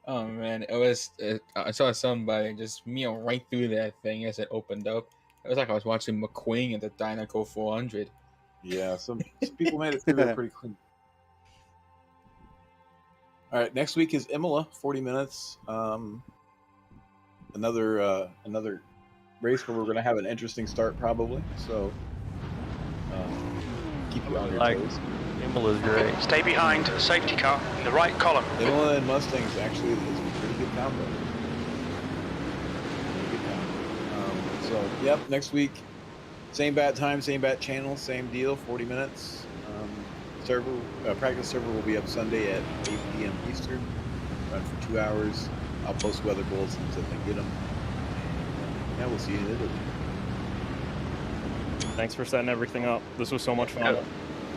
[SPEAKER 16] Oh man, it was. I saw somebody just meal right through that thing as it opened up. It was like I was watching McQueen at the Dynaco 400.
[SPEAKER 12] Yeah, some people made it through there pretty clean. All right, next week is Imola, 40 minutes. Another race where we're going to have an interesting start probably. So keep you on your toes.
[SPEAKER 5] Imola's great. Stay behind the safety car in the right column.
[SPEAKER 12] Imola and Mustangs actually is a pretty good combo. So yep, next week, same bat time, same bat channel, same deal, 40 minutes. Practice server will be up Sunday at 8 p.m. Eastern. Run for 2 hours. I'll post weather bulletins if I get them. Yeah, we'll see you in Italy.
[SPEAKER 14] Thanks for setting everything up. This was so much fun.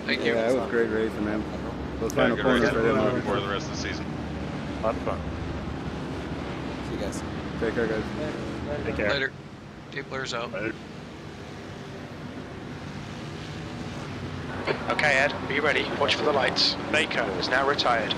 [SPEAKER 15] Thank you.
[SPEAKER 3] Yeah, it was great racing, man. Those
[SPEAKER 15] Yeah,
[SPEAKER 3] final
[SPEAKER 15] good
[SPEAKER 3] corners
[SPEAKER 15] racing.
[SPEAKER 3] right in
[SPEAKER 15] Looking forward to the rest of the season.
[SPEAKER 14] A lot of fun.
[SPEAKER 16] See you guys.
[SPEAKER 3] Take care, guys.
[SPEAKER 14] Take care.
[SPEAKER 15] Later. Team players out.
[SPEAKER 14] Later.
[SPEAKER 5] Okay, Ed, be ready. Watch for the lights. Baker is now retired.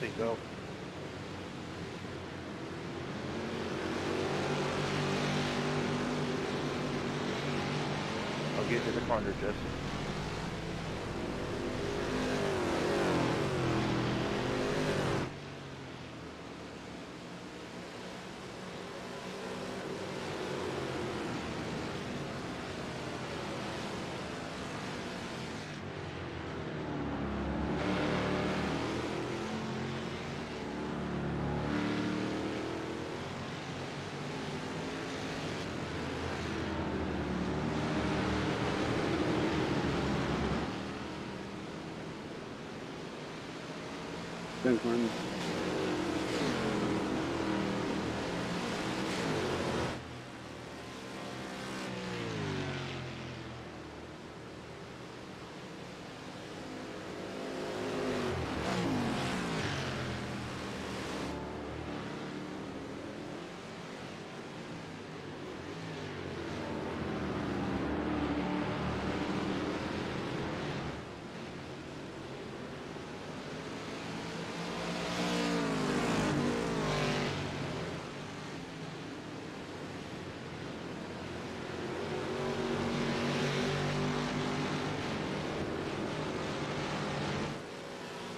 [SPEAKER 4] Jesse, go.
[SPEAKER 20] I'll get to the corner, Jesse.
[SPEAKER 3] Thanks, Martin.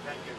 [SPEAKER 6] Thank you.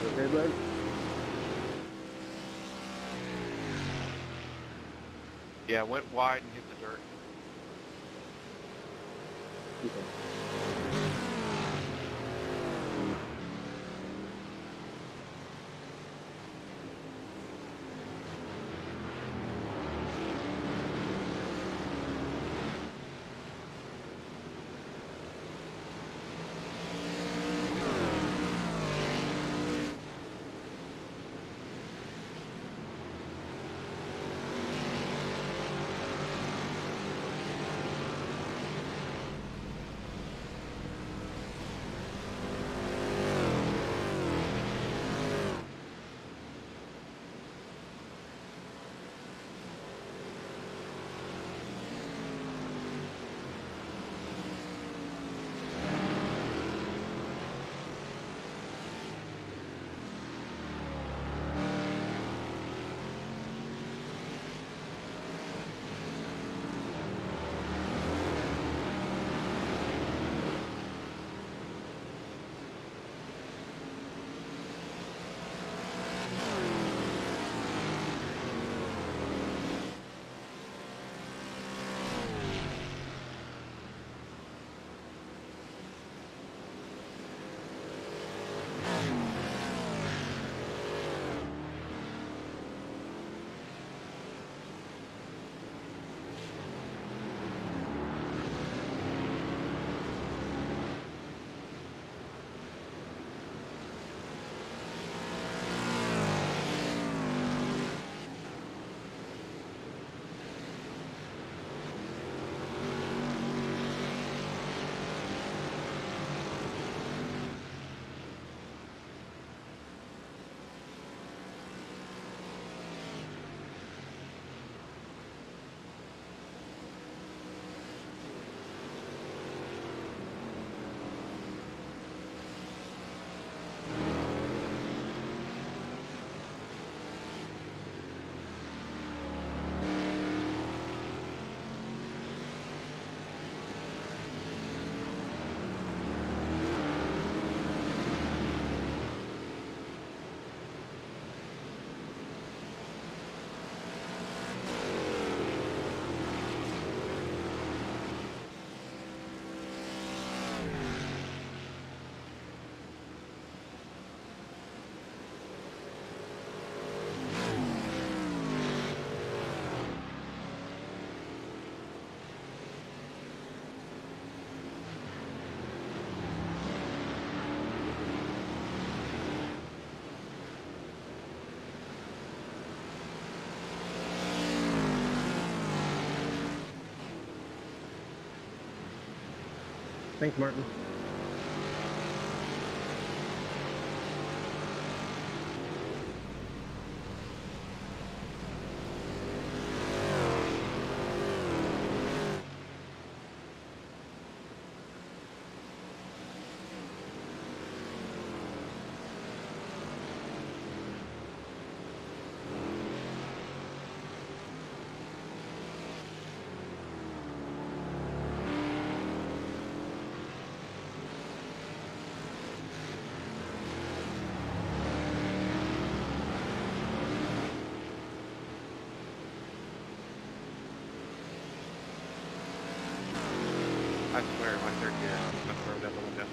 [SPEAKER 3] Okay, bud?
[SPEAKER 18] Yeah, went wide and hit the dirt.
[SPEAKER 3] Okay.
[SPEAKER 14] Thanks, Martin.
[SPEAKER 2] I swear, my third gear, I'm gonna throw it out the window.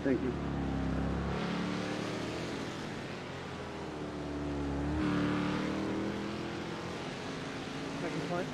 [SPEAKER 3] Thank you.
[SPEAKER 2] Second point.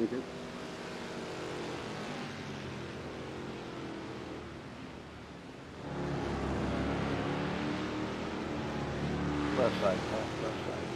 [SPEAKER 3] Okay.
[SPEAKER 4] Left side, Paul, left side.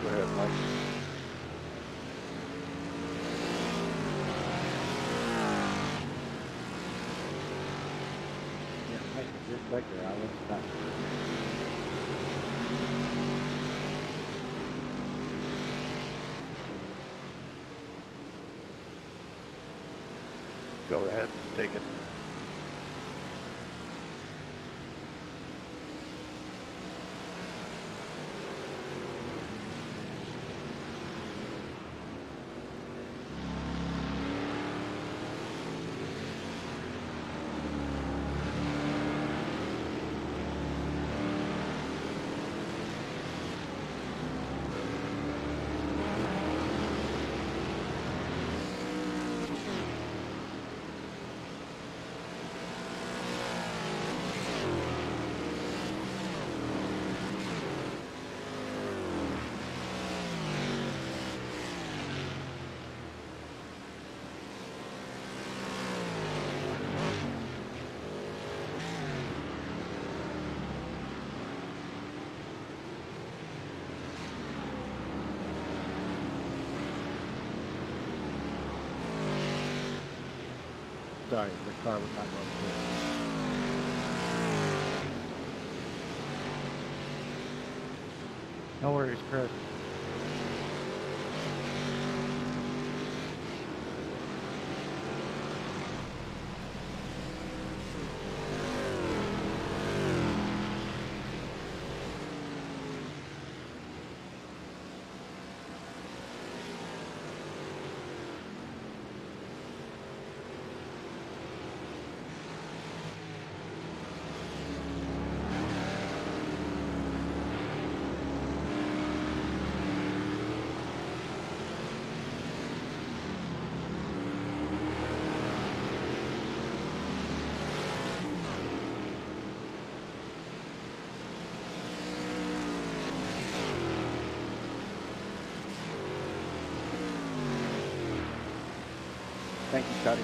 [SPEAKER 4] Go ahead, Mike.
[SPEAKER 8] Yeah, Mike, just back there. I was back.
[SPEAKER 4] Go ahead, take it.
[SPEAKER 8] Sorry, the car was not going through. No worries, Chris.
[SPEAKER 3] Thank you, Scotty.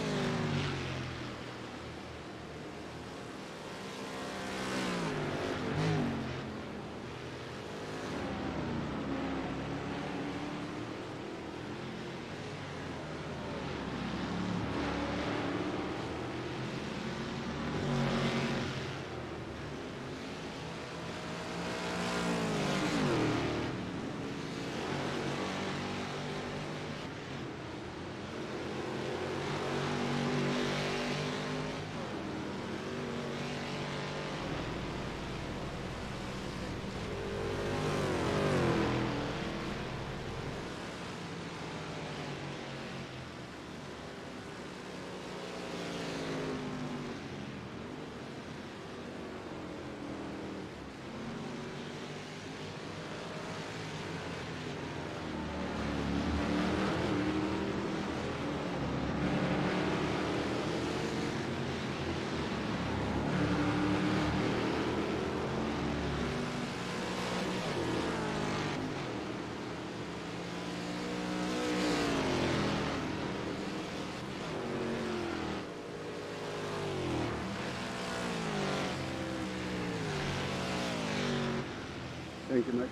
[SPEAKER 3] Thank you, Mike.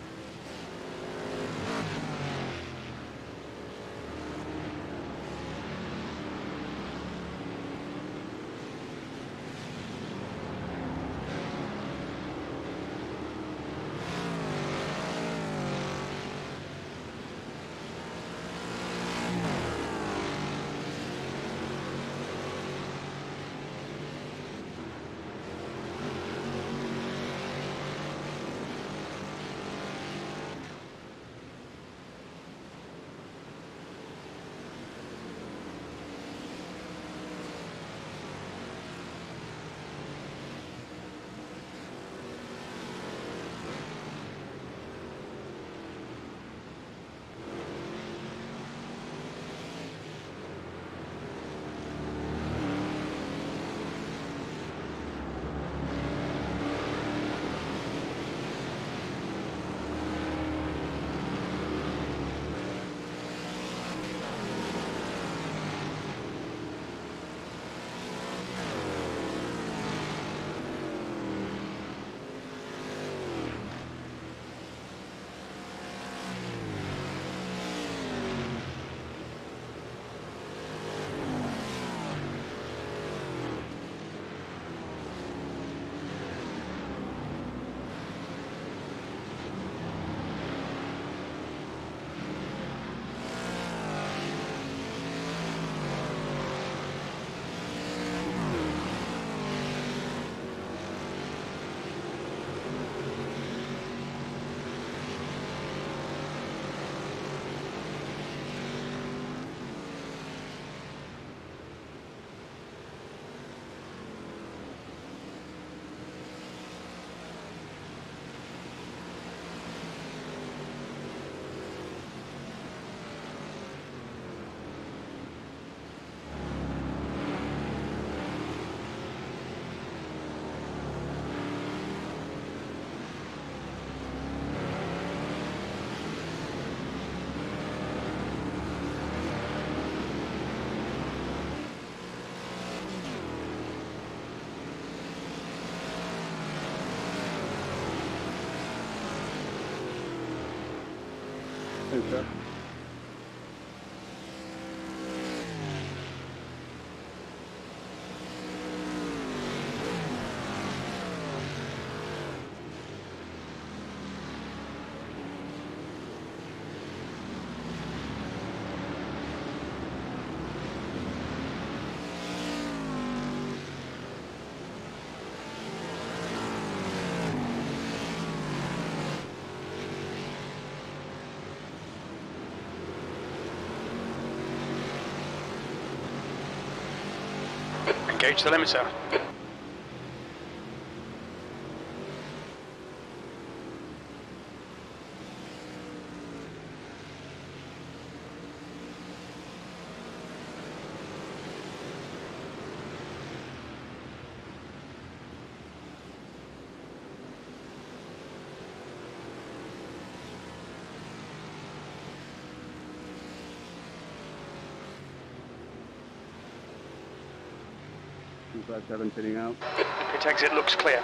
[SPEAKER 3] Thanks, Chuck.
[SPEAKER 5] Engage the limiter.
[SPEAKER 3] 257 pitting out.
[SPEAKER 5] Pit exit looks clear.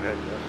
[SPEAKER 4] ahead, Jeff.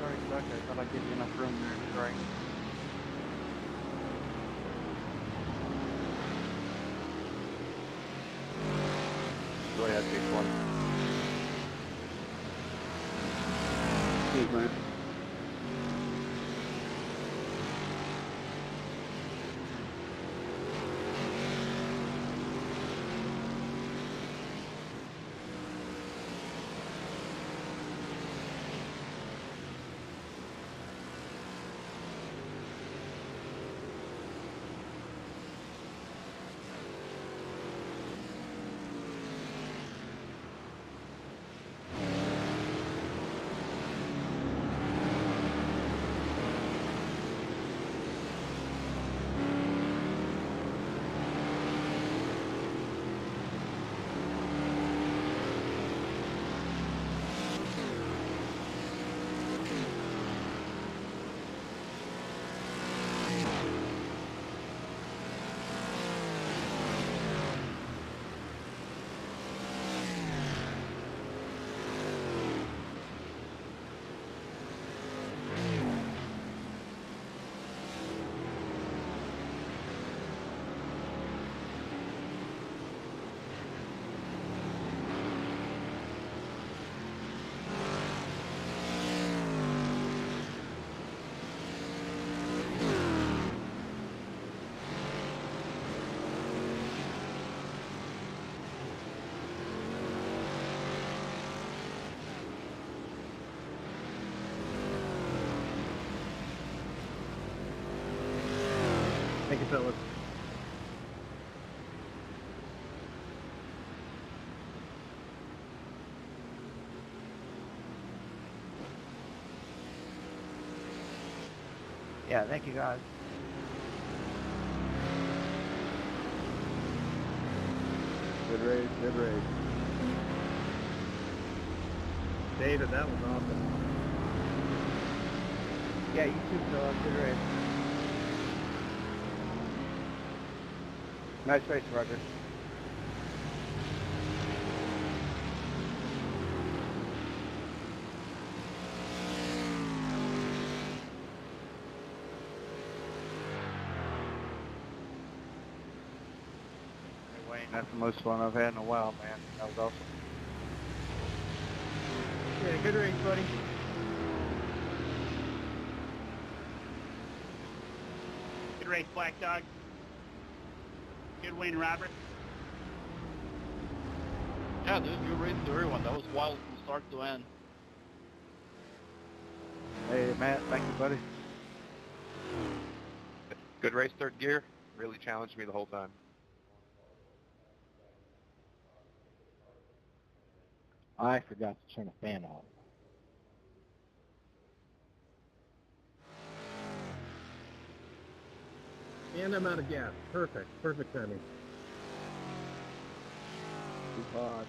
[SPEAKER 19] Sorry, Doug, I thought I'd give you enough room there. Sorry.
[SPEAKER 3] Go ahead, big one. Cheers, man.
[SPEAKER 14] Thank you, fellas.
[SPEAKER 19] Yeah, thank you guys.
[SPEAKER 3] Good race, good race.
[SPEAKER 14] David, that was awesome.
[SPEAKER 19] Yeah, you too, Philip. Good race. Nice race, Roger. Hey, Wayne, that's the most fun I've had in a while, man. That was awesome.
[SPEAKER 14] Yeah, good race, buddy.
[SPEAKER 17] Good race, Black Dog. Good win, Robert.
[SPEAKER 18] Yeah, dude, good race to everyone. That was wild from start to end.
[SPEAKER 19] Hey, Matt, thank you, buddy.
[SPEAKER 20] Good race, third gear. Really challenged me the whole time.
[SPEAKER 8] I forgot to turn the fan on.
[SPEAKER 14] And I'm out of gas. Perfect. Perfect timing.
[SPEAKER 3] Too hot.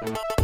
[SPEAKER 12] Bye.